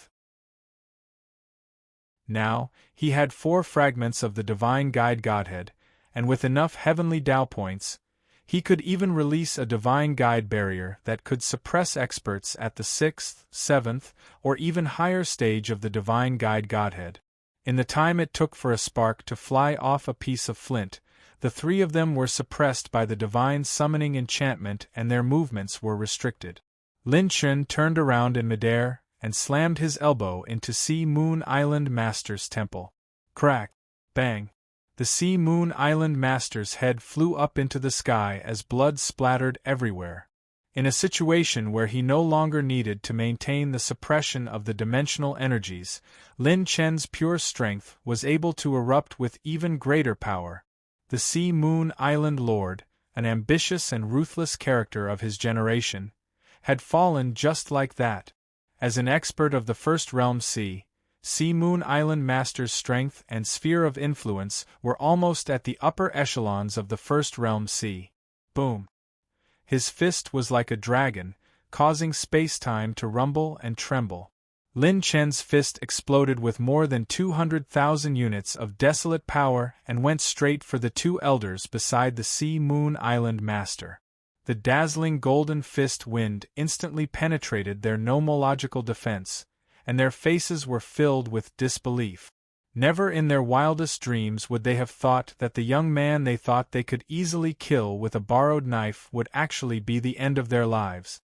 Now, he had 4 fragments of the divine guide Godhead, and with enough heavenly Tao points, he could even release a divine guide barrier that could suppress experts at the 6th, 7th, or even higher stage of the divine guide Godhead. In the time it took for a spark to fly off a piece of flint, the three of them were suppressed by the divine summoning enchantment and their movements were restricted. Lin Chen turned around in midair and slammed his elbow into Sea Moon Island Master's temple. Crack! Bang! The Sea Moon Island Master's head flew up into the sky as blood splattered everywhere. In a situation where he no longer needed to maintain the suppression of the dimensional energies, Lin Chen's pure strength was able to erupt with even greater power. The Sea Moon Island Lord, an ambitious and ruthless character of his generation, had fallen just like that. As an expert of the First Realm Sea, Sea Moon Island Master's strength and sphere of influence were almost at the upper echelons of the First Realm Sea. Boom! His fist was like a dragon, causing space-time to rumble and tremble. Lin Chen's fist exploded with more than 200,000 units of desolate power and went straight for the two elders beside the Sea Moon Island Master. The dazzling golden fist wind instantly penetrated their nomological defense, and their faces were filled with disbelief. Never in their wildest dreams would they have thought that the young man they thought they could easily kill with a borrowed knife would actually be the end of their lives.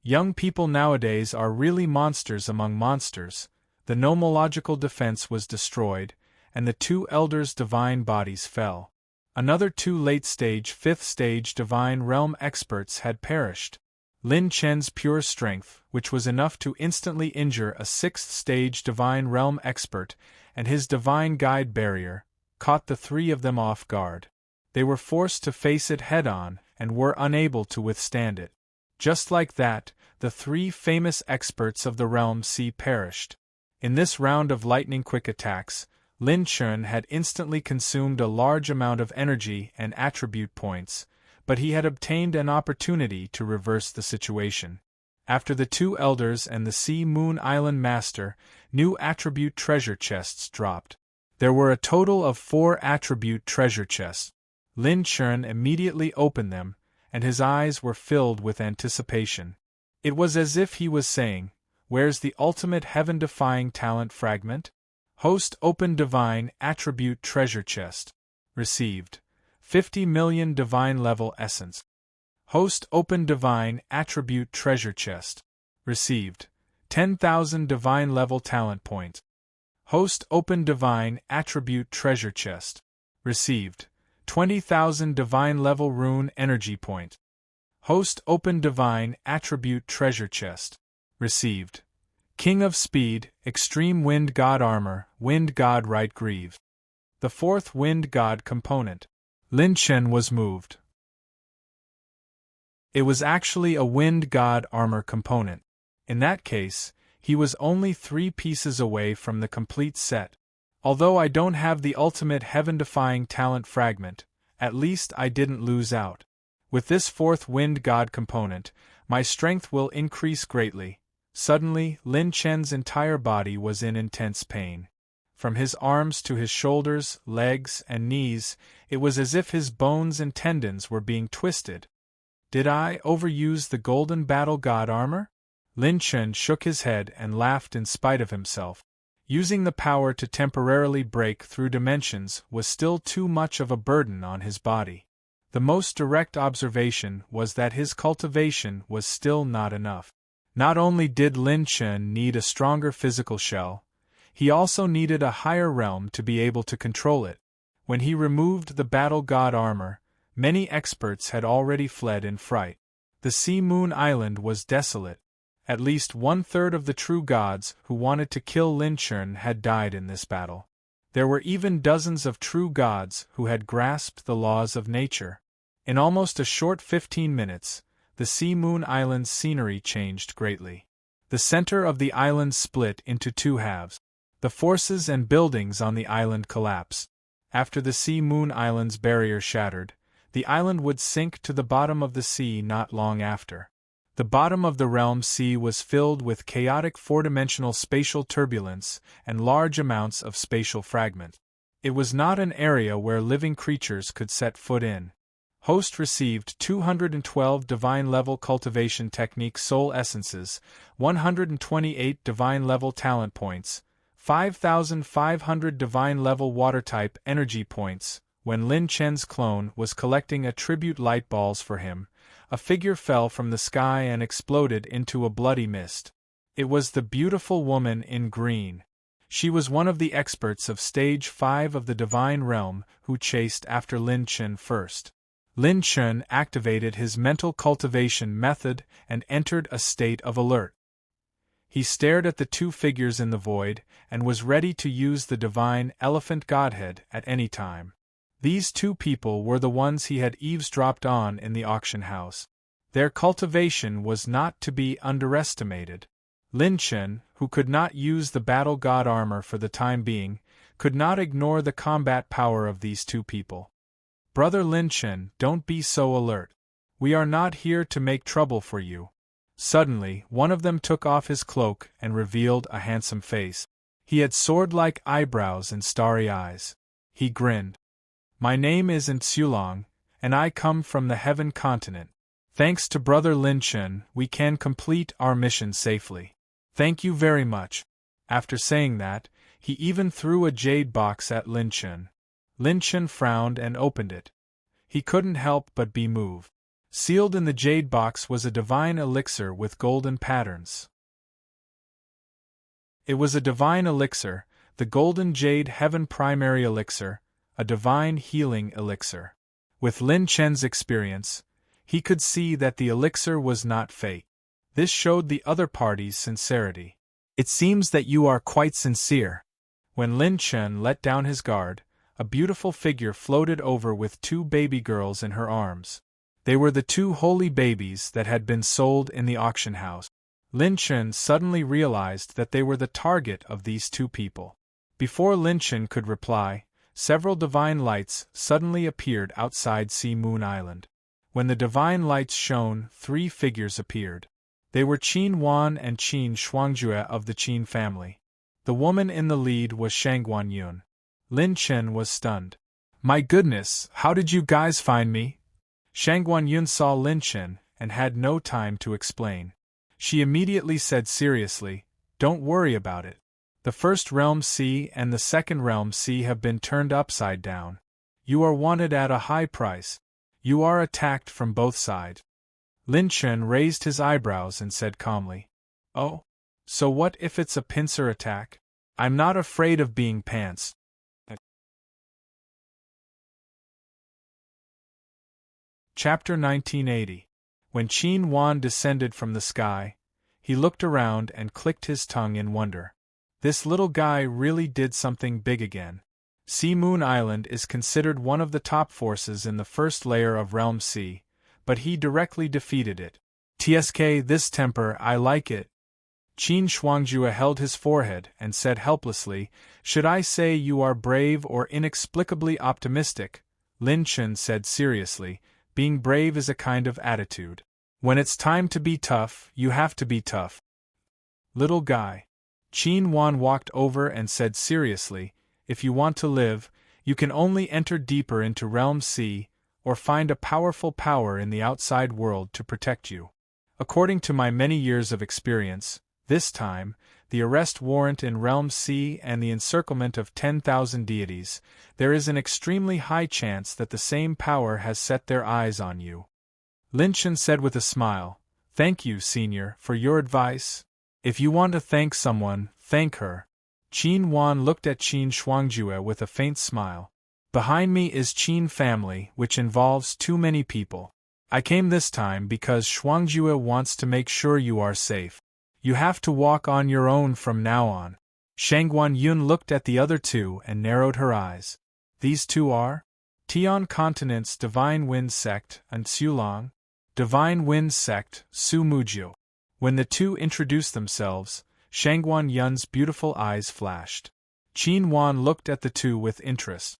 Young people nowadays are really monsters among monsters. The nomological defense was destroyed, and the two elders' divine bodies fell. Another two late-stage, fifth-stage divine realm experts had perished. Lin Chen's pure strength, which was enough to instantly injure a sixth-stage divine realm expert, and his divine guide barrier, caught the three of them off guard. They were forced to face it head-on, and were unable to withstand it. Just like that, the three famous experts of the Realm Sea perished. In this round of lightning-quick attacks, Lin Chen had instantly consumed a large amount of energy and attribute points, but he had obtained an opportunity to reverse the situation. After the two elders and the Sea Moon Island Master, new attribute treasure chests dropped. There were a total of 4 attribute treasure chests. Lin Chen immediately opened them, and his eyes were filled with anticipation. It was as if he was saying, "Where's the ultimate heaven-defying talent fragment?" Host opened Divine Attribute Treasure Chest. Received 50 million Divine Level Essence. Host opened Divine Attribute Treasure Chest. Received 10,000 Divine Level Talent Points. Host opened Divine Attribute Treasure Chest. Received 20,000 Divine Level Rune Energy Point. Host opened Divine Attribute Treasure Chest. Received King of Speed, Extreme Wind God Armor, Wind God Right Greave. The fourth Wind God component. Lin Chen was moved. It was actually a Wind God armor component. In that case, he was only 3 pieces away from the complete set. Although I don't have the ultimate heaven-defying talent fragment, at least I didn't lose out. With this fourth Wind God component, my strength will increase greatly. Suddenly, Lin Chen's entire body was in intense pain. From his arms to his shoulders, legs, and knees, it was as if his bones and tendons were being twisted. Did I overuse the Golden Battle God armor? Lin Chen shook his head and laughed in spite of himself. Using the power to temporarily break through dimensions was still too much of a burden on his body. The most direct observation was that his cultivation was still not enough. Not only did Lin Chen need a stronger physical shell, he also needed a higher realm to be able to control it. When he removed the Battle God armor, many experts had already fled in fright. The Sea Moon Island was desolate. At least 1/3 of the true gods who wanted to kill Lin Chen had died in this battle. There were even dozens of true gods who had grasped the laws of nature. In almost a short 15 minutes, the Sea Moon Island's scenery changed greatly. The center of the island split into 2 halves. The forces and buildings on the island collapsed. After the Sea Moon Island's barrier shattered, the island would sink to the bottom of the sea not long after. The bottom of the Realm Sea was filled with chaotic 4-dimensional spatial turbulence and large amounts of spatial fragment. It was not an area where living creatures could set foot in. Host received 212 Divine Level Cultivation Technique Soul Essences, 128 Divine Level Talent Points, 5,500 Divine Level Water-type Energy Points. When Lin Chen's clone was collecting attribute light balls for him, a figure fell from the sky and exploded into a bloody mist. It was the beautiful woman in green. She was one of the experts of Stage 5 of the Divine Realm who chased after Lin Chen first. Lin Chen activated his mental cultivation method and entered a state of alert. He stared at the 2 figures in the void and was ready to use the Divine Elephant Godhead at any time. These two people were the ones he had eavesdropped on in the auction house. Their cultivation was not to be underestimated. Lin Chen, who could not use the battle god armor for the time being, could not ignore the combat power of these two people. Brother Lin Chen, don't be so alert. We are not here to make trouble for you. Suddenly, one of them took off his cloak and revealed a handsome face. He had sword-like eyebrows and starry eyes. He grinned. My name is Xulong, and I come from the Heaven Continent. Thanks to Brother Lin Chen, we can complete our mission safely. Thank you very much. After saying that, he even threw a jade box at Lin Chen. Lin Chen frowned and opened it. He couldn't help but be moved. Sealed in the jade box was a divine elixir with golden patterns. It was a divine elixir, the Golden Jade Heaven Primary Elixir, a divine healing elixir. With Lin Chen's experience, he could see that the elixir was not fake. This showed the other party's sincerity. It seems that you are quite sincere. When Lin Chen let down his guard, a beautiful figure floated over with two baby girls in her arms. They were the two holy babies that had been sold in the auction house. Lin Chen suddenly realized that they were the target of these two people. Before Lin Chen could reply, several divine lights suddenly appeared outside Sea Moon Island. When the divine lights shone, three figures appeared. They were Qin Wan and Qin Shuangjue of the Qin family. The woman in the lead was Shangguan Yun. Lin Chen was stunned. My goodness, how did you guys find me? Shangguan Yun saw Lin Chen and had no time to explain. She immediately said seriously, don't worry about it. The first realm C and the second realm C have been turned upside down. You are wanted at a high price. You are attacked from both sides. Lin Chen raised his eyebrows and said calmly, oh? So what if it's a pincer attack? I'm not afraid of being pantsed. Chapter 1980. When Qin Wan descended from the sky, he looked around and clicked his tongue in wonder. This little guy really did something big again. Sea Moon Island is considered one of the top forces in the first layer of Realm C, but he directly defeated it. TSK, this temper, I like it. Qin Shuangjue held his forehead and said helplessly, should I say you are brave or inexplicably optimistic? Lin Chen said seriously, being brave is a kind of attitude. When it's time to be tough, you have to be tough. Little guy. Qin Wan walked over and said seriously, if you want to live, you can only enter deeper into Realm C, or find a powerful power in the outside world to protect you. According to my many years of experience, this time, the arrest warrant in Realm C and the encirclement of 10,000 deities, there is an extremely high chance that the same power has set their eyes on you. Lin Chen said with a smile, thank you, Senior, for your advice. If you want to thank someone, thank her. Qin Wan looked at Qin Shuangjue with a faint smile. Behind me is Qin family, which involves too many people. I came this time because Shuangjue wants to make sure you are safe. You have to walk on your own from now on. Shangguan Yun looked at the other two and narrowed her eyes. These two are? Tian Continent's Divine Wind Sect and Xulong, Divine Wind Sect, Su Mujiu. When the two introduced themselves, Shangguan Yun's beautiful eyes flashed. Qin Wan looked at the two with interest.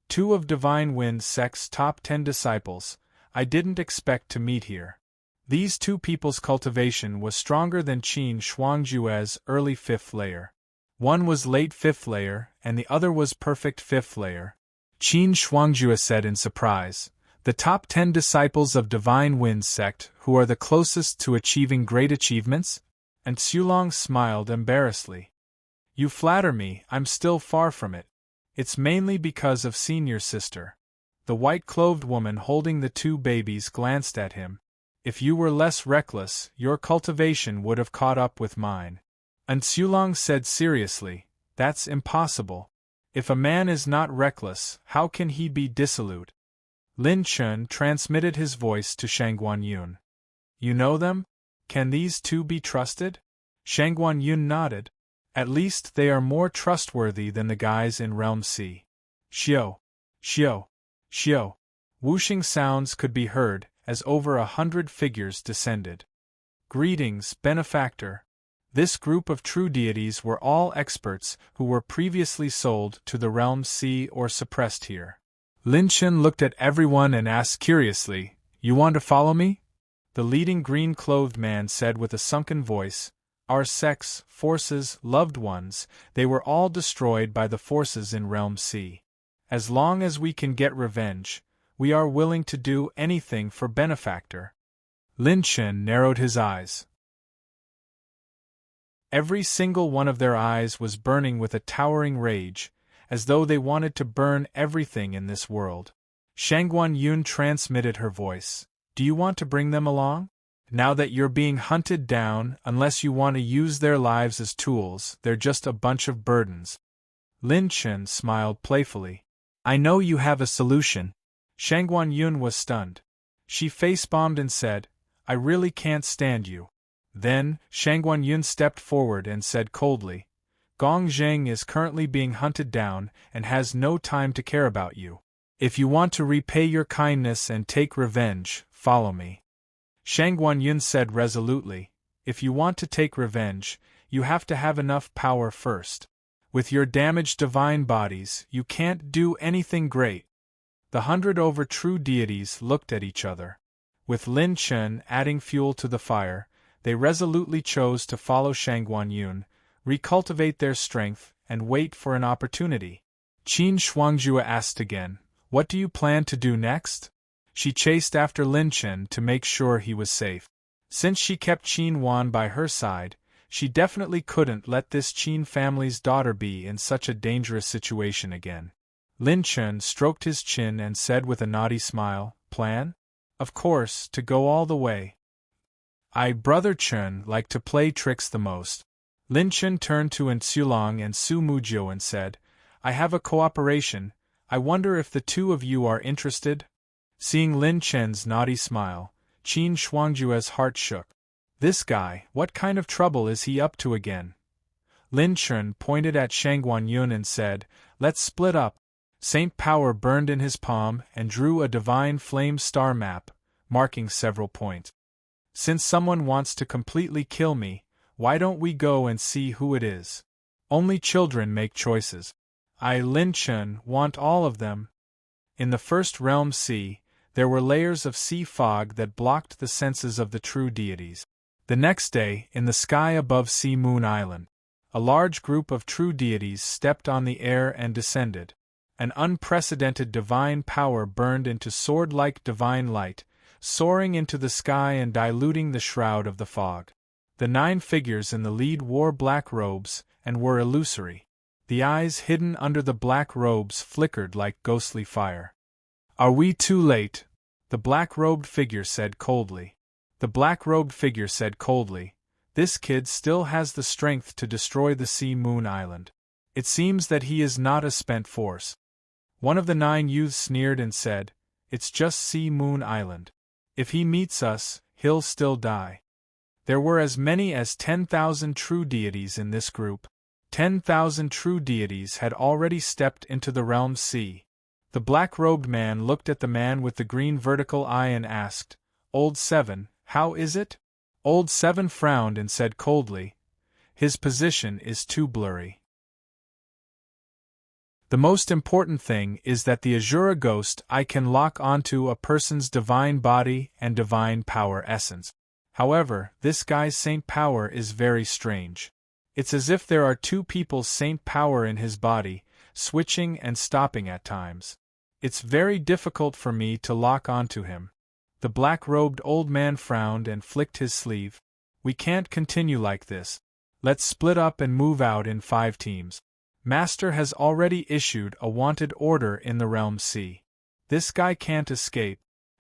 Two of Divine Wind Sect's top 10 disciples, I didn't expect to meet here. These two people's cultivation was stronger than Qin Shuangjue's early 5th layer. One was late 5th layer, and the other was perfect 5th layer. Qin Shuangjue said in surprise, the top 10 disciples of Divine Wind Sect who are the closest to achieving great achievements? And Xulong smiled embarrassedly. You flatter me, I'm still far from it. It's mainly because of Senior Sister. The white-clothed woman holding the two babies glanced at him. If you were less reckless, your cultivation would have caught up with mine. And Xulong said seriously, that's impossible. If a man is not reckless, how can he be dissolute? Lin Chen transmitted his voice to Shangguan Yun. You know them? Can these two be trusted? Shangguan Yun nodded. At least they are more trustworthy than the guys in Realm C. Xiao. Xiao, xiao. Whooshing sounds could be heard as over 100 figures descended. Greetings, benefactor. This group of true deities were all experts who were previously sold to the realm C or suppressed here. Lin Chen looked at everyone and asked curiously, "You want to follow me?" The leading green-clothed man said with a sunken voice, "Our sex, forces, loved ones, they were all destroyed by the forces in Realm C. As long as we can get revenge, we are willing to do anything for benefactor." Lin Chen narrowed his eyes. Every single one of their eyes was burning with a towering rage, as though they wanted to burn everything in this world. Shangguan Yun transmitted her voice. "Do you want to bring them along? Now that you're being hunted down, unless you want to use their lives as tools, they're just a bunch of burdens." Lin Chen smiled playfully. "I know you have a solution." Shangguan Yun was stunned. She face-bombed and said, "I really can't stand you." Then, Shangguan Yun stepped forward and said coldly, "Gong Zheng is currently being hunted down and has no time to care about you. If you want to repay your kindness and take revenge, follow me." Shangguan Yun said resolutely, "If you want to take revenge, you have to have enough power first. With your damaged divine bodies, you can't do anything great." The 100 over true deities looked at each other. With Lin Chen adding fuel to the fire, they resolutely chose to follow Shangguan Yun, recultivate their strength, and wait for an opportunity. Qin Shuangjue asked again, "What do you plan to do next?" She chased after Lin Chen to make sure he was safe. Since she kept Qin Wan by her side, she definitely couldn't let this Qin family's daughter be in such a dangerous situation again. Lin Chen stroked his chin and said with a naughty smile, "Plan? Of course, to go all the way. Brother Chen, like to play tricks the most." Lin Chen turned to An Xulong and Su Mujiu and said, "I have a cooperation. I wonder if the two of you are interested?" Seeing Lin Chen's naughty smile, Qin Shuangjue's heart shook. This guy, what kind of trouble is he up to again? Lin Chen pointed at Shangguan Yun and said, "Let's split up." Saint Power burned in his palm and drew a divine flame star map, marking several points. "Since someone wants to completely kill me, why don't we go and see who it is? Only children make choices. Lin Chen, want all of them." In the first realm sea, there were layers of sea fog that blocked the senses of the true deities. The next day, in the sky above Sea Moon Island, a large group of true deities stepped on the air and descended. An unprecedented divine power burned into sword-like divine light, soaring into the sky and diluting the shroud of the fog. The 9 figures in the lead wore black robes and were illusory. The eyes hidden under the black robes flickered like ghostly fire. "Are we too late?" the black-robed figure said coldly. The black-robed figure said coldly, "This kid still has the strength to destroy the Sea Moon Island. It seems that he is not a spent force." One of the 9 youths sneered and said, "It's just Sea Moon Island. If he meets us, he'll still die." There were as many as 10,000 true deities in this group. 10,000 true deities had already stepped into the realm sea. The black-robed man looked at the man with the green vertical eye and asked, "Old Seven, how is it?" Old Seven frowned and said coldly, "His position is too blurry. The most important thing is that the Azura Ghost I can lock onto a person's divine body and divine power essence. However, this guy's saint power is very strange. It's as if there are 2 people's saint power in his body, switching and stopping at times. It's very difficult for me to lock onto him." The black-robed old man frowned and flicked his sleeve. "We can't continue like this. Let's split up and move out in 5 teams. Master has already issued a wanted order in the Realm Sea. This guy can't escape.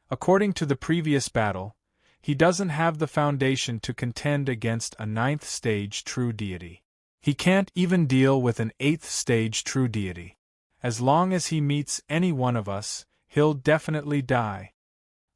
According to the previous battle, he doesn't have the foundation to contend against a 9th stage true deity. He can't even deal with an 8th stage true deity. As long as he meets any one of us, he'll definitely die."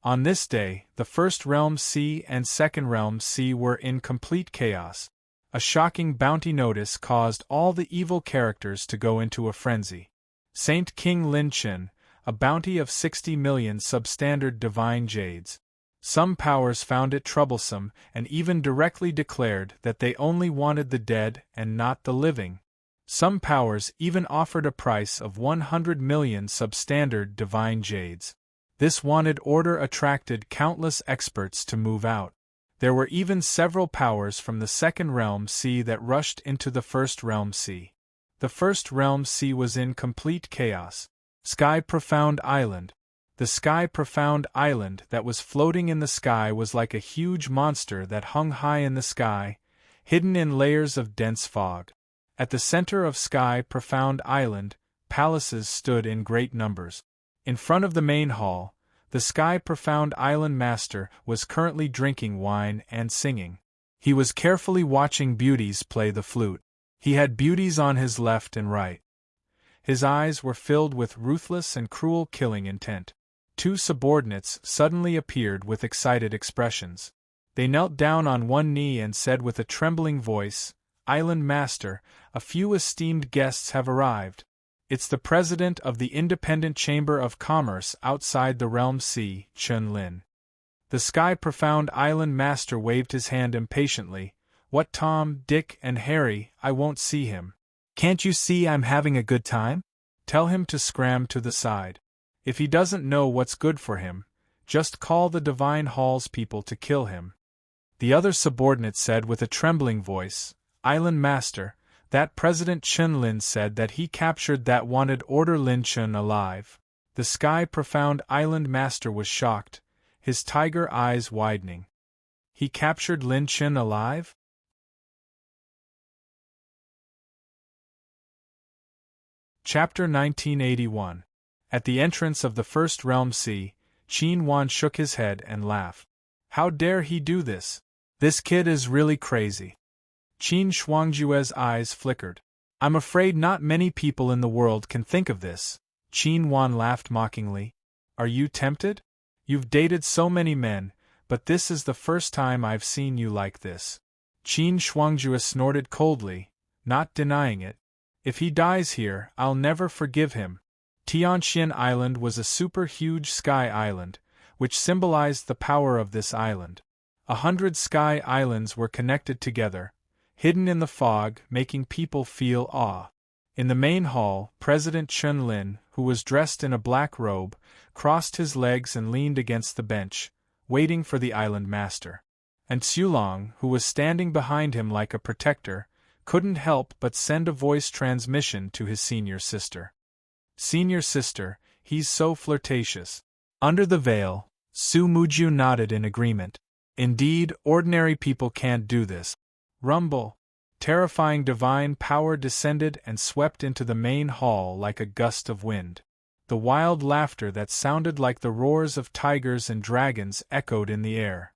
On this day, the first Realm Sea and second Realm Sea were in complete chaos. A shocking bounty notice caused all the evil characters to go into a frenzy. Saint King Lin Chen, a bounty of 60 million substandard divine jades. Some powers found it troublesome and even directly declared that they only wanted the dead and not the living. Some powers even offered a price of 100 million substandard divine jades. This wanted order attracted countless experts to move out. There were even several powers from the Second Realm Sea that rushed into the First Realm Sea. The First Realm Sea was in complete chaos. Sky Profound Island. The Sky Profound Island that was floating in the sky was like a huge monster that hung high in the sky, hidden in layers of dense fog. At the center of Sky Profound Island, palaces stood in great numbers. In front of the main hall, the Sky Profound Island Master was currently drinking wine and singing. He was carefully watching beauties play the flute. He had beauties on his left and right. His eyes were filled with ruthless and cruel killing intent. Two subordinates suddenly appeared with excited expressions. They knelt down on one knee and said with a trembling voice, "Island Master, a few esteemed guests have arrived. It's the president of the Independent Chamber of Commerce outside the Realm Sea, Chun Lin." The Sky Profound Island Master waved his hand impatiently. "What, Tom, Dick, and Harry? I won't see him. Can't you see I'm having a good time? Tell him to scram to the side. If he doesn't know what's good for him, just call the Divine Hall's people to kill him." The other subordinate said with a trembling voice, "Island Master, that President Chun Lin said that he captured that wanted Order Lin Chun alive." The Sky Profound Island Master was shocked, his tiger eyes widening. He captured Lin Chun alive? Chapter 1981. At the entrance of the First Realm Sea, Qin Wan shook his head and laughed. "How dare he do this? This kid is really crazy." Qin Shuangjue's eyes flickered. "I'm afraid not many people in the world can think of this." Qin Wan laughed mockingly. "Are you tempted? You've dated so many men, but this is the first time I've seen you like this." Qin Shuangjue snorted coldly, not denying it. "If he dies here, I'll never forgive him." Tianxian Island was a super-huge sky island, which symbolized the power of this island. 100 sky islands were connected together, hidden in the fog, making people feel awe. In the main hall, President Chun Lin, who was dressed in a black robe, crossed his legs and leaned against the bench, waiting for the island master. And Xulong, who was standing behind him like a protector, couldn't help but send a voice transmission to his senior sister. "Senior sister, he's so flirtatious." Under the veil, Su Muju nodded in agreement. "Indeed, ordinary people can't do this." Rumble. Terrifying divine power descended and swept into the main hall like a gust of wind. The wild laughter that sounded like the roars of tigers and dragons echoed in the air.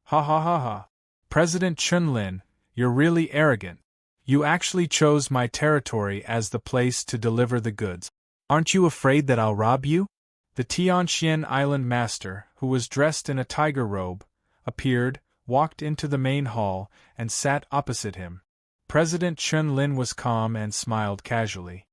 "Ha ha ha ha. President Chun Lin, you're really arrogant. You actually chose my territory as the place to deliver the goods. Aren't you afraid that I'll rob you?" The Tianxian Island Master, who was dressed in a tiger robe, appeared, walked into the main hall, and sat opposite him. President Chun Lin was calm and smiled casually.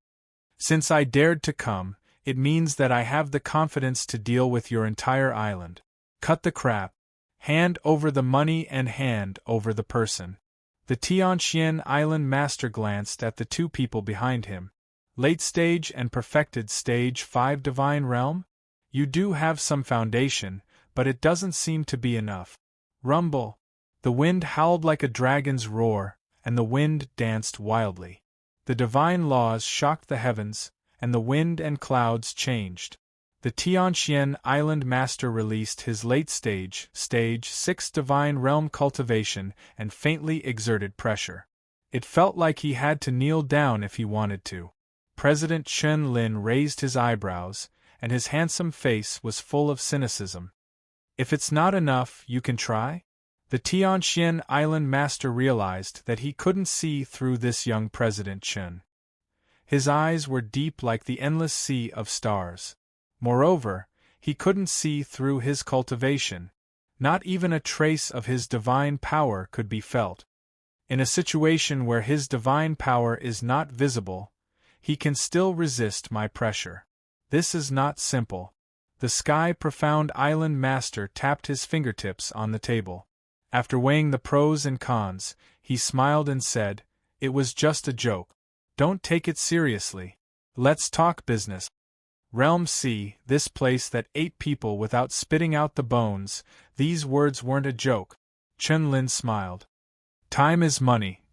"Since I dared to come, it means that I have the confidence to deal with your entire island. Cut the crap. Hand over the money and hand over the person." The Tianxian Island Master glanced at the two people behind him. "Late stage and perfected stage 5 divine realm? You do have some foundation, but it doesn't seem to be enough." Rumble. The wind howled like a dragon's roar, and the wind danced wildly. The divine laws shocked the heavens, and the wind and clouds changed. The Tianxian Island Master released his late stage 6 divine realm cultivation and faintly exerted pressure. It felt like he had to kneel down if he wanted to. President Chun Lin raised his eyebrows, and his handsome face was full of cynicism. "If it's not enough, you can try?" The Tianxian Island Master realized that he couldn't see through this young President Chun. His eyes were deep like the endless sea of stars. Moreover, he couldn't see through his cultivation. Not even a trace of his divine power could be felt. In a situation where his divine power is not visible, he can still resist my pressure. This is not simple. The Sky Profound Island Master tapped his fingertips on the table. After weighing the pros and cons, he smiled and said, "It was just a joke. Don't take it seriously. Let's talk business. Realm C, this place that ate people without spitting out the bones, these words weren't a joke." Chun-Lin smiled. "Time is money."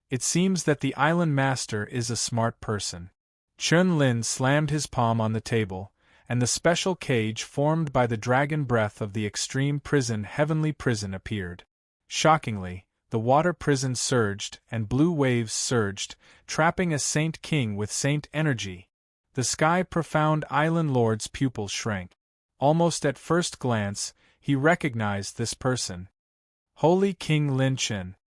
It seems that the island master is a smart person. Chun-Lin slammed his palm on the table, and the special cage formed by the dragon breath of the extreme prison heavenly prison appeared. Shockingly, the water prison surged and blue waves surged, trapping a Saint King with Saint energy. The Sky Profound Island Lord's pupils shrank. Almost at first glance, he recognized this person. Holy King Lin Chen.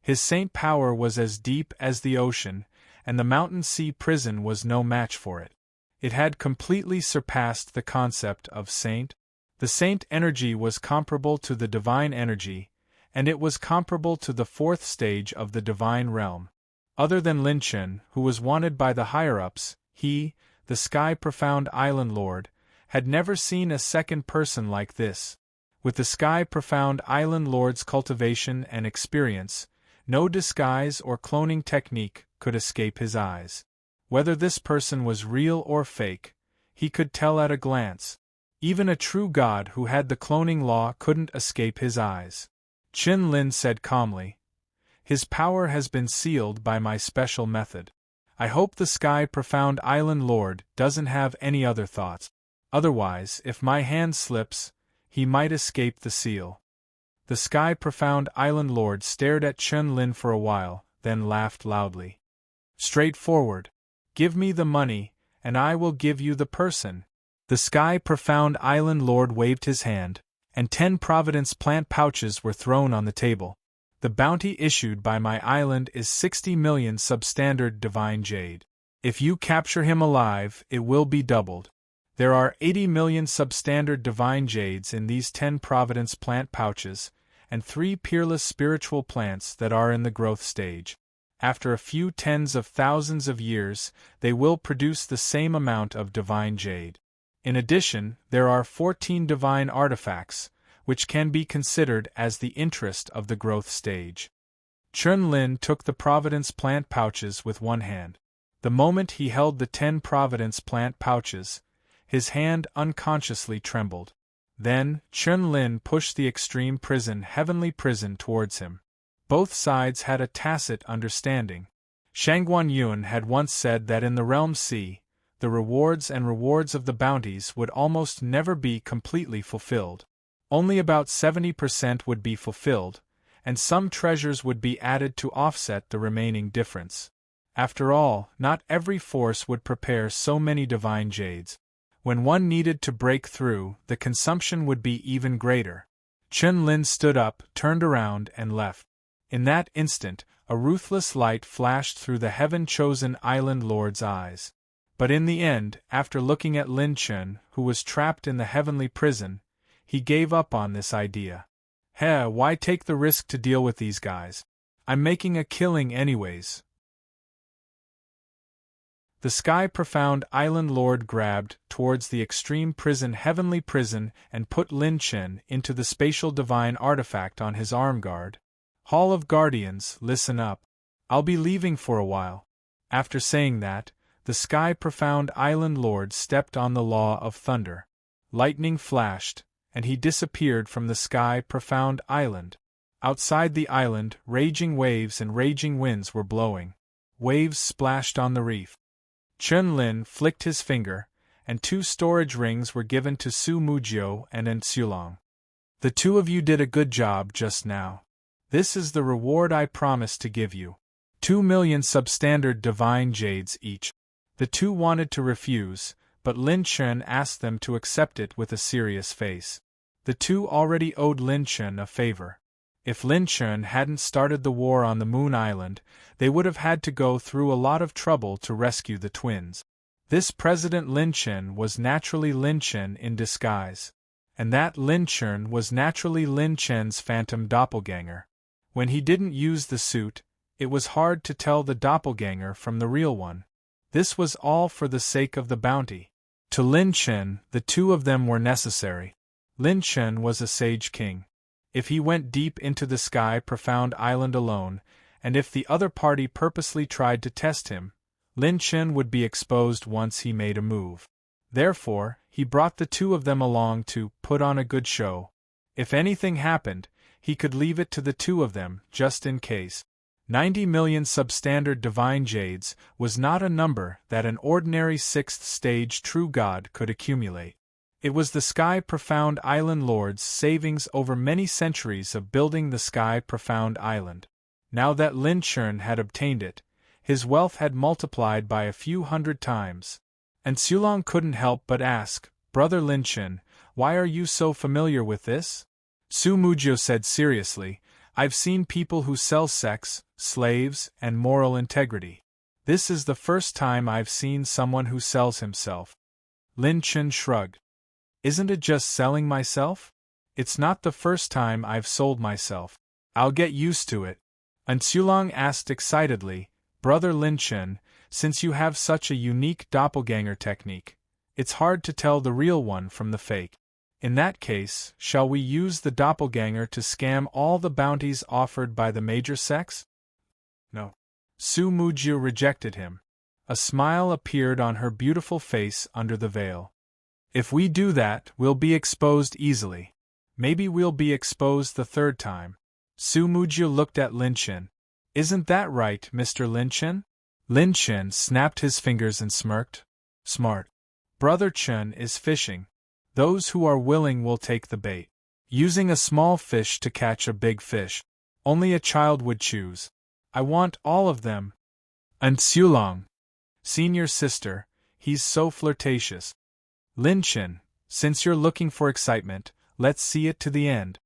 His saint power was as deep as the ocean, and the Mountain Sea prison was no match for it. It had completely surpassed the concept of saint. The saint energy was comparable to the divine energy, and it was comparable to the fourth stage of the divine realm. Other than Lin Chen, who was wanted by the higher-ups, he, the Sky Profound Island Lord, had never seen a second person like this. With the Sky Profound Island Lord's cultivation and experience, no disguise or cloning technique could escape his eyes. Whether this person was real or fake, he could tell at a glance. Even a true god who had the cloning law couldn't escape his eyes. Chun-Lin said calmly, "His power has been sealed by my special method. I hope the Sky Profound Island Lord doesn't have any other thoughts. Otherwise, if my hand slips, he might escape the seal." The Sky Profound Island Lord stared at Chun-Lin for a while, then laughed loudly. "Straightforward. Give me the money, and I will give you the person." The Sky Profound Island Lord waved his hand, and 10 Providence plant pouches were thrown on the table. "The bounty issued by my island is 60 million substandard divine jade. If you capture him alive, it will be doubled. There are 80 million substandard divine jades in these 10 Providence plant pouches, and 3 peerless spiritual plants that are in the growth stage. After a few tens of thousands of years, they will produce the same amount of divine jade. In addition, there are 14 divine artifacts, which can be considered as the interest of the growth stage." Chun-Lin took the Providence plant pouches with one hand. The moment he held the 10 Providence plant pouches, his hand unconsciously trembled. Then, Chun-Lin pushed the extreme prison heavenly prison towards him. Both sides had a tacit understanding. Shangguan Yun had once said that in the Realm C, the rewards of the bounties would almost never be completely fulfilled. Only about 70% would be fulfilled, and some treasures would be added to offset the remaining difference. After all, not every force would prepare so many divine jades. When one needed to break through, the consumption would be even greater. Chun-Lin stood up, turned around, and left. In that instant, a ruthless light flashed through the heaven-chosen Island Lord's eyes. But in the end, after looking at Lin Chen, who was trapped in the heavenly prison, he gave up on this idea. Why take the risk to deal with these guys? I'm making a killing anyways." The Sky Profound Island Lord grabbed towards the extreme prison heavenly prison and put Lin Chen into the spatial divine artifact on his arm guard. "Hall of Guardians, listen up. I'll be leaving for a while." After saying that, the Sky Profound Island Lord stepped on the law of thunder. Lightning flashed, and he disappeared from the Sky Profound Island. Outside the island, raging waves and raging winds were blowing. Waves splashed on the reef. Chun-Lin flicked his finger, and 2 storage rings were given to Su Mujio and Ensulong. "The 2 of you did a good job just now. This is the reward I promised to give you. 2 million substandard divine jades each." The 2 wanted to refuse, but Lin Chen asked them to accept it with a serious face. The 2 already owed Lin Chen a favor. If Lin Chen hadn't started the war on the Moon Island, they would have had to go through a lot of trouble to rescue the twins. This President Lin Chen was naturally Lin Chen in disguise. And that Lin Chen was naturally Lin Chen's phantom doppelganger. When he didn't use the suit, it was hard to tell the doppelganger from the real one. This was all for the sake of the bounty. To Lin Chen, the two of them were necessary. Lin Chen was a sage king. If he went deep into the sky-profound island alone, and if the other party purposely tried to test him, Lin Chen would be exposed once he made a move. Therefore, he brought the two of them along to put on a good show. If anything happened, he could leave it to the two of them, just in case. 90 million substandard divine jades was not a number that an ordinary sixth-stage true god could accumulate. It was the sky-profound island lord's savings over many centuries of building the sky-profound island. Now that Lin Chen had obtained it, his wealth had multiplied by a few hundred times. And Xulong couldn't help but ask, "Brother Lin Chen, why are you so familiar with this?" Su Mujio said seriously, "I've seen people who sell sex, slaves, and moral integrity. This is the first time I've seen someone who sells himself." Lin Chen shrugged. "Isn't it just selling myself? It's not the first time I've sold myself. I'll get used to it." And Xulong asked excitedly, "Brother Lin Chen, since you have such a unique doppelganger technique, it's hard to tell the real one from the fake. In that case, shall we use the doppelganger to scam all the bounties offered by the major sects?" "No." Su Mujio rejected him. A smile appeared on her beautiful face under the veil. "If we do that, we'll be exposed easily. Maybe we'll be exposed the third time." Su Mujio looked at Lin Chen. "Isn't that right, Mr. Lin Chen?" Lin Chen snapped his fingers and smirked. "Smart. Brother Chen is fishing. Those who are willing will take the bait. Using a small fish to catch a big fish. Only a child would choose. I want all of them." "And Xulong, senior sister, he's so flirtatious." "Lin Chen, since you're looking for excitement, let's see it to the end."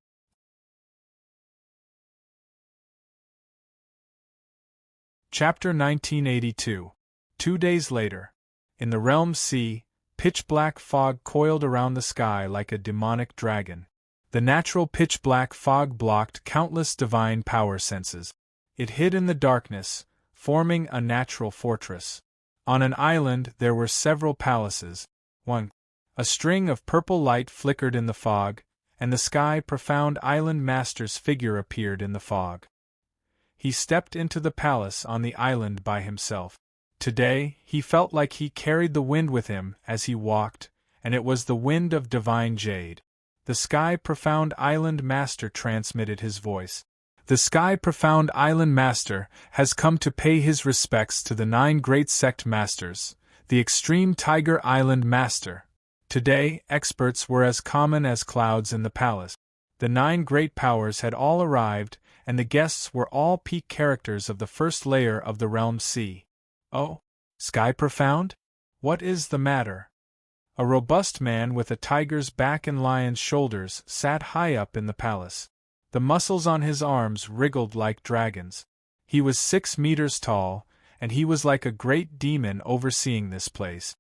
Chapter 1982. 2 days later. In the realm sea, pitch-black fog coiled around the sky like a demonic dragon. The natural pitch-black fog blocked countless divine power senses. It hid in the darkness, forming a natural fortress. On an island there were several palaces. 1. A string of purple light flickered in the fog, and the sky-profound island master's figure appeared in the fog. He stepped into the palace on the island by himself. Today, he felt like he carried the wind with him as he walked, and it was the wind of divine jade. The sky-profound island master transmitted his voice. "The sky-profound island master has come to pay his respects to the 9 great sect masters, the extreme Tiger Island master." Today, experts were as common as clouds in the palace. The 9 great powers had all arrived, and the guests were all peak characters of the first layer of the realm sea. "Oh, Sky Profound? What is the matter?" A robust man with a tiger's back and lion's shoulders sat high up in the palace. The muscles on his arms wriggled like dragons. He was 6 meters tall, and he was like a great demon overseeing this place.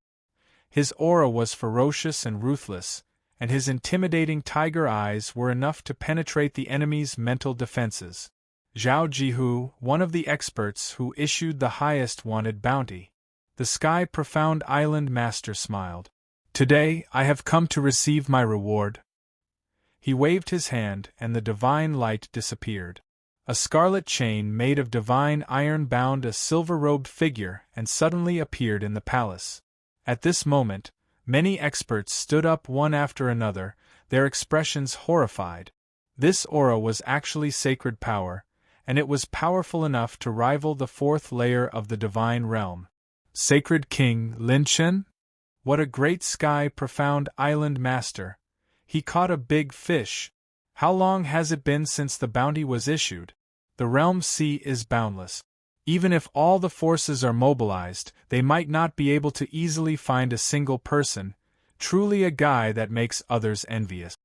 His aura was ferocious and ruthless, and his intimidating tiger eyes were enough to penetrate the enemy's mental defenses. Zhao Jihu, one of the experts who issued the highest wanted bounty. The sky-profound island master smiled. "Today, I have come to receive my reward." He waved his hand, and the divine light disappeared. A scarlet chain made of divine iron bound a silver-robed figure and suddenly appeared in the palace. At this moment, many experts stood up one after another, their expressions horrified. This aura was actually sacred power, and it was powerful enough to rival the 4th layer of the divine realm. Sacred King Lin Chen? What a great sky-profound island master! He caught a big fish. How long has it been since the bounty was issued? The realm sea is boundless. Even if all the forces are mobilized, they might not be able to easily find a single person, truly a guy that makes others envious.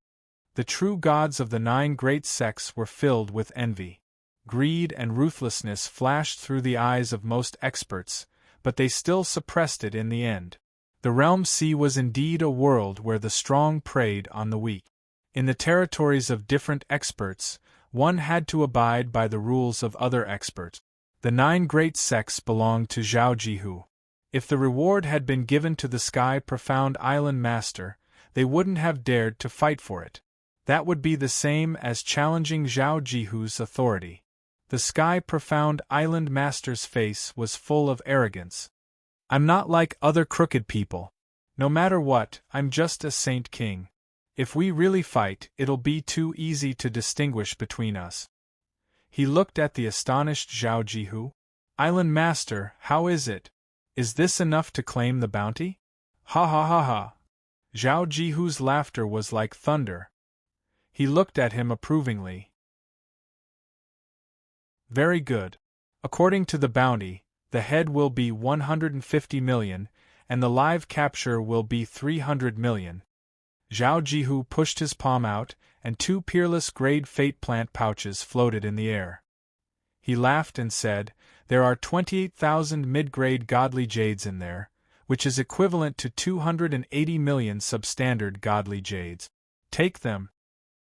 The true gods of the 9 great sects were filled with envy. Greed and ruthlessness flashed through the eyes of most experts, but they still suppressed it in the end. The realm sea was indeed a world where the strong preyed on the weak. In the territories of different experts, one had to abide by the rules of other experts. The 9 great sects belonged to Zhao Jihu. If the reward had been given to the sky-profound island master, they wouldn't have dared to fight for it. That would be the same as challenging Zhao Jihu's authority. The sky-profound island master's face was full of arrogance. I'm not like other crooked people. No matter what, I'm just a saint king. If we really fight, it'll be too easy to distinguish between us. He looked at the astonished Zhao Jihu. Island master, how is it? Is this enough to claim the bounty? Ha ha ha ha. Zhao Jihu's laughter was like thunder. He looked at him approvingly. Very good. According to the bounty, the head will be 150 million, and the live capture will be 300 million. Zhao Jihu pushed his palm out, and 2 peerless grade fate plant pouches floated in the air. He laughed and said, "There are 28,000 mid-grade godly jades in there, which is equivalent to 280 million substandard godly jades. Take them."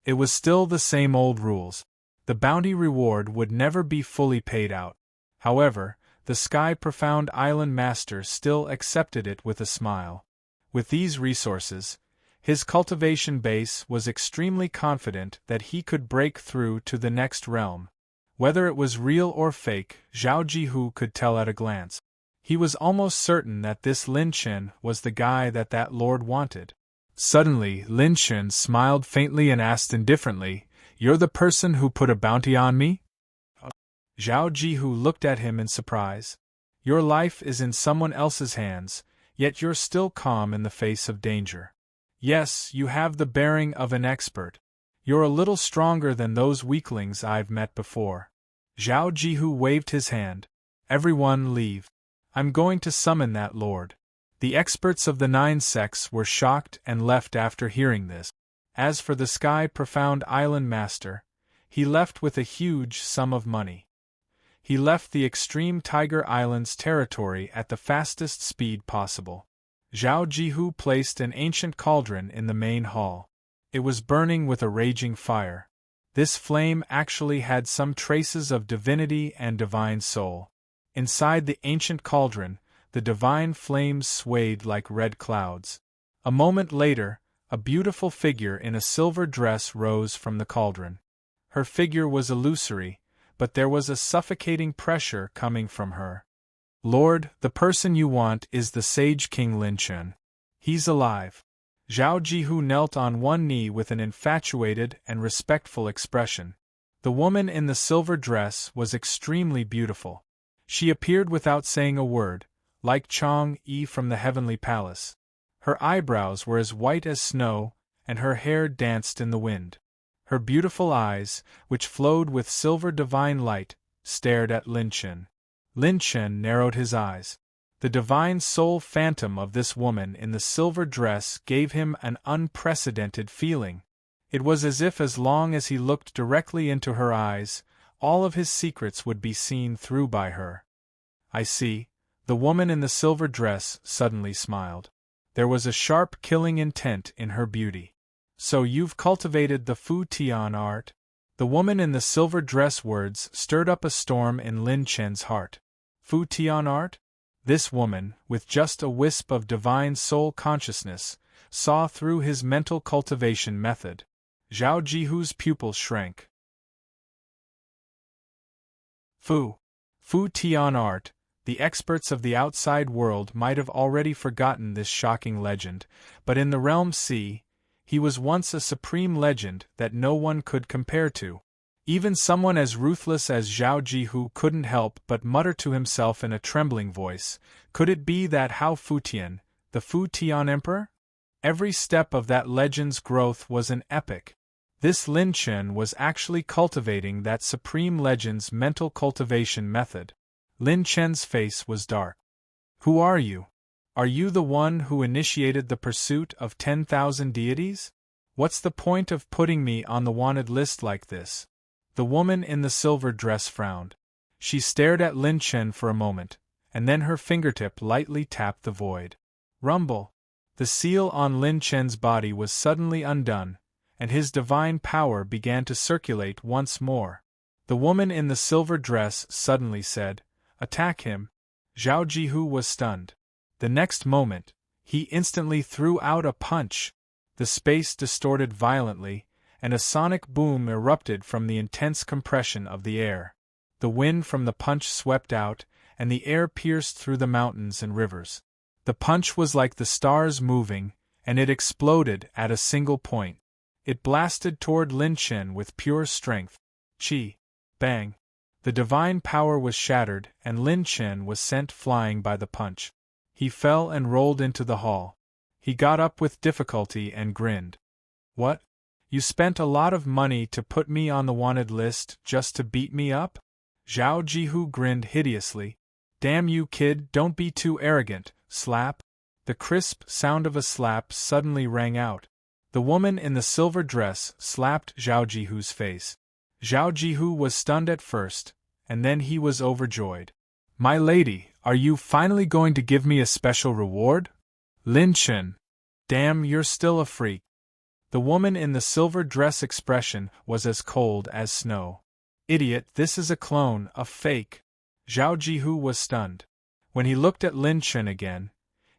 It was still the same old rules. The bounty reward would never be fully paid out. However, the sky-profound island master still accepted it with a smile. With these resources, his cultivation base was extremely confident that he could break through to the next realm. Whether it was real or fake, Zhao Jihu could tell at a glance. He was almost certain that this Lin Chen was the guy that lord wanted. Suddenly, Lin Chen smiled faintly and asked indifferently, "You're the person who put a bounty on me?" Zhao Jihu looked at him in surprise. "Your life is in someone else's hands, yet you're still calm in the face of danger. Yes, you have the bearing of an expert. You're a little stronger than those weaklings I've met before." Zhao Jihu waved his hand. "Everyone leave. I'm going to summon that lord." The experts of the 9 sects were shocked and left after hearing this. As for the sky-profound island master, he left with a huge sum of money. He left the extreme Tiger Islands territory at the fastest speed possible. Zhao Jihu placed an ancient cauldron in the main hall. It was burning with a raging fire. This flame actually had some traces of divinity and divine soul. Inside the ancient cauldron, the divine flames swayed like red clouds. A moment later, a beautiful figure in a silver dress rose from the cauldron. Her figure was illusory, but there was a suffocating pressure coming from her. "Lord, the person you want is the sage King Lin Chen. He's alive." Zhao Jihu knelt on one knee with an infatuated and respectful expression. The woman in the silver dress was extremely beautiful. She appeared without saying a word, like Chang-Yi from the heavenly palace. Her eyebrows were as white as snow, and her hair danced in the wind. Her beautiful eyes, which flowed with silver divine light, stared at Lin Chen. Lin Chen narrowed his eyes. The divine soul phantom of this woman in the silver dress gave him an unprecedented feeling. It was as if as long as he looked directly into her eyes, all of his secrets would be seen through by her. "I see," the woman in the silver dress suddenly smiled. There was a sharp killing intent in her beauty. "So you've cultivated the Fu Tian art?" The woman in the silver dress words stirred up a storm in Lin Chen's heart. Fu Tian art? This woman, with just a wisp of divine soul consciousness, saw through his mental cultivation method. Zhao Jihu's pupils shrank. Fu Tian art. The experts of the outside world might have already forgotten this shocking legend, but in the realm C, he was once a supreme legend that no one could compare to. Even someone as ruthless as Zhao Jihu couldn't help but mutter to himself in a trembling voice, "Could it be that Hao Futian, the Fu Tian Emperor?" Every step of that legend's growth was an epic. This Lin Chen was actually cultivating that supreme legend's mental cultivation method. Lin Chen's face was dark. "Who are you? Are you the one who initiated the pursuit of 10,000 deities? What's the point of putting me on the wanted list like this?" The woman in the silver dress frowned. She stared at Lin Chen for a moment, and then her fingertip lightly tapped the void. Rumble! The seal on Lin Chen's body was suddenly undone, and his divine power began to circulate once more. The woman in the silver dress suddenly said, "Attack him." Zhao Jihu was stunned. The next moment, he instantly threw out a punch. The space distorted violently, and a sonic boom erupted from the intense compression of the air. The wind from the punch swept out, and the air pierced through the mountains and rivers. The punch was like the stars moving, and it exploded at a single point. It blasted toward Lin Chen with pure strength. Chi! Bang! The divine power was shattered, and Lin Chen was sent flying by the punch. He fell and rolled into the hall. He got up with difficulty and grinned. What? You spent a lot of money to put me on the wanted list just to beat me up? Zhao Jihu grinned hideously. Damn you, kid, don't be too arrogant. Slap. The crisp sound of a slap suddenly rang out. The woman in the silver dress slapped Zhao Jihu's face. Zhao Jihu was stunned at first, and then he was overjoyed. My lady, are you finally going to give me a special reward? Lin Chen. Damn, you're still a freak. The woman in the silver dress expression was as cold as snow. Idiot, this is a clone, a fake. Zhao Jihu was stunned. When he looked at Lin Chen again,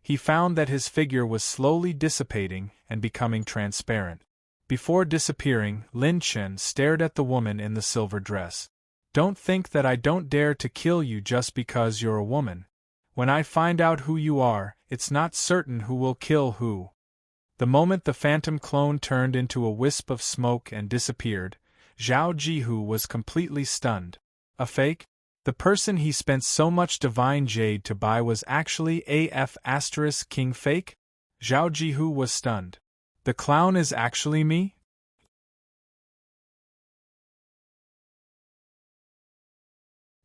he found that his figure was slowly dissipating and becoming transparent. Before disappearing, Lin Chen stared at the woman in the silver dress. Don't think that I don't dare to kill you just because you're a woman. When I find out who you are, it's not certain who will kill who. The moment the phantom clone turned into a wisp of smoke and disappeared, Zhao Jihu was completely stunned. A fake? The person he spent so much divine jade to buy was actually King fake? Zhao Jihu was stunned. The clown is actually me?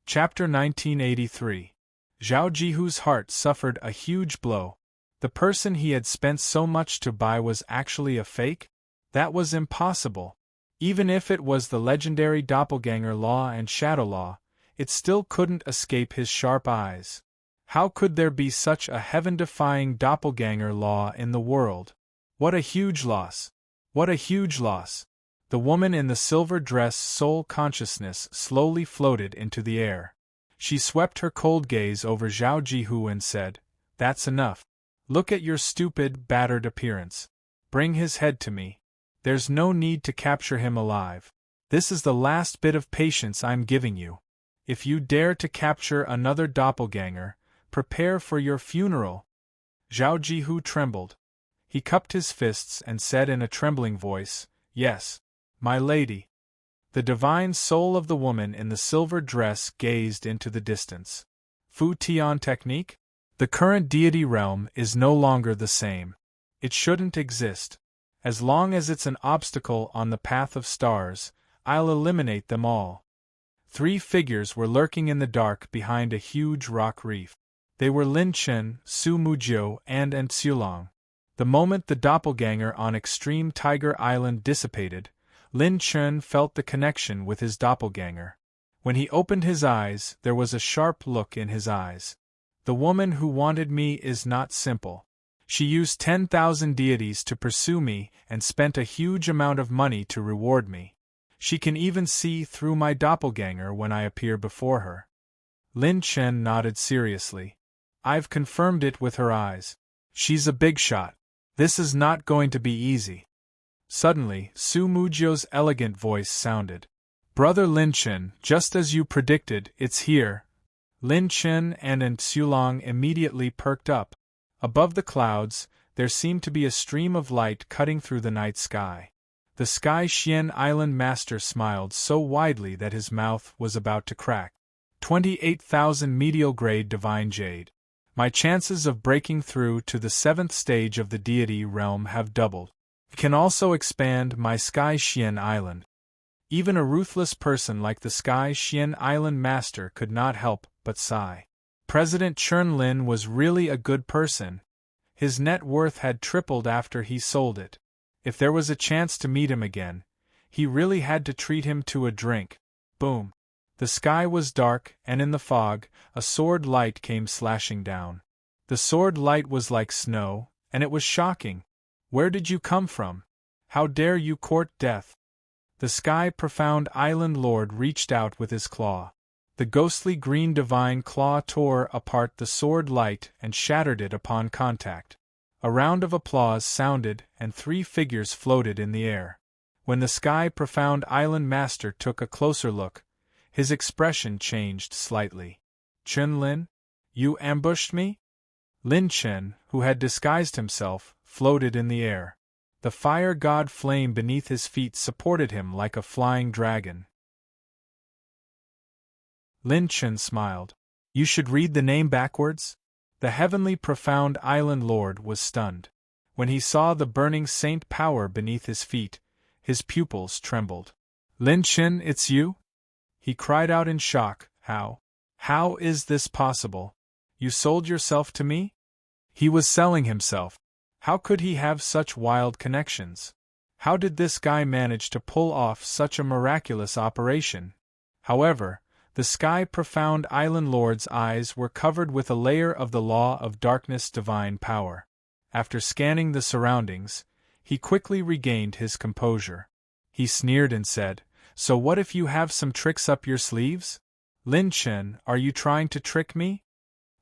Chapter 1983. Zhao Jihu's heart suffered a huge blow. The person he had spent so much to buy was actually a fake? That was impossible. Even if it was the legendary doppelganger law and shadow law, it still couldn't escape his sharp eyes. How could there be such a heaven-defying doppelganger law in the world? What a huge loss! What a huge loss! The woman in the silver dress soul consciousness slowly floated into the air. She swept her cold gaze over Zhao Jihu and said, That's enough. Look at your stupid, battered appearance. Bring his head to me. There's no need to capture him alive. This is the last bit of patience I'm giving you. If you dare to capture another doppelganger, prepare for your funeral. Zhao Jihu trembled. He cupped his fists and said in a trembling voice, Yes, my lady. The divine soul of the woman in the silver dress gazed into the distance. Fu Tian technique? The current deity realm is no longer the same. It shouldn't exist. As long as it's an obstacle on the path of stars, I'll eliminate them all. 3 figures were lurking in the dark behind a huge rock reef. They were Lin Chen, Su Mujio, and Enchilarating. The moment the doppelganger on Extreme Tiger Island dissipated, Lin Chen felt the connection with his doppelganger. When he opened his eyes, there was a sharp look in his eyes. The woman who wanted me is not simple. She used 10,000 deities to pursue me and spent a huge amount of money to reward me. She can even see through my doppelganger when I appear before her. Lin Chen nodded seriously. I've confirmed it with her eyes. She's a big shot. This is not going to be easy. Suddenly, Su Mujio's elegant voice sounded. Brother Lin Chen, just as you predicted, it's here. Lin Chen and Enchilarating immediately perked up. Above the clouds, there seemed to be a stream of light cutting through the night sky. The Sky Xian Island Master smiled so widely that his mouth was about to crack. 28,000 medial-grade divine jade. My chances of breaking through to the 7th stage of the deity realm have doubled. I can also expand my Sky Xian Island. Even a ruthless person like the Sky Xian Island Master could not help but sigh. President Chern Lin was really a good person. His net worth had tripled after he sold it. If there was a chance to meet him again, he really had to treat him to a drink. Boom. The sky was dark, and in the fog, a sword light came slashing down. The sword light was like snow, and it was shocking. Where did you come from? How dare you court death? The Sky Profound Island Lord reached out with his claw. The ghostly green divine claw tore apart the sword light and shattered it upon contact. A round of applause sounded and 3 figures floated in the air. When the sky profound island master took a closer look, his expression changed slightly. Chen Lin? You ambushed me? Lin Chen, who had disguised himself, floated in the air. The fire god flame beneath his feet supported him like a flying dragon. Lin Chen smiled. You should read the name backwards? The heavenly profound island lord was stunned. When he saw the burning saint power beneath his feet, his pupils trembled. Lin Chen, it's you? He cried out in shock. How is this possible? You sold yourself to me? He was selling himself. How could he have such wild connections? How did this guy manage to pull off such a miraculous operation? However, the sky profound island lord's eyes were covered with a layer of the law of darkness divine power. After scanning the surroundings, he quickly regained his composure. He sneered and said, So what if you have some tricks up your sleeves? Lin Chen, are you trying to trick me?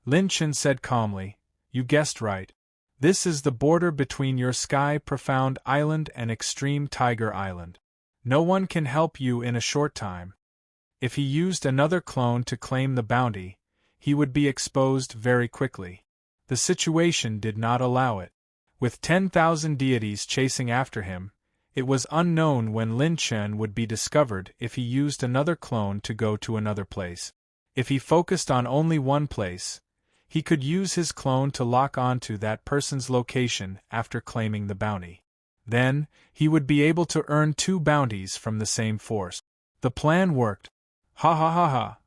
Lin Chen said calmly, You guessed right. This is the border between your sky profound island and extreme tiger island. No one can help you in a short time. If he used another clone to claim the bounty, he would be exposed very quickly. The situation did not allow it. With 10,000 deities chasing after him, it was unknown when Lin Chen would be discovered if he used another clone to go to another place. If he focused on only one place, he could use his clone to lock onto that person's location after claiming the bounty. Then, he would be able to earn 2 bounties from the same force. The plan worked. Ha ha ha ha.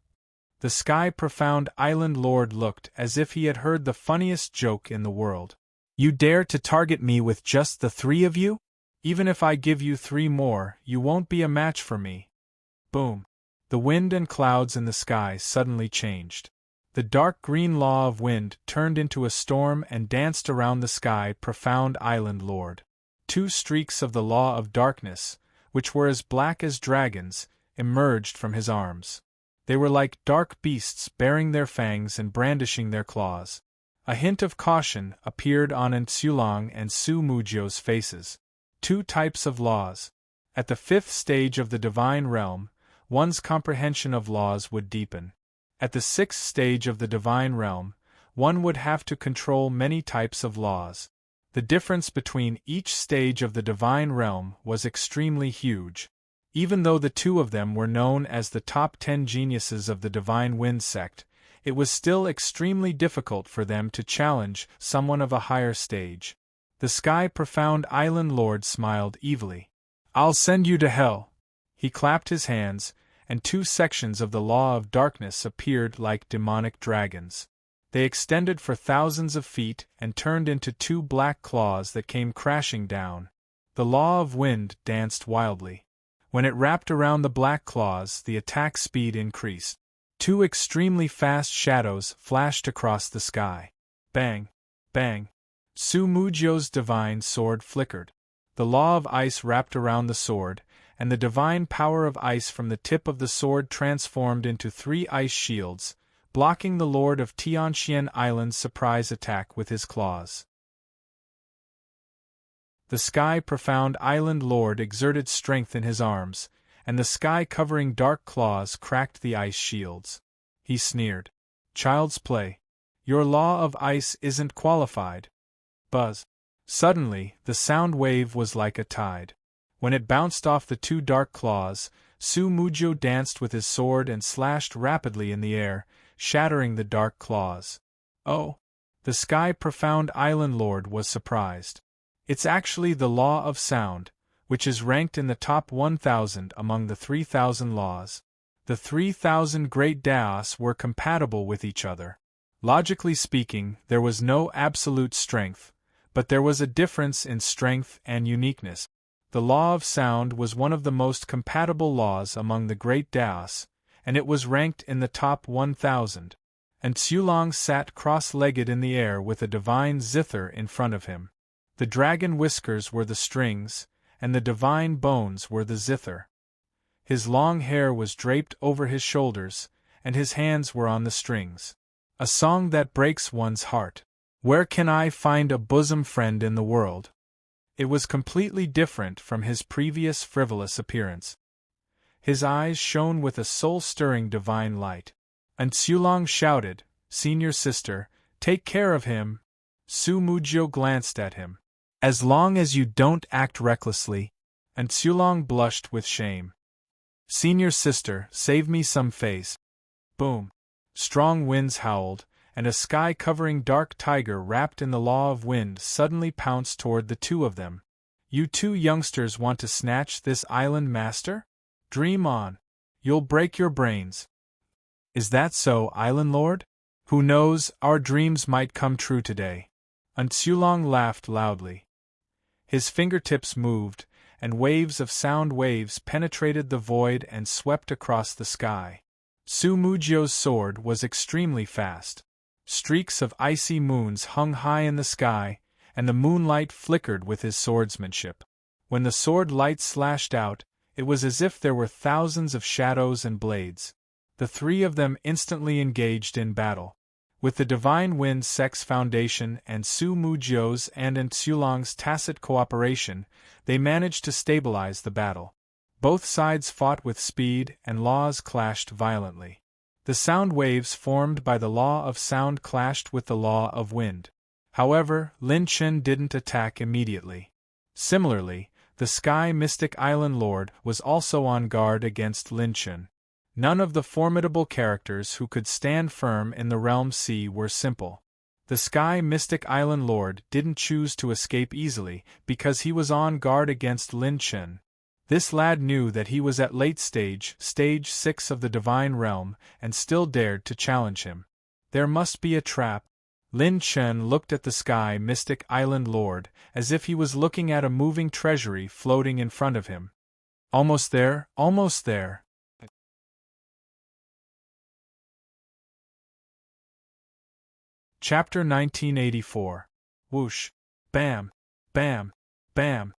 The sky profound island lord looked as if he had heard the funniest joke in the world. You dare to target me with just the 3 of you? Even if I give you 3 more, you won't be a match for me. Boom. The wind and clouds in the sky suddenly changed. The dark green law of wind turned into a storm and danced around the sky profound island lord. 2 streaks of the law of darkness, which were as black as dragons, emerged from his arms. They were like dark beasts baring their fangs and brandishing their claws. A hint of caution appeared on Xulong and Su Mujio's faces. 2 types of laws. At the 5th stage of the divine realm, one's comprehension of laws would deepen. At the 6th stage of the divine realm, one would have to control many types of laws. The difference between each stage of the divine realm was extremely huge. Even though the 2 of them were known as the top 10 geniuses of the Divine Wind sect, it was still extremely difficult for them to challenge someone of a higher stage. The sky profound island lord smiled evilly. I'll send you to hell. He clapped his hands, and 2 sections of the law of darkness appeared like demonic dragons. They extended for thousands of feet and turned into 2 black claws that came crashing down. The law of wind danced wildly. When it wrapped around the black claws, the attack speed increased. 2 extremely fast shadows flashed across the sky. Bang! Bang! Su Mujio's divine sword flickered. The law of ice wrapped around the sword, and the divine power of ice from the tip of the sword transformed into 3 ice shields, blocking the Lord of Tianxian Island's surprise attack with his claws. The sky-profound island lord exerted strength in his arms, and the sky-covering dark claws cracked the ice shields. He sneered. Child's play. Your law of ice isn't qualified. Buzz. Suddenly, the sound wave was like a tide. When it bounced off the 2 dark claws, Su Mujio danced with his sword and slashed rapidly in the air, shattering the dark claws. Oh! The sky-profound island lord was surprised. It's actually the law of sound, which is ranked in the top 1,000 among the 3,000 laws. The 3,000 great daos were compatible with each other. Logically speaking, there was no absolute strength, but there was a difference in strength and uniqueness. The law of sound was one of the most compatible laws among the great daos, and it was ranked in the top 1,000. And Xulong sat cross-legged in the air with a divine zither in front of him. The dragon whiskers were the strings, and the divine bones were the zither. His long hair was draped over his shoulders, and his hands were on the strings. A song that breaks one's heart. Where can I find a bosom friend in the world? It was completely different from his previous frivolous appearance. His eyes shone with a soul-stirring divine light. And Sulong shouted, "Senior sister, take care of him." Su Mujio glanced at him. "As long as you don't act recklessly." And Sulong blushed with shame. "Senior sister, save me some face." Boom. Strong winds howled, and a sky-covering dark tiger wrapped in the law of wind suddenly pounced toward the two of them. "You two youngsters want to snatch this island master? Dream on. You'll break your brains." "Is that so, Island Lord? Who knows, our dreams might come true today." And Sulong laughed loudly. His fingertips moved, and waves of sound waves penetrated the void and swept across the sky. Su Mujio's sword was extremely fast. Streaks of icy moons hung high in the sky, and the moonlight flickered with his swordsmanship. When the sword light slashed out, it was as if there were thousands of shadows and blades. The three of them instantly engaged in battle. With the Divine Wind Sex Foundation and Su Mujio's and Sulong's tacit cooperation, they managed to stabilize the battle. Both sides fought with speed, and laws clashed violently. The sound waves formed by the law of sound clashed with the law of wind. However, Lin Chen didn't attack immediately. Similarly, the Sky Mystic Island Lord was also on guard against Lin Chen. None of the formidable characters who could stand firm in the Realm Sea were simple. The Sky Mystic Island Lord didn't choose to escape easily because he was on guard against Lin Chen. This lad knew that he was at late stage 6 of the Divine Realm, and still dared to challenge him. There must be a trap. Lin Chen looked at the Sky Mystic Island Lord as if he was looking at a moving treasury floating in front of him. Almost there, almost there. Chapter 1984. Whoosh. Bam. Bam. Bam.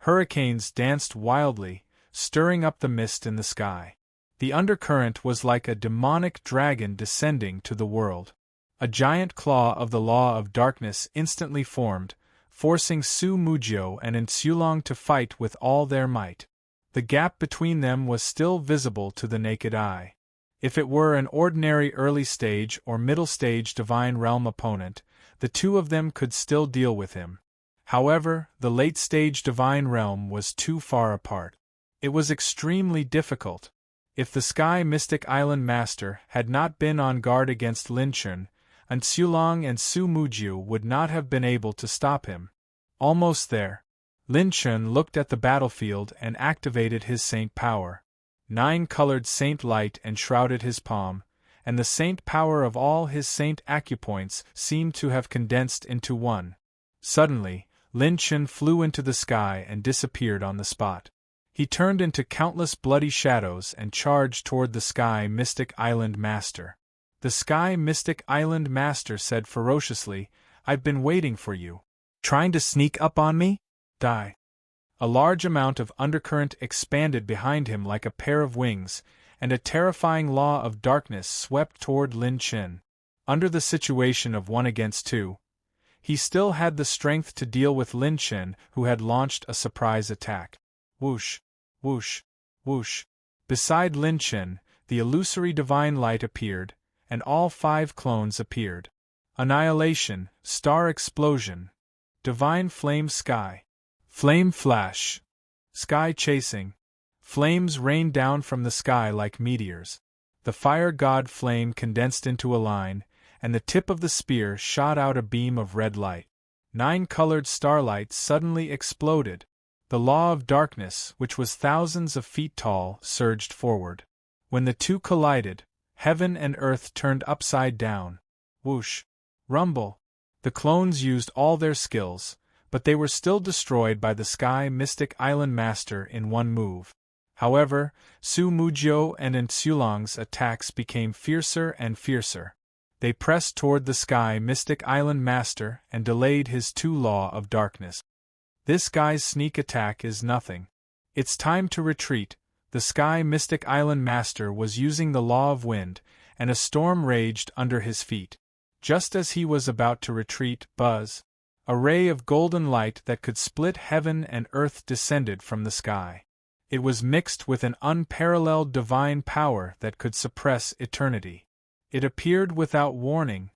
Hurricanes danced wildly, stirring up the mist in the sky. The undercurrent was like a demonic dragon descending to the world. A giant claw of the law of darkness instantly formed, forcing Su Mujio and Sulong to fight with all their might. The gap between them was still visible to the naked eye. If it were an ordinary early stage or middle stage Divine Realm opponent, the two of them could still deal with him. However, the late-stage Divine Realm was too far apart. It was extremely difficult. If the Sky Mystic Island Master had not been on guard against Lin Chen, Sulong and Su Mujio would not have been able to stop him. Almost there. Lin Chen looked at the battlefield and activated his saint power. 9-colored saint light enshrouded his palm, and the saint power of all his saint acupoints seemed to have condensed into one. Suddenly, Lin Chen flew into the sky and disappeared on the spot. He turned into countless bloody shadows and charged toward the Sky Mystic Island Master. The Sky Mystic Island Master said ferociously, "I've been waiting for you. Trying to sneak up on me? Die." A large amount of undercurrent expanded behind him like a pair of wings, and a terrifying law of darkness swept toward Lin Chen. Under the situation of 1 against 2, he still had the strength to deal with Lin Chen, who had launched a surprise attack. Whoosh, whoosh, whoosh. Beside Lin Chen, the illusory divine light appeared, and all 5 clones appeared. Annihilation, star explosion, divine flame sky, flame flash, sky chasing. Flames rained down from the sky like meteors. The fire god flame condensed into a line, and the tip of the spear shot out a beam of red light. 9-colored starlight suddenly exploded. The law of darkness, which was thousands of feet tall, surged forward. When the two collided, heaven and earth turned upside down. Whoosh! Rumble! The clones used all their skills, but they were still destroyed by the Sky Mystic Island Master in one move. However, Su Mujio and Sulong's attacks became fiercer and fiercer. They pressed toward the Sky Mystic Island Master and delayed his 2 law of darkness. This guy's sneak attack is nothing. It's time to retreat, The Sky Mystic Island Master was using the law of wind, and a storm raged under his feet. Just as he was about to retreat, buzz! A ray of golden light that could split heaven and earth descended from the sky. It was mixed with an unparalleled divine power that could suppress eternity. It appeared without warning.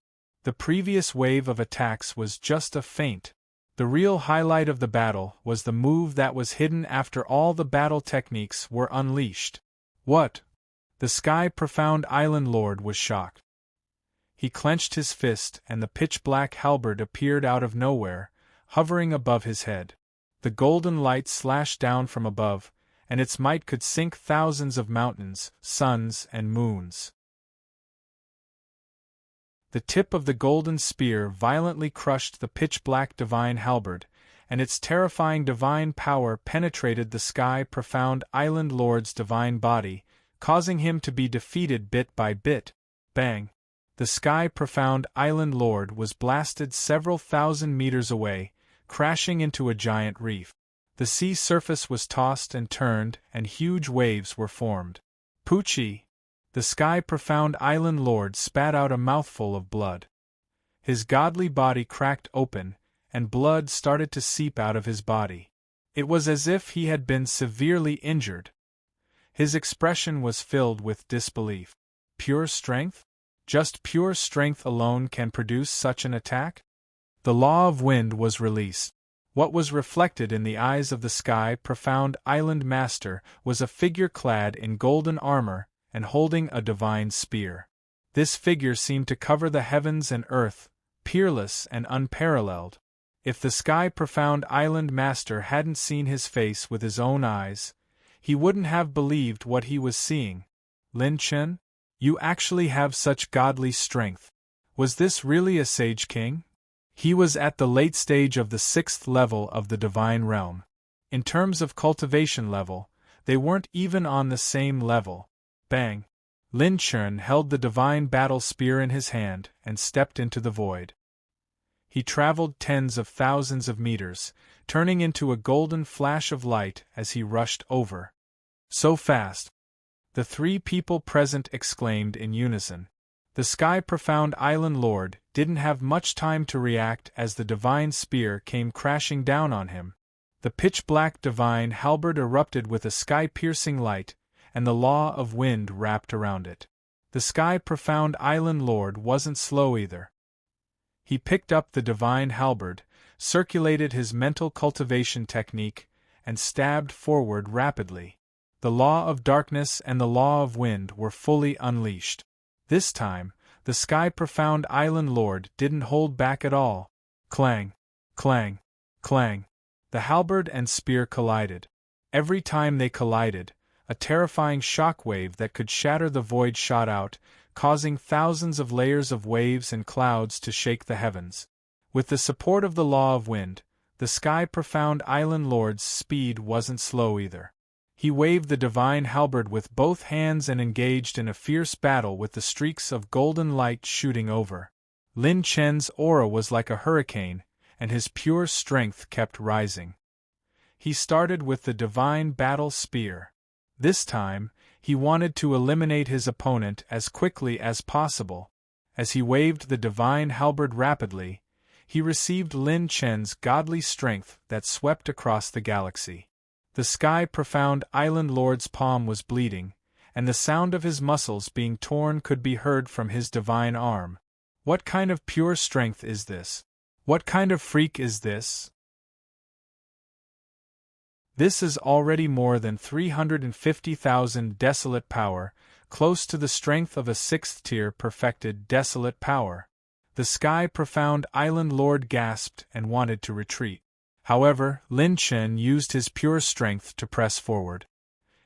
The previous wave of attacks was just a feint. The real highlight of the battle was the move that was hidden after all the battle techniques were unleashed. What? The Sky Profound Island Lord was shocked. He clenched his fist and the pitch-black halberd appeared out of nowhere, hovering above his head. The golden light slashed down from above, and its might could sink thousands of mountains, suns, and moons. The tip of the golden spear violently crushed the pitch-black divine halberd, and its terrifying divine power penetrated the Sky-Profound Island Lord's divine body, causing him to be defeated bit by bit. Bang! The Sky-Profound Island Lord was blasted several thousand meters away, crashing into a giant reef. The sea surface was tossed and turned, and huge waves were formed. Poochie! The Sky-Profound Island Lord spat out a mouthful of blood. His godly body cracked open, and blood started to seep out of his body. It was as if he had been severely injured. His expression was filled with disbelief. Pure strength? Just pure strength alone can produce such an attack? The law of wind was released. What was reflected in the eyes of the Sky-Profound Island Master was a figure clad in golden armor and holding a divine spear. This figure seemed to cover the heavens and earth, peerless and unparalleled. If the Sky-Profound Island Master hadn't seen his face with his own eyes, he wouldn't have believed what he was seeing. Lin Chen? You actually have such godly strength. Was this really a Sage King? He was at the late stage of the 6th level of the Divine Realm. In terms of cultivation level, they weren't even on the same level. Bang! Lin Chen held the divine battle spear in his hand and stepped into the void. He traveled tens of thousands of meters, turning into a golden flash of light as he rushed over. So fast! The three people present exclaimed in unison. The Sky-Profound Island Lord didn't have much time to react as the divine spear came crashing down on him. The pitch-black divine halberd erupted with a sky-piercing light, and the law of wind wrapped around it. The Sky-Profound Island Lord wasn't slow either. He picked up the divine halberd, circulated his mental cultivation technique, and stabbed forward rapidly. The law of darkness and the law of wind were fully unleashed. This time, the Sky-Profound Island Lord didn't hold back at all. Clang! Clang! Clang! The halberd and spear collided. Every time they collided, a terrifying shockwave that could shatter the void shot out, causing thousands of layers of waves and clouds to shake the heavens. With the support of the law of wind, the Sky-Profound Island Lord's speed wasn't slow either. He waved the divine halberd with both hands and engaged in a fierce battle with the streaks of golden light shooting over. Lin Chen's aura was like a hurricane, and his pure strength kept rising. He started with the divine battle spear. This time, he wanted to eliminate his opponent as quickly as possible. As he waved the divine halberd rapidly, he received Lin Chen's godly strength that swept across the galaxy. The Sky-Profound Island Lord's palm was bleeding, and the sound of his muscles being torn could be heard from his divine arm. What kind of pure strength is this? What kind of freak is this? This is already more than 350,000 desolate power, close to the strength of a 6th-tier perfected desolate power. The Sky-Profound Island Lord gasped and wanted to retreat. However, Lin Chen used his pure strength to press forward.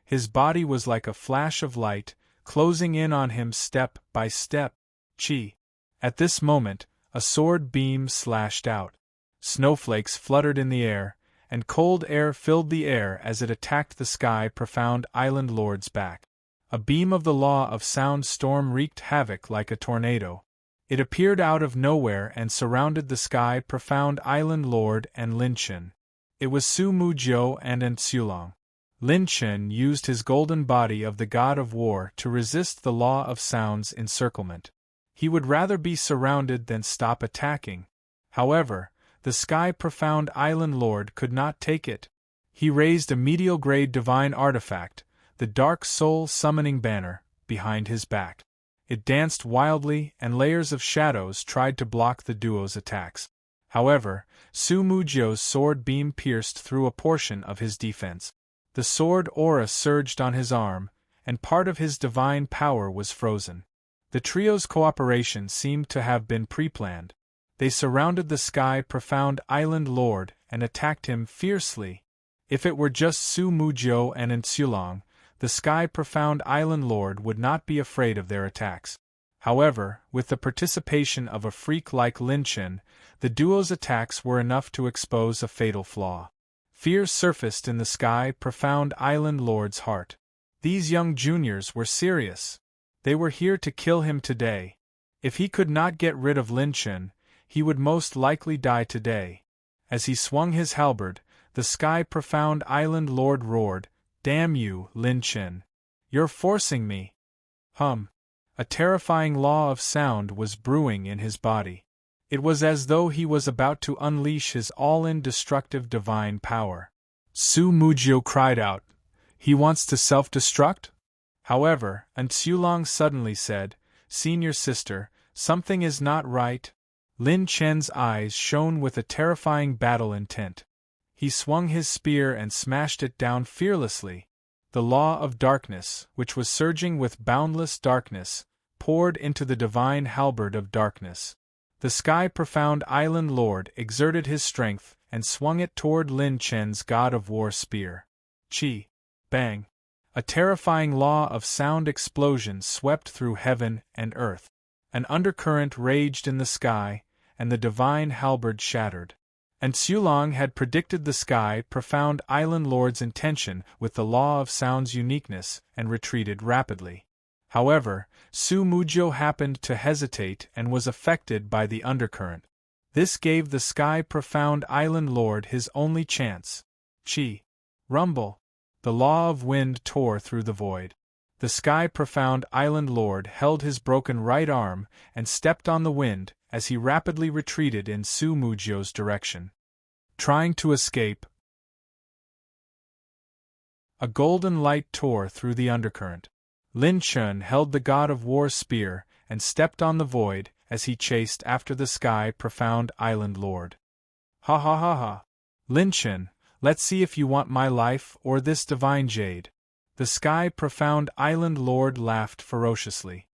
His body was like a flash of light, closing in on him step by step. Chi! At this moment, a sword beam slashed out. Snowflakes fluttered in the air, and cold air filled the air as it attacked the Sky-Profound Island Lord's back. A beam of the law of sound storm wreaked havoc like a tornado. It appeared out of nowhere and surrounded the Sky-Profound Island Lord and Lin Chen. It was Su Mujiu and An Sulong. Lin Chen used his golden body of the god of war to resist the law of sound's encirclement. He would rather be surrounded than stop attacking. However, the sky-profound Island Lord could not take it. He raised a medial-grade divine artifact, the Dark Soul Summoning Banner, behind his back. It danced wildly, and layers of shadows tried to block the duo's attacks. However, Su Mujio's sword beam pierced through a portion of his defense. The sword aura surged on his arm, and part of his divine power was frozen. The trio's cooperation seemed to have been pre-planned. They surrounded the sky-profound Island Lord and attacked him fiercely. If it were just Su Mujio and Enchilarating, the sky-profound Island Lord would not be afraid of their attacks. However, with the participation of a freak like Lin Chen, the duo's attacks were enough to expose a fatal flaw. Fear surfaced in the sky-profound Island Lord's heart. These young juniors were serious. They were here to kill him today. If he could not get rid of Lin Chen, he would most likely die today. As he swung his halberd, the sky-profound Island Lord roared, "Damn you, Lin Chen! You're forcing me!" A terrifying law of sound was brewing in his body. It was as though he was about to unleash his all-in destructive divine power. Su Mujio cried out, "He wants to self-destruct?" However, Enchilarating suddenly said, "Senior sister, something is not right." Lin Chen's eyes shone with a terrifying battle intent. He swung his spear and smashed it down fearlessly. The law of darkness, which was surging with boundless darkness, poured into the divine halberd of darkness. The sky-profound Island Lord exerted his strength and swung it toward Lin Chen's god of war spear. Chi! Bang! A terrifying law of sound explosion swept through heaven and earth. An undercurrent raged in the sky, and the divine halberd shattered. Enchilarating had predicted the sky-profound Island Lord's intention with the law of sound's uniqueness and retreated rapidly. However, Su Mujio happened to hesitate and was affected by the undercurrent. This gave the sky-profound Island Lord his only chance. Chi! Rumble! The law of wind tore through the void. The sky-profound Island Lord held his broken right arm and stepped on the wind as he rapidly retreated in Su Mujio's direction. Trying to escape, a golden light tore through the undercurrent. Lin Chen held the god of war's spear and stepped on the void as he chased after the sky-profound Island Lord. Ha ha ha ha! Lin Chen, let's see if you want my life or this divine jade. The sky-profound Island Lord laughed ferociously.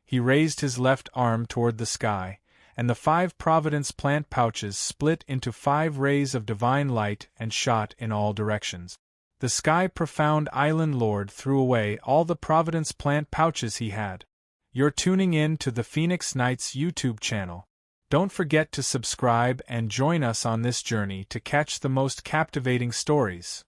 He raised his left arm toward the sky, and the 5 Providence plant pouches split into 5 rays of divine light and shot in all directions. The sky-profound Island Lord threw away all the Providence plant pouches he had. You're tuning in to the Phoenix Knights YouTube channel. Don't forget to subscribe and join us on this journey to catch the most captivating stories.